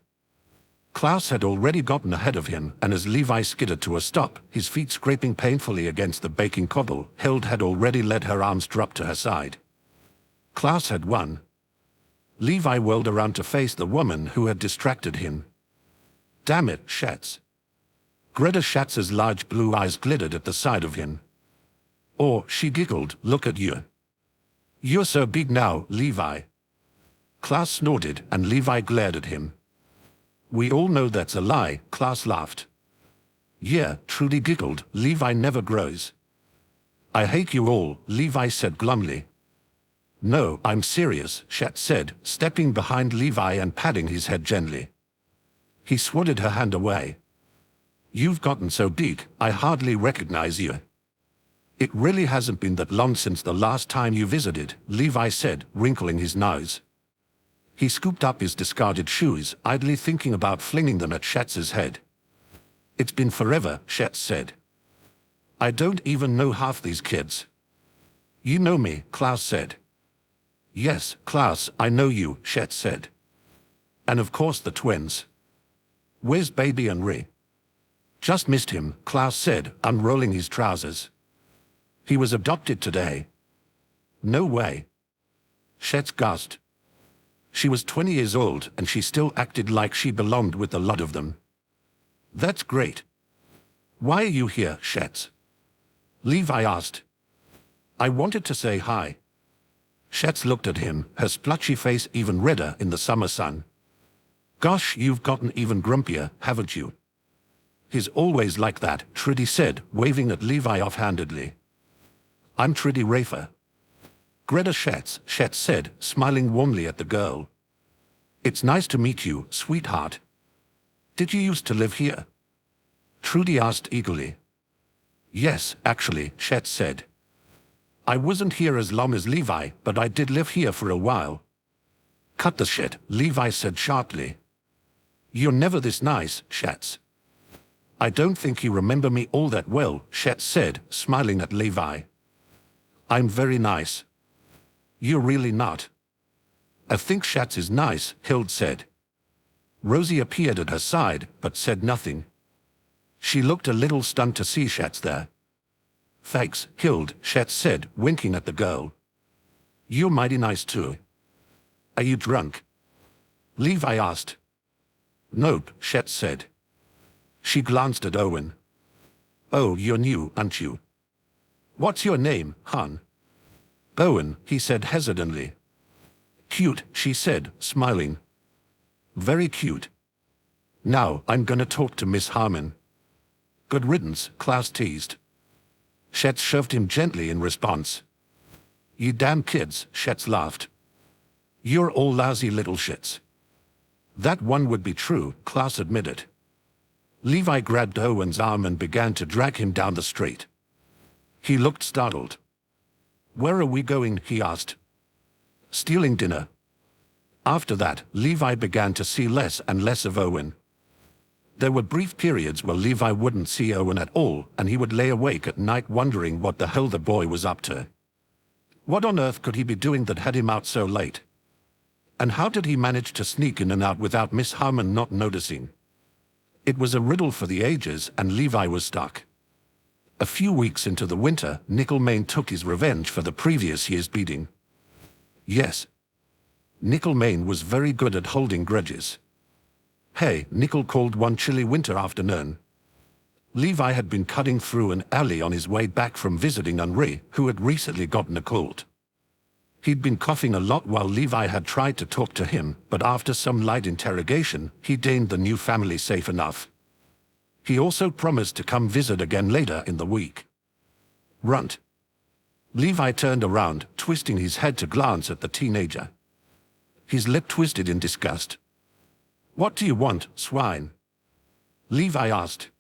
Klaus had already gotten ahead of him, and as Levi skidded to a stop, his feet scraping painfully against the baking cobble, Hild had already let her arms drop to her side. Klaus had won. Levi whirled around to face the woman who had distracted him. Damn it, Schatz. Greta Schatz's large blue eyes glittered at the side of him. Or, she giggled, look at you. You're so big now, Levi. Klaus snorted, and Levi glared at him. We all know that's a lie, Klaus laughed. Yeah, Trudy giggled, Levi never grows. I hate you all, Levi said glumly. No, I'm serious, Schatz said, stepping behind Levi and patting his head gently. He swatted her hand away. You've gotten so big, I hardly recognize you. It really hasn't been that long since the last time you visited, Levi said, wrinkling his nose. He scooped up his discarded shoes, idly thinking about flinging them at Schatz's head. It's been forever, Schatz said. I don't even know half these kids. You know me, Klaus said. Yes, Klaus, I know you, Schatz said. And of course the twins. Where's baby Henri? Just missed him, Klaus said, unrolling his trousers. He was adopted today. No way. Schätz gasped. She was 20 years old and she still acted like she belonged with a lot of them. That's great. Why are you here, Schätz? Levi asked. I wanted to say hi. Schätz looked at him, her splotchy face even redder in the summer sun. Gosh, you've gotten even grumpier, haven't you? He's always like that, Trudy said, waving at Levi offhandedly. I'm Trudy Rafer. Greta Schätz, Schätz said, smiling warmly at the girl. It's nice to meet you, sweetheart. Did you used to live here? Trudy asked eagerly. Yes, actually, Schätz said. I wasn't here as long as Levi, but I did live here for a while. Cut the shit, Levi said sharply. You're never this nice, Schätz. I don't think you remember me all that well, Schätz said, smiling at Levi. I'm very nice. You're really not. I think Schätz is nice, Hild said. Rosie appeared at her side, but said nothing. She looked a little stunned to see Schätz there. Thanks, Hild, Schätz said, winking at the girl. You're mighty nice too. Are you drunk? Levi asked. Nope, Schätz said. She glanced at Owen. Oh, you're new, aren't you? What's your name, hon? Owen, he said hesitantly. Cute, she said, smiling. Very cute. Now, I'm gonna talk to Miss Harmon. Good riddance, Klaus teased. Schätz shoved him gently in response. You damn kids, Schätz laughed. You're all lousy little shits. That one would be true, Klaus admitted. Levi grabbed Owen's arm and began to drag him down the street. He looked startled. Where are we going, he asked. Stealing dinner. After that, Levi began to see less and less of Owen. There were brief periods where Levi wouldn't see Owen at all, and he would lay awake at night wondering what the hell the boy was up to. What on earth could he be doing that had him out so late? And how did he manage to sneak in and out without Miss Harmon not noticing? It was a riddle for the ages, and Levi was stuck. A few weeks into the winter, Nickelmane took his revenge for the previous year's beating. Yes. Nickelmane was very good at holding grudges. Hey, Nickel called one chilly winter afternoon. Levi had been cutting through an alley on his way back from visiting Henri, who had recently gotten a cold. He'd been coughing a lot while Levi had tried to talk to him, but after some light interrogation, he deemed the new family safe enough. He also promised to come visit again later in the week. Runt. Levi turned around, twisting his head to glance at the teenager. His lip twisted in disgust. What do you want, swine? Levi asked.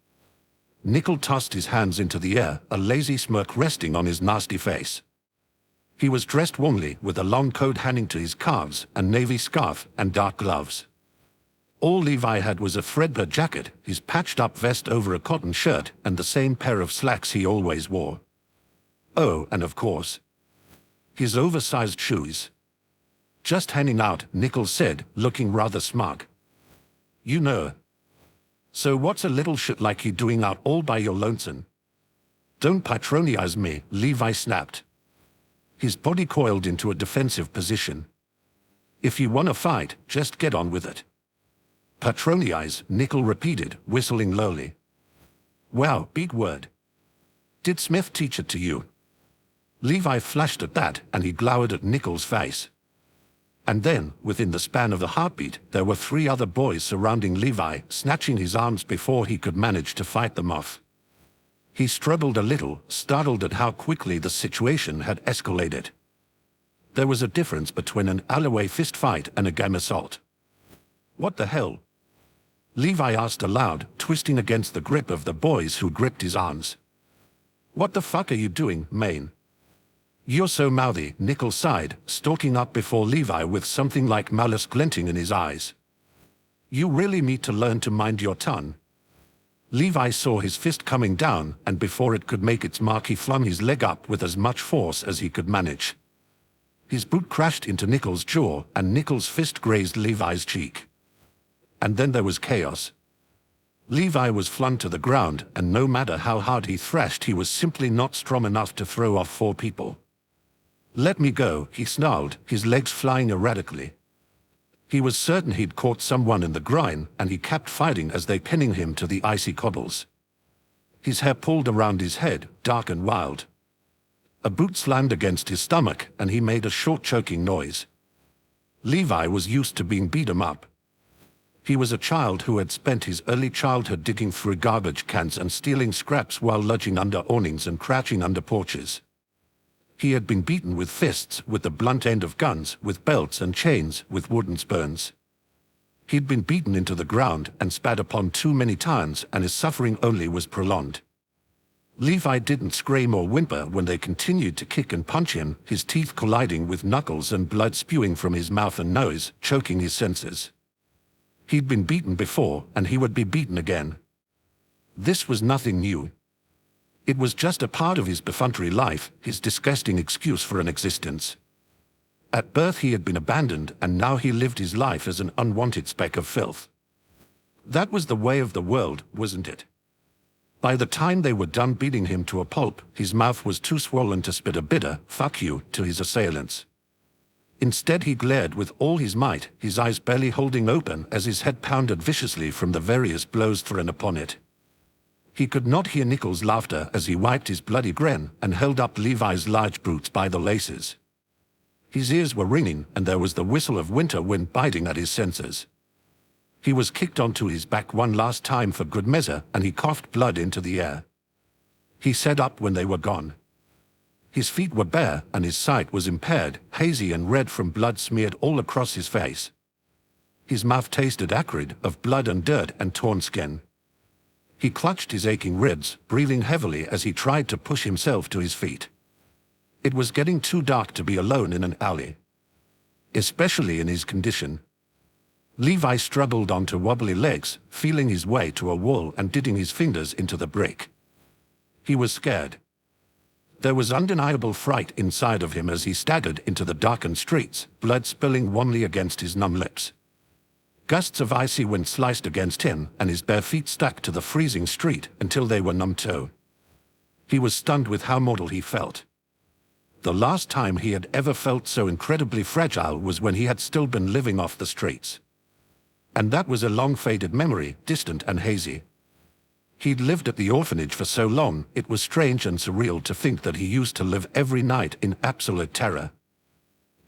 Nickel tossed his hands into the air, a lazy smirk resting on his nasty face. He was dressed warmly, with a long coat hanging to his calves, a navy scarf, and dark gloves. All Levi had was a threadbare jacket, his patched-up vest over a cotton shirt, and the same pair of slacks he always wore. Oh, and of course, his oversized shoes. Just hanging out, Nickel said, looking rather smug. You know. So what's a little shit like you doing out all by your lonesome? Don't patronize me, Levi snapped. His body coiled into a defensive position. If you want to fight, just get on with it. Patronize, Nickel repeated, whistling lowly. Wow, big word. Did Smith teach it to you? Levi flashed at that, and he glowered at Nickel's face. And then, within the span of a heartbeat, there were 3 other boys surrounding Levi, snatching his arms before he could manage to fight them off. He struggled a little, startled at how quickly the situation had escalated. There was a difference between an alleyway fistfight and a game assault. What the hell? Levi asked aloud, twisting against the grip of the boys who gripped his arms. What the fuck are you doing, Maine? You're so mouthy, Nickel sighed, stalking up before Levi with something like malice glinting in his eyes. You really need to learn to mind your tongue. Levi saw his fist coming down, and before it could make its mark he flung his leg up with as much force as he could manage. His boot crashed into Nickel's jaw, and Nickel's fist grazed Levi's cheek. And then there was chaos. Levi was flung to the ground, and no matter how hard he thrashed, he was simply not strong enough to throw off 4 people. "Let me go," he snarled, his legs flying erratically. He was certain he'd caught someone in the groin, and he kept fighting as they pinning him to the icy cobbles. His hair pulled around his head, dark and wild. A boot slammed against his stomach, and he made a short choking noise. Levi was used to being beat up. He was a child who had spent his early childhood digging through garbage cans and stealing scraps while lodging under awnings and crouching under porches. He had been beaten with fists, with the blunt end of guns, with belts and chains, with wooden spoons. He'd been beaten into the ground and spat upon too many times, and his suffering only was prolonged. Levi didn't scream or whimper when they continued to kick and punch him, his teeth colliding with knuckles and blood spewing from his mouth and nose, choking his senses. He'd been beaten before, and he would be beaten again. This was nothing new. It was just a part of his perfunctory life, his disgusting excuse for an existence. At birth he had been abandoned, and now he lived his life as an unwanted speck of filth. That was the way of the world, wasn't it? By the time they were done beating him to a pulp, his mouth was too swollen to spit a bitter "fuck you" to his assailants. Instead he glared with all his might, his eyes barely holding open as his head pounded viciously from the various blows thrown upon it. He could not hear Nichols' laughter as he wiped his bloody grin and held up Levi's large boots by the laces. His ears were ringing, and there was the whistle of winter wind biting at his senses. He was kicked onto his back one last time for good measure, and he coughed blood into the air. He sat up when they were gone. His feet were bare, and his sight was impaired, hazy and red from blood smeared all across his face. His mouth tasted acrid, of blood and dirt and torn skin. He clutched his aching ribs, breathing heavily as he tried to push himself to his feet. It was getting too dark to be alone in an alley, especially in his condition. Levi struggled onto wobbly legs, feeling his way to a wall and digging his fingers into the brick. He was scared. There was undeniable fright inside of him as he staggered into the darkened streets, blood spilling warmly against his numb lips. Gusts of icy wind sliced against him, and his bare feet stuck to the freezing street until they were numb too. He was stunned with how mortal he felt. The last time he had ever felt so incredibly fragile was when he had still been living off the streets. And that was a long-faded memory, distant and hazy. He'd lived at the orphanage for so long, it was strange and surreal to think that he used to live every night in absolute terror.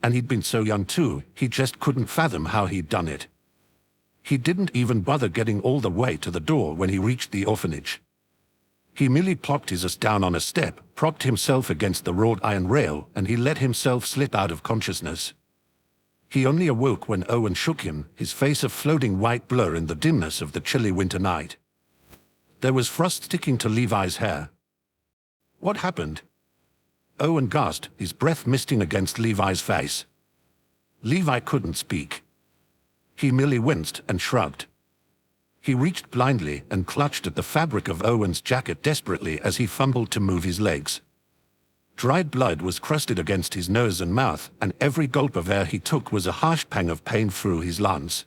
And he'd been so young too, he just couldn't fathom how he'd done it. He didn't even bother getting all the way to the door when he reached the orphanage. He merely plopped his ass down on a step, propped himself against the wrought iron rail, and he let himself slip out of consciousness. He only awoke when Owen shook him, his face a floating white blur in the dimness of the chilly winter night. There was frost sticking to Levi's hair. "What happened?" Owen gasped, his breath misting against Levi's face. Levi couldn't speak. He merely winced and shrugged. He reached blindly and clutched at the fabric of Owen's jacket desperately as he fumbled to move his legs. Dried blood was crusted against his nose and mouth, and every gulp of air he took was a harsh pang of pain through his lungs.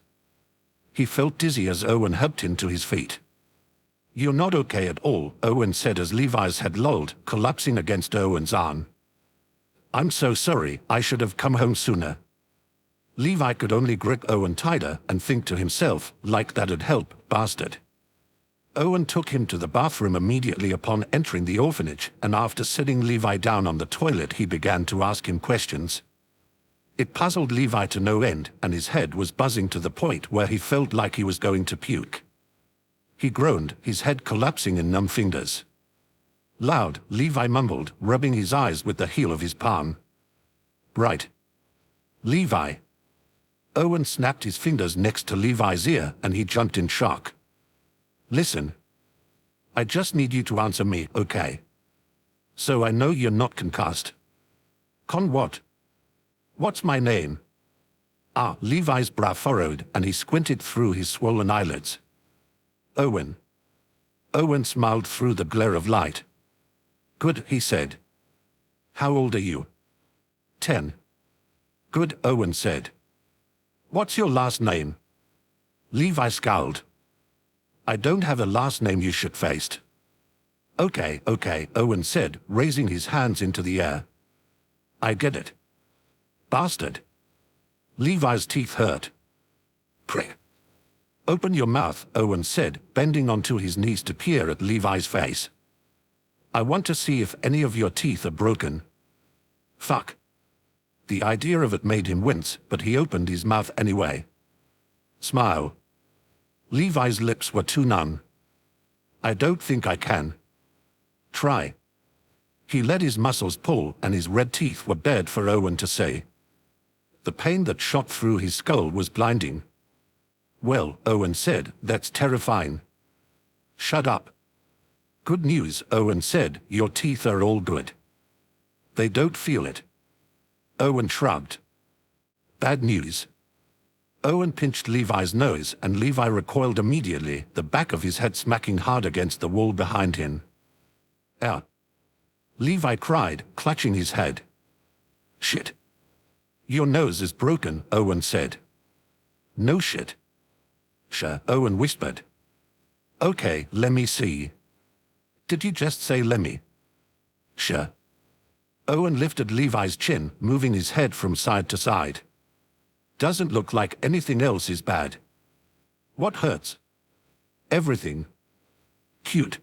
He felt dizzy as Owen helped him to his feet. "You're not okay at all," Owen said as Levi's head lolled, collapsing against Owen's arm. "I'm so sorry, I should have come home sooner." Levi could only grip Owen tighter and think to himself, like that'd help, bastard. Owen took him to the bathroom immediately upon entering the orphanage, and after sitting Levi down on the toilet he began to ask him questions. It puzzled Levi to no end, and his head was buzzing to the point where he felt like he was going to puke. He groaned, his head collapsing in numb fingers. "Loud," Levi mumbled, rubbing his eyes with the heel of his palm. "Right. Levi." Owen snapped his fingers next to Levi's ear, and he jumped in shock. "Listen. I just need you to answer me, okay? So I know you're not concussed." "Con what?" "What's my name?" "Ah," Levi's brow furrowed, and he squinted through his swollen eyelids. "Owen." Owen smiled through the glare of light. "Good," he said. "How old are you?" 10. "Good," Owen said. "What's your last name?" Levi scowled. I don't have a last name, you shit-faced. Okay, Owen said, raising his hands into the air. I get it. Bastard. Levi's teeth hurt. Prick. Open your mouth, Owen said, bending onto his knees to peer at Levi's face. I want to see if any of your teeth are broken. Fuck. The idea of it made him wince, but he opened his mouth anyway. Smile. Levi's lips were too numb. I don't think I can. Try. He let his muscles pull, and his red teeth were bared for Owen to say. The pain that shot through his skull was blinding. Well, Owen said, that's terrifying. Shut up. Good news, Owen said, your teeth are all good. They don't feel it. Owen shrugged. Bad news. Owen pinched Levi's nose, and Levi recoiled immediately, the back of his head smacking hard against the wall behind him. Ow. Levi cried, clutching his head. Shit. Your nose is broken, Owen said. No shit. Sure, Owen whispered. Okay, let me see. Did you just say let me? Sure. Owen lifted Levi's chin, moving his head from side to side. Doesn't look like anything else is bad. What hurts? Everything. Cute.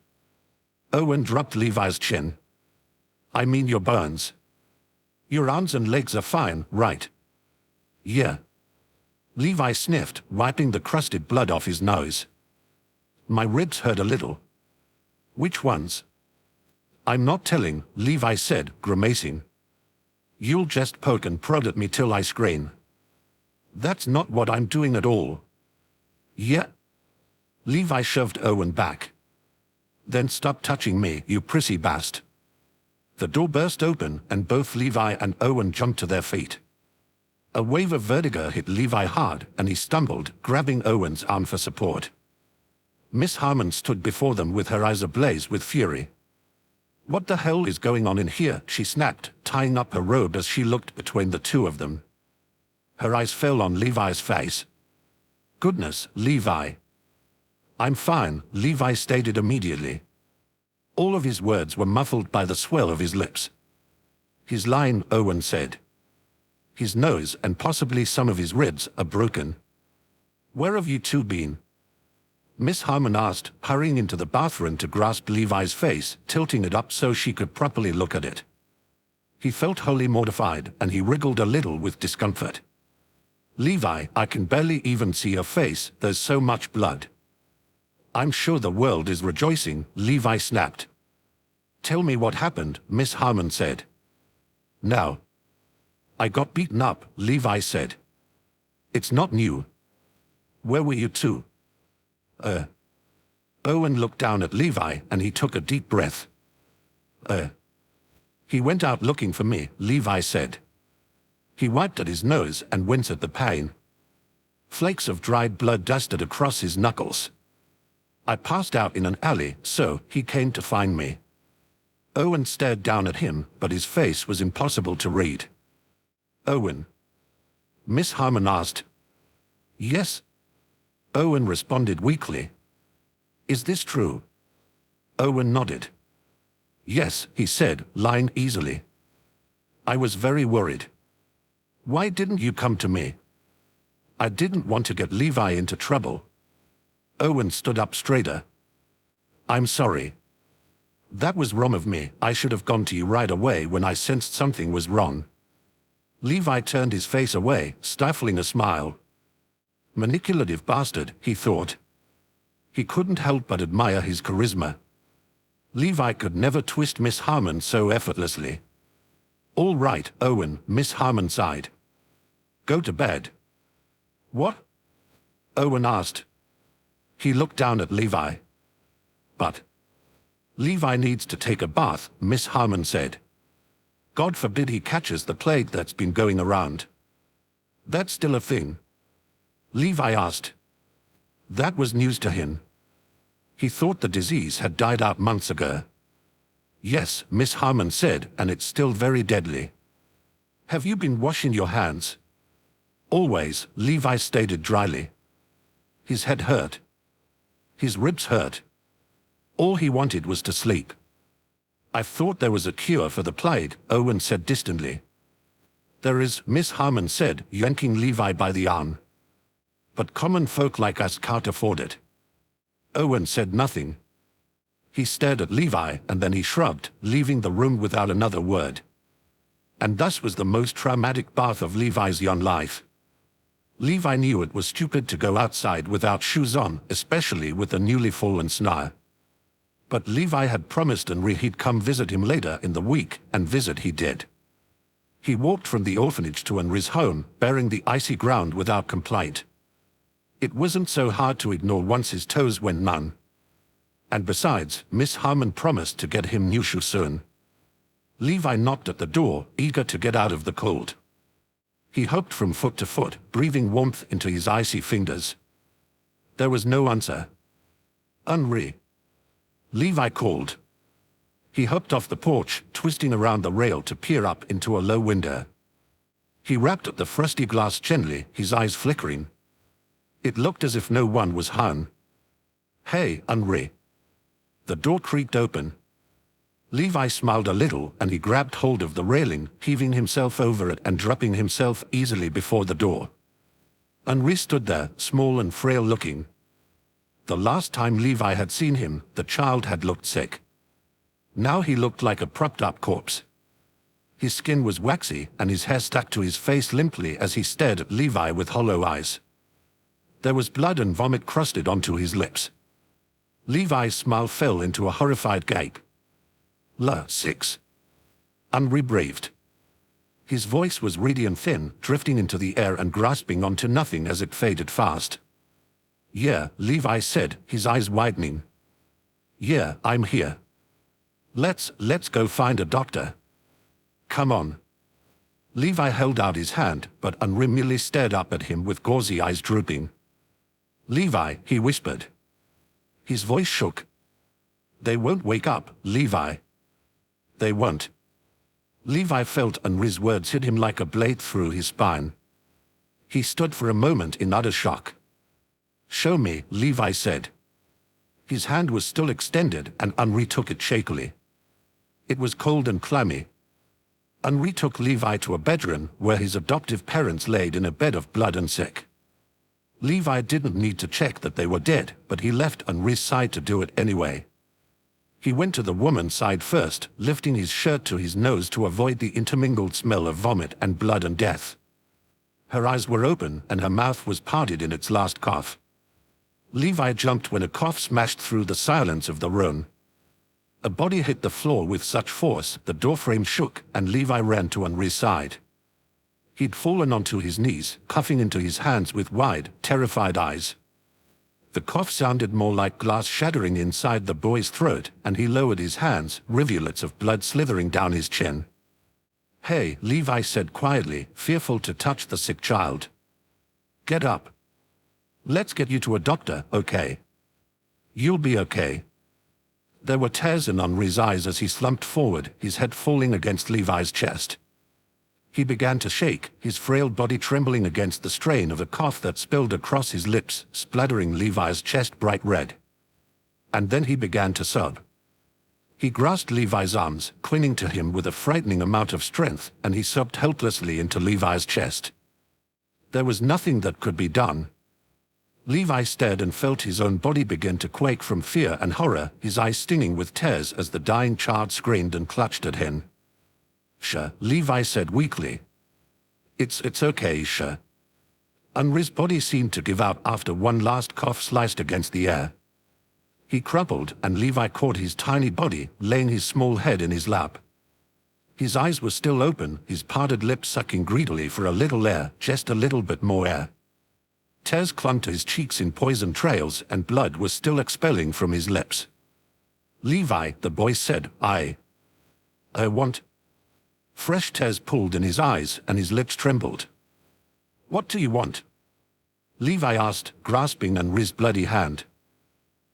Owen dropped Levi's chin. I mean your burns. Your arms and legs are fine, right? Yeah. Levi sniffed, wiping the crusted blood off his nose. My ribs hurt a little. Which ones? I'm not telling, Levi said, grimacing. You'll just poke and prod at me till I scream. That's not what I'm doing at all. Yeah. Levi shoved Owen back. Then stop touching me, you prissy bast. The door burst open, and both Levi and Owen jumped to their feet. A wave of vertigo hit Levi hard, and he stumbled, grabbing Owen's arm for support. Miss Harmon stood before them with her eyes ablaze with fury. What the hell is going on in here? She snapped, tying up her robe as she looked between the two of them. Her eyes fell on Levi's face. Goodness, Levi. I'm fine, Levi stated immediately. All of his words were muffled by the swell of his lips. He's lying, Owen said. His nose and possibly some of his ribs are broken. Where have you two been? Miss Harmon asked, hurrying into the bathroom to grasp Levi's face, tilting it up so she could properly look at it. He felt wholly mortified, and he wriggled a little with discomfort. Levi, I can barely even see your face, there's so much blood. I'm sure the world is rejoicing, Levi snapped. Tell me what happened, Miss Harmon said. Now. I got beaten up, Levi said. It's not new. Where were you two? Owen looked down at Levi, and he took a deep breath. He went out looking for me, Levi said. He wiped at his nose and winced at the pain. Flakes of dried blood dusted across his knuckles. I passed out in an alley, so he came to find me. Owen stared down at him, but his face was impossible to read. Owen. Miss Harmon asked. Yes. Owen responded weakly. Is this true? Owen nodded. Yes, he said, lying easily. I was very worried. Why didn't you come to me? I didn't want to get Levi into trouble. Owen stood up straighter. I'm sorry. That was wrong of me. I should have gone to you right away when I sensed something was wrong. Levi turned his face away, stifling a smile. Manipulative bastard, he thought. He couldn't help but admire his charisma. Levi could never twist Miss Harmon so effortlessly. All right, Owen, Miss Harmon sighed. Go to bed. What? Owen asked. He looked down at Levi. But Levi needs to take a bath, Miss Harmon said. God forbid he catches the plague that's been going around. That's still a thing? Levi asked. That was news to him. He thought the disease had died out months ago. Yes, Miss Harmon said, and it's still very deadly. Have you been washing your hands? Always, Levi stated dryly. His head hurt. His ribs hurt. All he wanted was to sleep. I thought there was a cure for the plague, Owen said distantly. There is, Miss Harmon said, yanking Levi by the arm. But common folk like us can't afford it. Owen said nothing. He stared at Levi and then he shrugged, leaving the room without another word. And thus was the most traumatic bath of Levi's young life. Levi knew it was stupid to go outside without shoes on, especially with the newly fallen snow. But Levi had promised Henri he'd come visit him later in the week, and visit he did. He walked from the orphanage to Henri's home, bearing the icy ground without complaint. It wasn't so hard to ignore once his toes went numb. And besides, Miss Harmon promised to get him new shoes soon. Levi knocked at the door, eager to get out of the cold. He hopped from foot to foot, breathing warmth into his icy fingers. There was no answer. Henri. Levi called. He hopped off the porch, twisting around the rail to peer up into a low window. He rapped at the frosty glass gently, his eyes flickering. It looked as if no one was home. Hey, Henri. The door creaked open. Levi smiled a little and he grabbed hold of the railing, heaving himself over it and dropping himself easily before the door. Henri stood there, small and frail looking. The last time Levi had seen him, the child had looked sick. Now he looked like a propped-up corpse. His skin was waxy and his hair stuck to his face limply as he stared at Levi with hollow eyes. There was blood and vomit crusted onto his lips. Levi's smile fell into a horrified gape. "6." Henri breathed. His voice was reedy and thin, drifting into the air and grasping onto nothing as it faded fast. "Yeah," Levi said, his eyes widening. "Yeah, I'm here. Let's go find a doctor. Come on." Levi held out his hand, but Henri merely stared up at him with gauzy eyes drooping. "Levi," he whispered. His voice shook. "They won't wake up, Levi. They won't." Levi felt Henri's words hit him like a blade through his spine. He stood for a moment in utter shock. "Show me," Levi said. His hand was still extended and Henri took it shakily. It was cold and clammy. Henri took Levi to a bedroom where his adoptive parents laid in a bed of blood and sick. Levi didn't need to check that they were dead, but he left Henri's side to do it anyway. He went to the woman's side first, lifting his shirt to his nose to avoid the intermingled smell of vomit and blood and death. Her eyes were open and her mouth was parted in its last cough. Levi jumped when a cough smashed through the silence of the room. A body hit the floor with such force the doorframe shook and Levi ran to Henri's side. He'd fallen onto his knees, coughing into his hands with wide, terrified eyes. The cough sounded more like glass shattering inside the boy's throat, and he lowered his hands, rivulets of blood slithering down his chin. "Hey," Levi said quietly, fearful to touch the sick child. "Get up. Let's get you to a doctor, okay? You'll be okay." There were tears in Henri's eyes as he slumped forward, his head falling against Levi's chest. He began to shake, his frail body trembling against the strain of a cough that spilled across his lips, splattering Levi's chest bright red. And then he began to sob. He grasped Levi's arms, clinging to him with a frightening amount of strength, and he sobbed helplessly into Levi's chest. There was nothing that could be done. Levi stared and felt his own body begin to quake from fear and horror, his eyes stinging with tears as the dying child screamed and clutched at him. "Sure," Levi said weakly. It's okay, sure." Henri's body seemed to give out after one last cough sliced against the air. He crumpled, and Levi caught his tiny body, laying his small head in his lap. His eyes were still open, his parted lips sucking greedily for a little air, just a little bit more air. Tears clung to his cheeks in poison trails, and blood was still expelling from his lips. "Levi," the boy said, I want..." Fresh tears pulled in his eyes, and his lips trembled. "What do you want?" Levi asked, grasping Henri's bloody hand.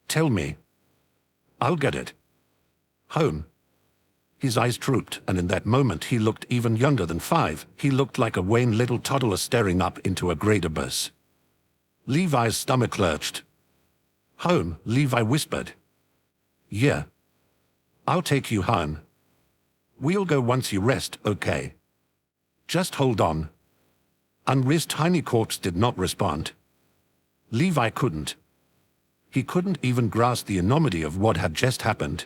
"Tell me. I'll get it. Home." His eyes drooped, and in that moment he looked even younger than 5. He looked like a wan little toddler staring up into a great abyss. Levi's stomach lurched. Home, Levi whispered. Yeah. I'll take you home. We'll go once you rest, okay? Just hold on. Unri's tiny corpse did not respond. Levi couldn't. He couldn't even grasp the enormity of what had just happened.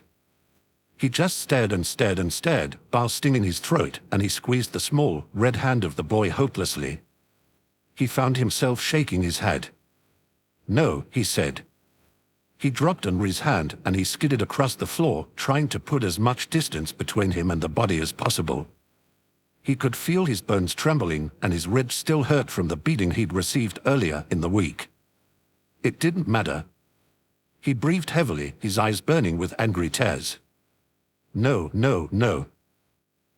He just stared and stared and stared, while stinging his throat, and he squeezed the small, red hand of the boy hopelessly. He found himself shaking his head. No, he said. He dropped Henri's hand and he skidded across the floor, trying to put as much distance between him and the body as possible. He could feel his bones trembling and his ribs still hurt from the beating he'd received earlier in the week. It didn't matter. He breathed heavily, his eyes burning with angry tears. No, no, no.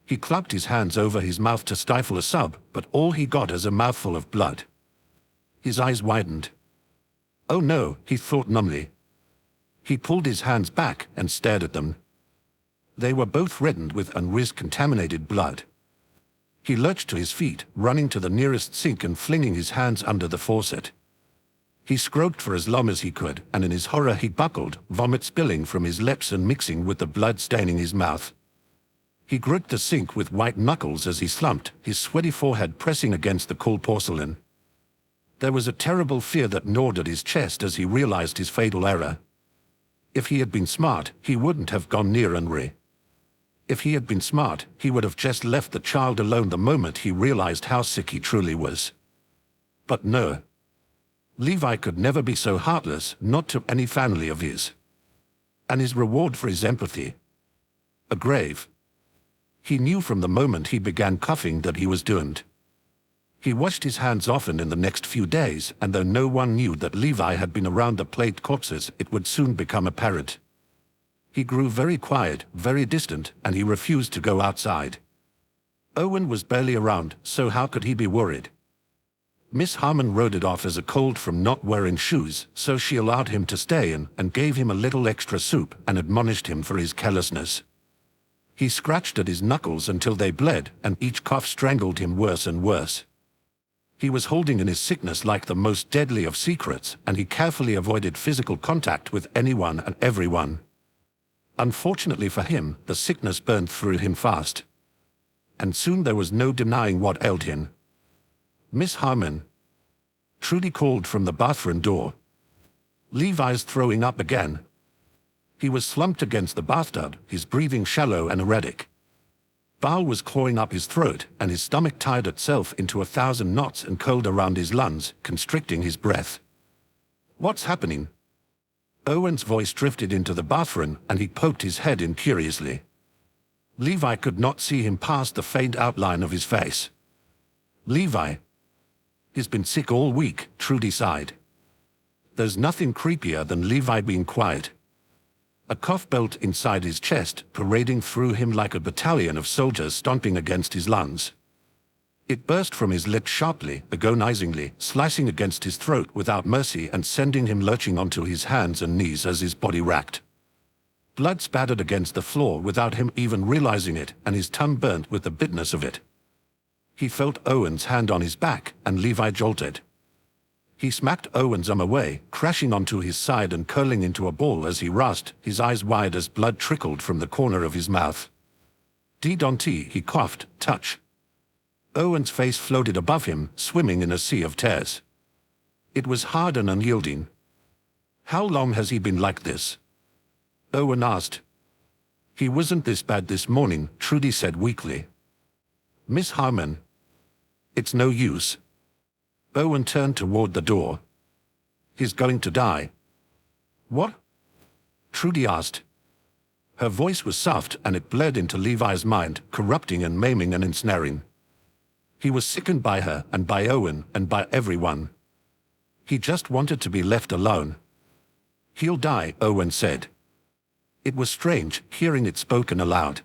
He clapped his hands over his mouth to stifle a sob, but all he got is a mouthful of blood. His eyes widened. Oh no, he thought numbly. He pulled his hands back and stared at them. They were both reddened with Henri's contaminated blood. He lurched to his feet, running to the nearest sink and flinging his hands under the faucet. He scrubbed for as long as he could, and in his horror he buckled, vomit spilling from his lips and mixing with the blood staining his mouth. He gripped the sink with white knuckles as he slumped, his sweaty forehead pressing against the cool porcelain. There was a terrible fear that gnawed at his chest as he realized his fatal error. If he had been smart, he wouldn't have gone near Henri. If he had been smart, he would have just left the child alone the moment he realized how sick he truly was. But no. Levi could never be so heartless, not to any family of his. And his reward for his empathy? A grave. He knew from the moment he began coughing that he was doomed. He washed his hands often in the next few days, and though no one knew that Levi had been around the plate corpses, it would soon become apparent. He grew very quiet, very distant, and he refused to go outside. Owen was barely around, so how could he be worried? Miss Harmon wrote it off as a cold from not wearing shoes, so she allowed him to stay in and gave him a little extra soup and admonished him for his carelessness. He scratched at his knuckles until they bled, and each cough strangled him worse and worse. He was holding in his sickness like the most deadly of secrets, and he carefully avoided physical contact with anyone and everyone. Unfortunately for him, the sickness burned through him fast. And soon there was no denying what ailed him. Miss Harmon. Trudy called from the bathroom door. Levi's throwing up again. He was slumped against the bathtub, his breathing shallow and erratic. Val was clawing up his throat, and his stomach tied itself into 1,000 knots and curled around his lungs, constricting his breath. What's happening? Owen's voice drifted into the bathroom, and he poked his head in curiously. Levi could not see him past the faint outline of his face. Levi. He's been sick all week, Trudy sighed. There's nothing creepier than Levi being quiet. A cough belt inside his chest, parading through him like a battalion of soldiers stomping against his lungs. It burst from his lips sharply, agonizingly, slicing against his throat without mercy and sending him lurching onto his hands and knees as his body racked. Blood spattered against the floor without him even realizing it, and his tongue burnt with the bitterness of it. He felt Owen's hand on his back, and Levi jolted. He smacked Owen's arm away, crashing onto his side and curling into a ball as he rasped, his eyes wide as blood trickled from the corner of his mouth. D-Don-T, he coughed, touch. Owen's face floated above him, swimming in a sea of tears. It was hard and unyielding. How long has he been like this? Owen asked. He wasn't this bad this morning, Trudy said weakly. Miss Harmon. It's no use. Owen turned toward the door. He's going to die. What? Trudy asked. Her voice was soft and it bled into Levi's mind, corrupting and maiming and ensnaring. He was sickened by her and by Owen and by everyone. He just wanted to be left alone. He'll die, Owen said. It was strange, hearing it spoken aloud.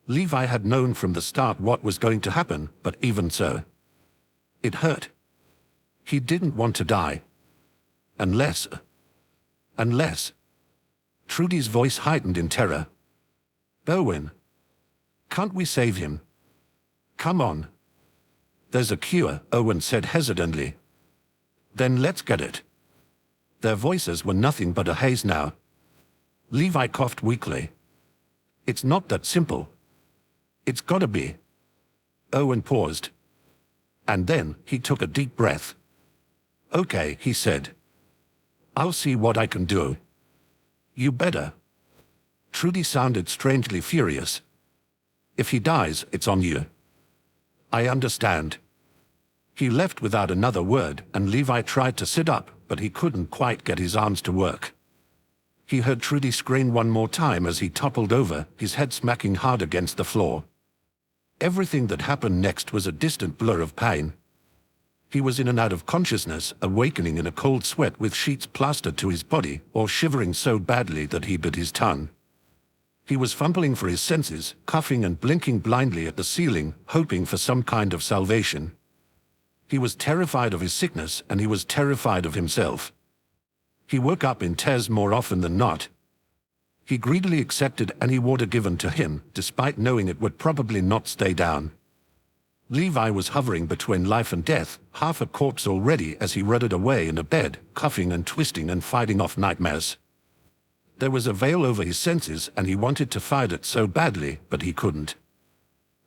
Levi had known from the start what was going to happen, but even so. It hurt. He didn't want to die. Unless... Trudy's voice heightened in terror. Owen. Can't we save him? Come on. There's a cure, Owen said hesitantly. Then let's get it. Their voices were nothing but a haze now. Levi coughed weakly. It's not that simple. It's gotta be. Owen paused. And then he took a deep breath. Okay, he said. I'll see what I can do. You better. Trudy sounded strangely furious. If he dies, it's on you. I understand. He left without another word, and Levi tried to sit up, but he couldn't quite get his arms to work. He heard Trudy scream one more time as he toppled over, his head smacking hard against the floor. Everything that happened next was a distant blur of pain. He was in and out of consciousness, awakening in a cold sweat with sheets plastered to his body, or shivering so badly that he bit his tongue. He was fumbling for his senses, coughing and blinking blindly at the ceiling, hoping for some kind of salvation. He was terrified of his sickness, and he was terrified of himself. He woke up in tears more often than not. He greedily accepted any water given to him, despite knowing it would probably not stay down. Levi was hovering between life and death, half a corpse already as he rutted away in a bed, coughing and twisting and fighting off nightmares. There was a veil over his senses, and he wanted to fight it so badly, but he couldn't.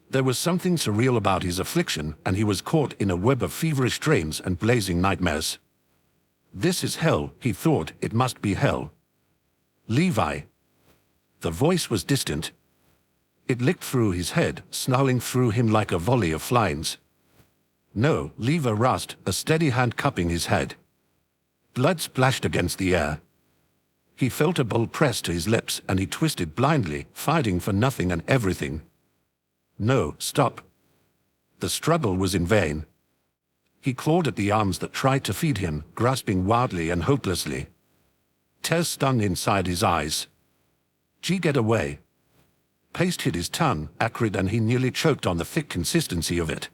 There was something surreal about his affliction, and he was caught in a web of feverish dreams and blazing nightmares. This is hell, he thought. It must be hell. Levi. The voice was distant. It licked through his head, snarling through him like a volley of flies. No, Levi rasped, a steady hand cupping his head. Blood splashed against the air. He felt a bowl pressed to his lips, and he twisted blindly, fighting for nothing and everything. No, stop. The struggle was in vain. He clawed at the arms that tried to feed him, grasping wildly and hopelessly. Tears stung inside his eyes. Get away. Paste hit his tongue, acrid, and he nearly choked on the thick consistency of it.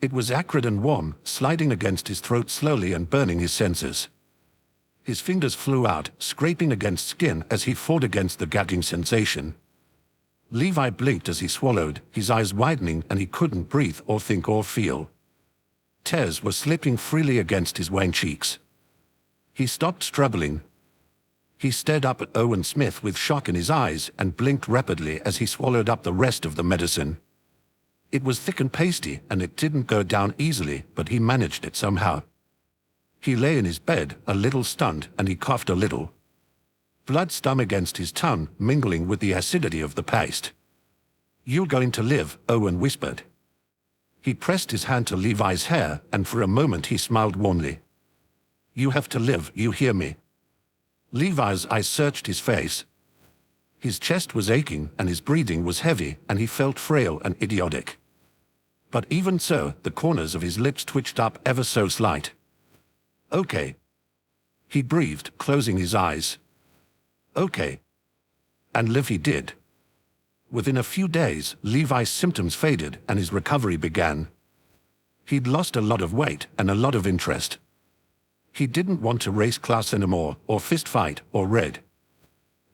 It was acrid and warm, sliding against his throat slowly and burning his senses. His fingers flew out, scraping against skin as he fought against the gagging sensation. Levi blinked as he swallowed, his eyes widening, and he couldn't breathe or think or feel. Tears were slipping freely against his wan cheeks. He stopped struggling. He stared up at Owen Smith with shock in his eyes and blinked rapidly as he swallowed up the rest of the medicine. It was thick and pasty, and it didn't go down easily, but he managed it somehow. He lay in his bed, a little stunned, and he coughed a little. Blood stung against his tongue, mingling with the acidity of the paste. You're going to live, Owen whispered. He pressed his hand to Levi's hair, and for a moment he smiled warmly. You have to live, you hear me? Levi's eyes searched his face. His chest was aching, and his breathing was heavy, and he felt frail and idiotic. But even so, the corners of his lips twitched up ever so slight. Okay. He breathed, closing his eyes. Okay. And live he did. Within a few days, Levi's symptoms faded and his recovery began. He'd lost a lot of weight and a lot of interest. He didn't want to race class anymore, or fist fight, or read.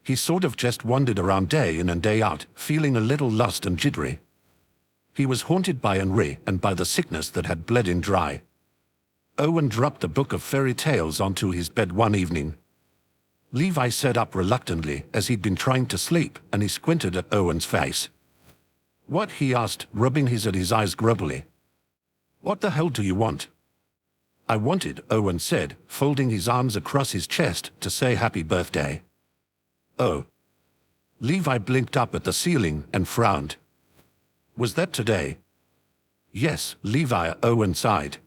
He sort of just wandered around day in and day out, feeling a little lost and jittery. He was haunted by ennui and by the sickness that had bled him dry. Owen dropped a book of fairy tales onto his bed one evening. Levi sat up reluctantly, as he'd been trying to sleep, and he squinted at Owen's face. What? He asked, rubbing his eyes grubbily. What the hell do you want? I wanted, Owen said, folding his arms across his chest to say happy birthday. Oh. Levi blinked up at the ceiling and frowned. Was that today? Yes, Levi, Owen sighed.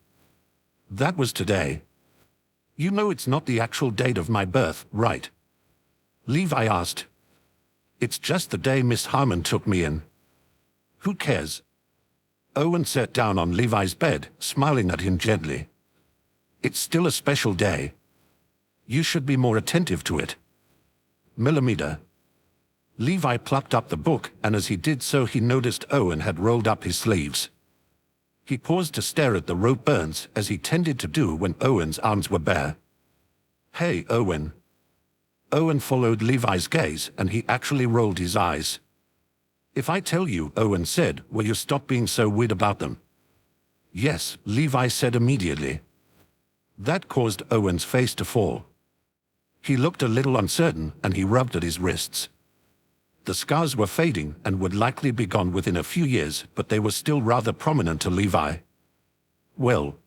That was today. You know it's not the actual date of my birth, right? Levi asked. It's just the day Miss Harmon took me in. Who cares? Owen sat down on Levi's bed, smiling at him gently. It's still a special day. You should be more attentive to it. Millimeter. Levi plucked up the book, and as he did so he noticed Owen had rolled up his sleeves. He paused to stare at the rope burns, as he tended to do when Owen's arms were bare. Hey, Owen. Owen followed Levi's gaze, and he actually rolled his eyes. If I tell you, Owen said, will you stop being so weird about them? Yes, Levi said immediately. That caused Owen's face to fall. He looked a little uncertain and he rubbed at his wrists. The scars were fading and would likely be gone within a few years, but they were still rather prominent to Levi. Well.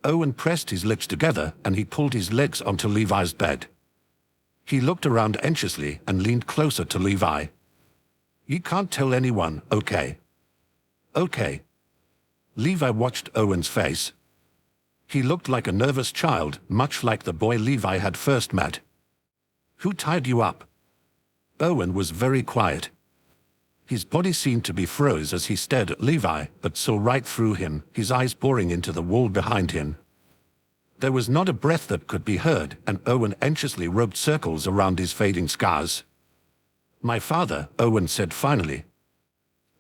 Owen pressed his lips together and he pulled his legs onto Levi's bed. He looked around anxiously and leaned closer to Levi. You can't tell anyone, okay? Okay. Levi watched Owen's face. He looked like a nervous child, much like the boy Levi had first met. Who tied you up? Owen was very quiet. His body seemed to be froze as he stared at Levi, but saw right through him, his eyes boring into the wall behind him. There was not a breath that could be heard, and Owen anxiously rubbed circles around his fading scars. My father, Owen said finally.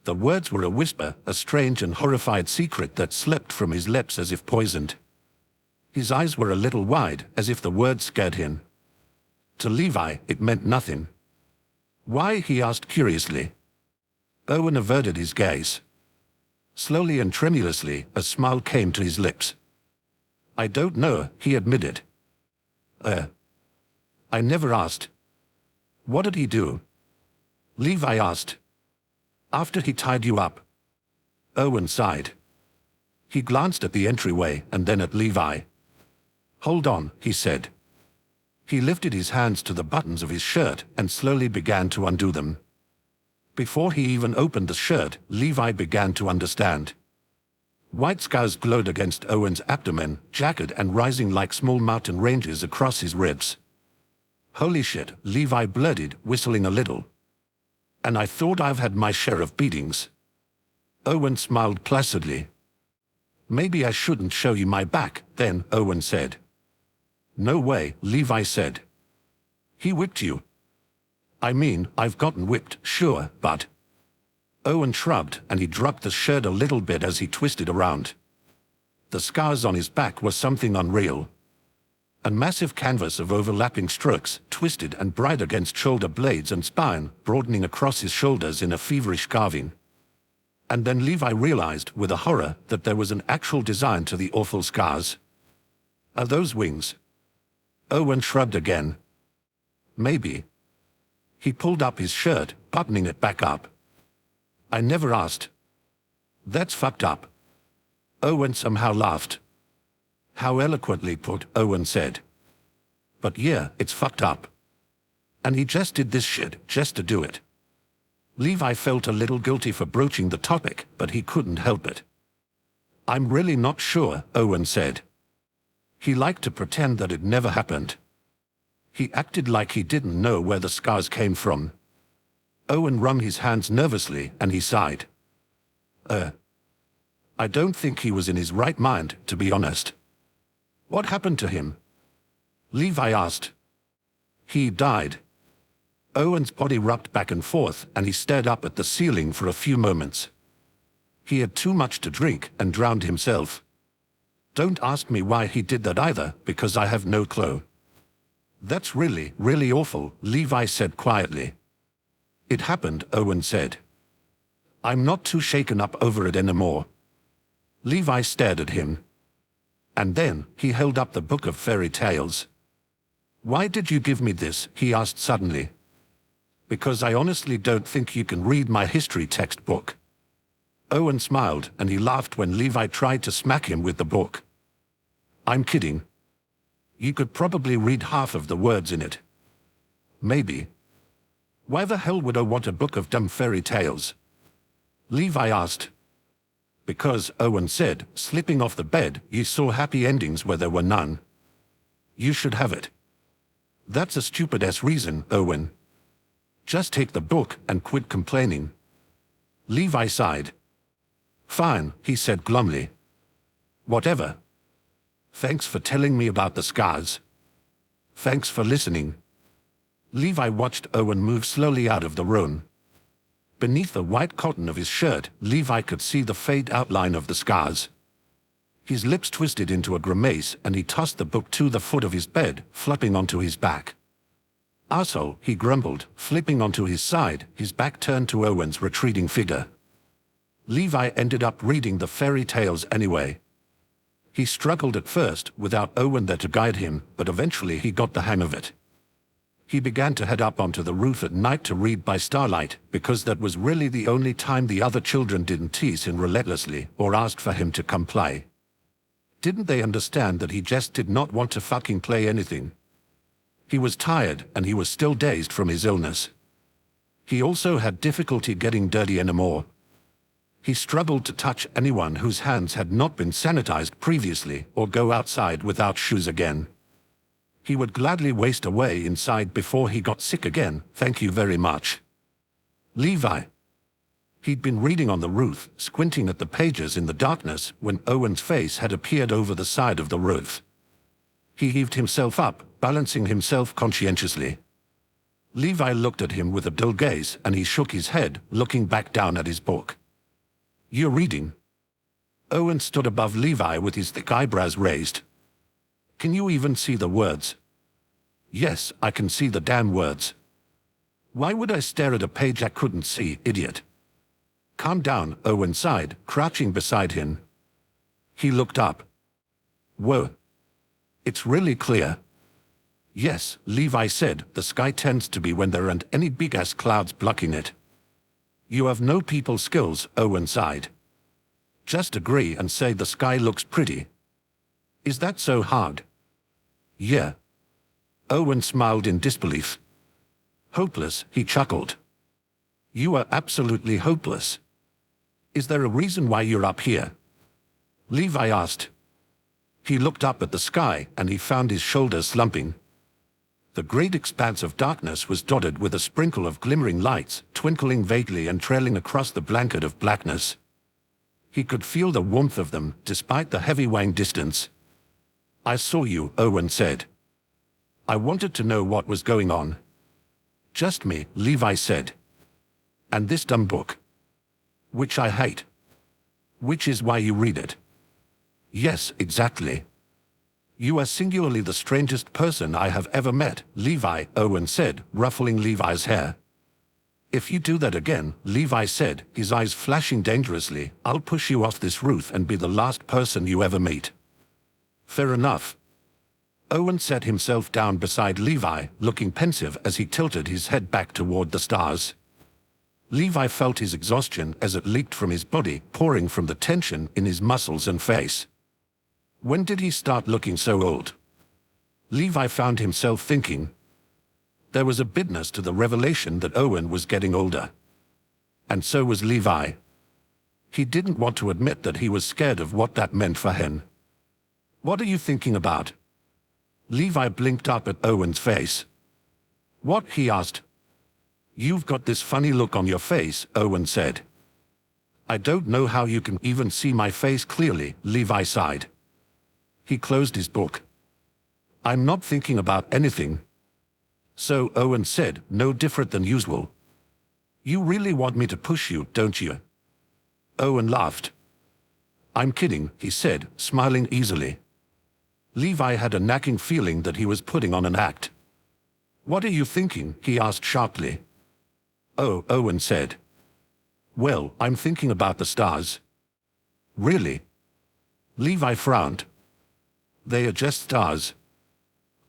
The words were a whisper, a strange and horrified secret that slipped from his lips as if poisoned. His eyes were a little wide, as if the words scared him. To Levi, it meant nothing. Why? He asked curiously. Owen averted his gaze. Slowly and tremulously, a smile came to his lips. I don't know, he admitted. I never asked. What did he do? Levi asked. After he tied you up. Owen sighed. He glanced at the entryway and then at Levi. Hold on, he said. He lifted his hands to the buttons of his shirt and slowly began to undo them. Before he even opened the shirt, Levi began to understand. White scars glowed against Owen's abdomen, jagged and rising like small mountain ranges across his ribs. Holy shit, Levi blurted, whistling a little. And I thought I've had my share of beatings. Owen smiled placidly. Maybe I shouldn't show you my back, then, Owen said. No way, Levi said. He whipped you. I mean, I've gotten whipped, sure, but... Owen shrugged and he dropped the shirt a little bit as he twisted around. The scars on his back were something unreal. A massive canvas of overlapping strokes, twisted and bright against shoulder blades and spine, broadening across his shoulders in a feverish carving. And then Levi realized, with a horror, that there was an actual design to the awful scars. Are those wings? Owen shrugged again. Maybe. He pulled up his shirt, buttoning it back up. I never asked. That's fucked up. Owen somehow laughed. How eloquently put, Owen said. But yeah, it's fucked up. And he just did this shit, just to do it. Levi felt a little guilty for broaching the topic, but he couldn't help it. I'm really not sure, Owen said. He liked to pretend that it never happened. He acted like he didn't know where the scars came from. Owen wrung his hands nervously and he sighed. I don't think he was in his right mind, to be honest. What happened to him? Levi asked. He died. Owen's body rocked back and forth and he stared up at the ceiling for a few moments. He had too much to drink and drowned himself. Don't ask me why he did that either, because I have no clue. That's really, really awful, Levi said quietly. It happened, Owen said. I'm not too shaken up over it anymore. Levi stared at him. And then, he held up the book of fairy tales. Why did you give me this? He asked suddenly. Because I honestly don't think you can read my history textbook. Owen smiled and he laughed when Levi tried to smack him with the book. I'm kidding. You could probably read half of the words in it. Maybe. Why the hell would I want a book of dumb fairy tales? Levi asked. Because, Owen said, slipping off the bed, you saw happy endings where there were none. You should have it. That's a stupid-ass reason, Owen. Just take the book and quit complaining. Levi sighed. Fine, he said glumly. Whatever. Thanks for telling me about the scars. Thanks for listening. Levi watched Owen move slowly out of the room. Beneath the white cotton of his shirt, Levi could see the faint outline of the scars. His lips twisted into a grimace and he tossed the book to the foot of his bed, flopping onto his back. Arsehole, he grumbled, flipping onto his side, his back turned to Owen's retreating figure. Levi ended up reading the fairy tales anyway. He struggled at first, without Owen there to guide him, but eventually he got the hang of it. He began to head up onto the roof at night to read by starlight, because that was really the only time the other children didn't tease him relentlessly or ask for him to come play. Didn't they understand that he just did not want to fucking play anything? He was tired, and he was still dazed from his illness. He also had difficulty getting dirty anymore. He struggled to touch anyone whose hands had not been sanitized previously or go outside without shoes again. He would gladly waste away inside before he got sick again, thank you very much. Levi. He'd been reading on the roof, squinting at the pages in the darkness, when Owen's face had appeared over the side of the roof. He heaved himself up, balancing himself conscientiously. Levi looked at him with a dull gaze, and he shook his head, looking back down at his book. You're reading? Owen stood above Levi with his thick eyebrows raised. Can you even see the words? Yes, I can see the damn words. Why would I stare at a page I couldn't see, idiot? Calm down, Owen sighed, crouching beside him. He looked up. Whoa. It's really clear. Yes, Levi said, the sky tends to be when there aren't any big-ass clouds blocking it. You have no people skills, Owen sighed. Just agree and say the sky looks pretty. Is that so hard? Yeah. Owen smiled in disbelief. Hopeless, he chuckled. You are absolutely hopeless. Is there a reason why you're up here? Levi asked. He looked up at the sky, and he found his shoulders slumping. The great expanse of darkness was dotted with a sprinkle of glimmering lights, twinkling vaguely and trailing across the blanket of blackness. He could feel the warmth of them, despite the heavy weighing distance. I saw you, Owen said. I wanted to know what was going on. Just me, Levi said. And this dumb book. Which I hate. Which is why you read it. Yes, exactly. You are singularly the strangest person I have ever met, Levi, Owen said, ruffling Levi's hair. If you do that again, Levi said, his eyes flashing dangerously, I'll push you off this roof and be the last person you ever meet. Fair enough. Owen sat himself down beside Levi, looking pensive as he tilted his head back toward the stars. Levi felt his exhaustion as it leaked from his body, pouring from the tension in his muscles and face. When did he start looking so old? Levi found himself thinking. There was a bitterness to the revelation that Owen was getting older. And so was Levi. He didn't want to admit that he was scared of what that meant for him. What are you thinking about? Levi blinked up at Owen's face. What? He asked. You've got this funny look on your face, Owen said. I don't know how you can even see my face clearly, Levi sighed. He closed his book. I'm not thinking about anything. So, Owen said, no different than usual. You really want me to push you, don't you? Owen laughed. I'm kidding, he said, smiling easily. Levi had a nagging feeling that he was putting on an act. What are you thinking? He asked sharply. Oh, Owen said. Well, I'm thinking about the stars. Really? Levi frowned. They are just stars.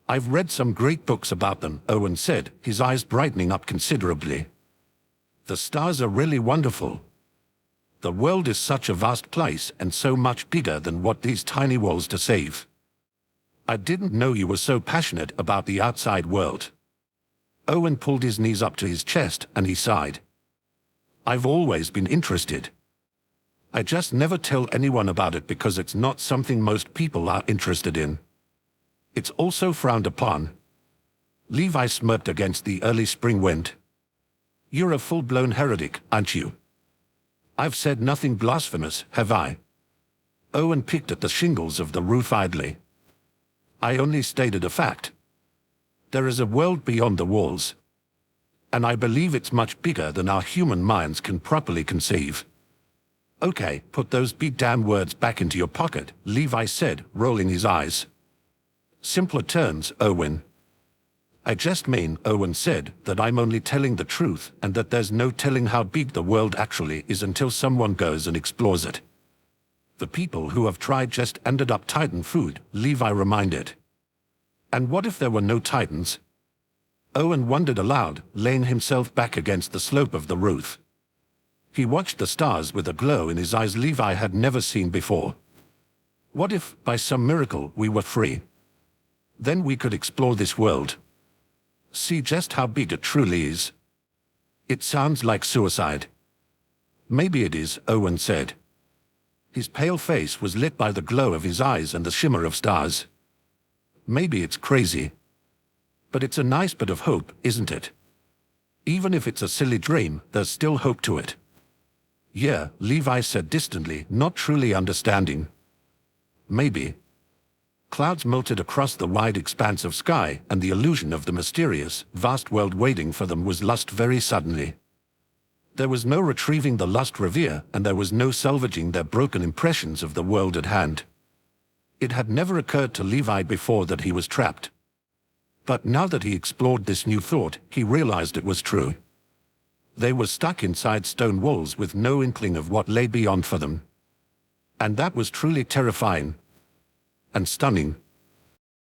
I've read some great books about them, Owen said, his eyes brightening up considerably. The stars are really wonderful. The world is such a vast place and so much bigger than what these tiny walls deceive. I didn't know you were so passionate about the outside world. Owen pulled his knees up to his chest and he sighed. I've always been interested. I just never tell anyone about it because it's not something most people are interested in. It's also frowned upon. Levi smirked against the early spring wind. You're a full-blown heretic, aren't you? I've said nothing blasphemous, have I? Owen picked at the shingles of the roof idly. I only stated a fact. There is a world beyond the walls. And I believe it's much bigger than our human minds can properly conceive. Okay, put those big damn words back into your pocket, Levi said, rolling his eyes. Simpler terms, Owen. I just mean, Owen said, that I'm only telling the truth and that there's no telling how big the world actually is until someone goes and explores it. The people who have tried just ended up Titan food, Levi reminded. And what if there were no Titans? Owen wondered aloud, laying himself back against the slope of the roof. He watched the stars with a glow in his eyes Levi had never seen before. What if, by some miracle, we were free? Then we could explore this world. See just how big it truly is. It sounds like suicide. Maybe it is, Owen said. His pale face was lit by the glow of his eyes and the shimmer of stars. Maybe it's crazy. But it's a nice bit of hope, isn't it? Even if it's a silly dream, there's still hope to it. Yeah, Levi said distantly, not truly understanding. Maybe. Clouds melted across the wide expanse of sky, and the illusion of the mysterious, vast world waiting for them was lost very suddenly. There was no retrieving the lost reverie, and there was no salvaging their broken impressions of the world at hand. It had never occurred to Levi before that he was trapped. But now that he explored this new thought, he realized it was true. They were stuck inside stone walls with no inkling of what lay beyond for them. And that was truly terrifying and stunning.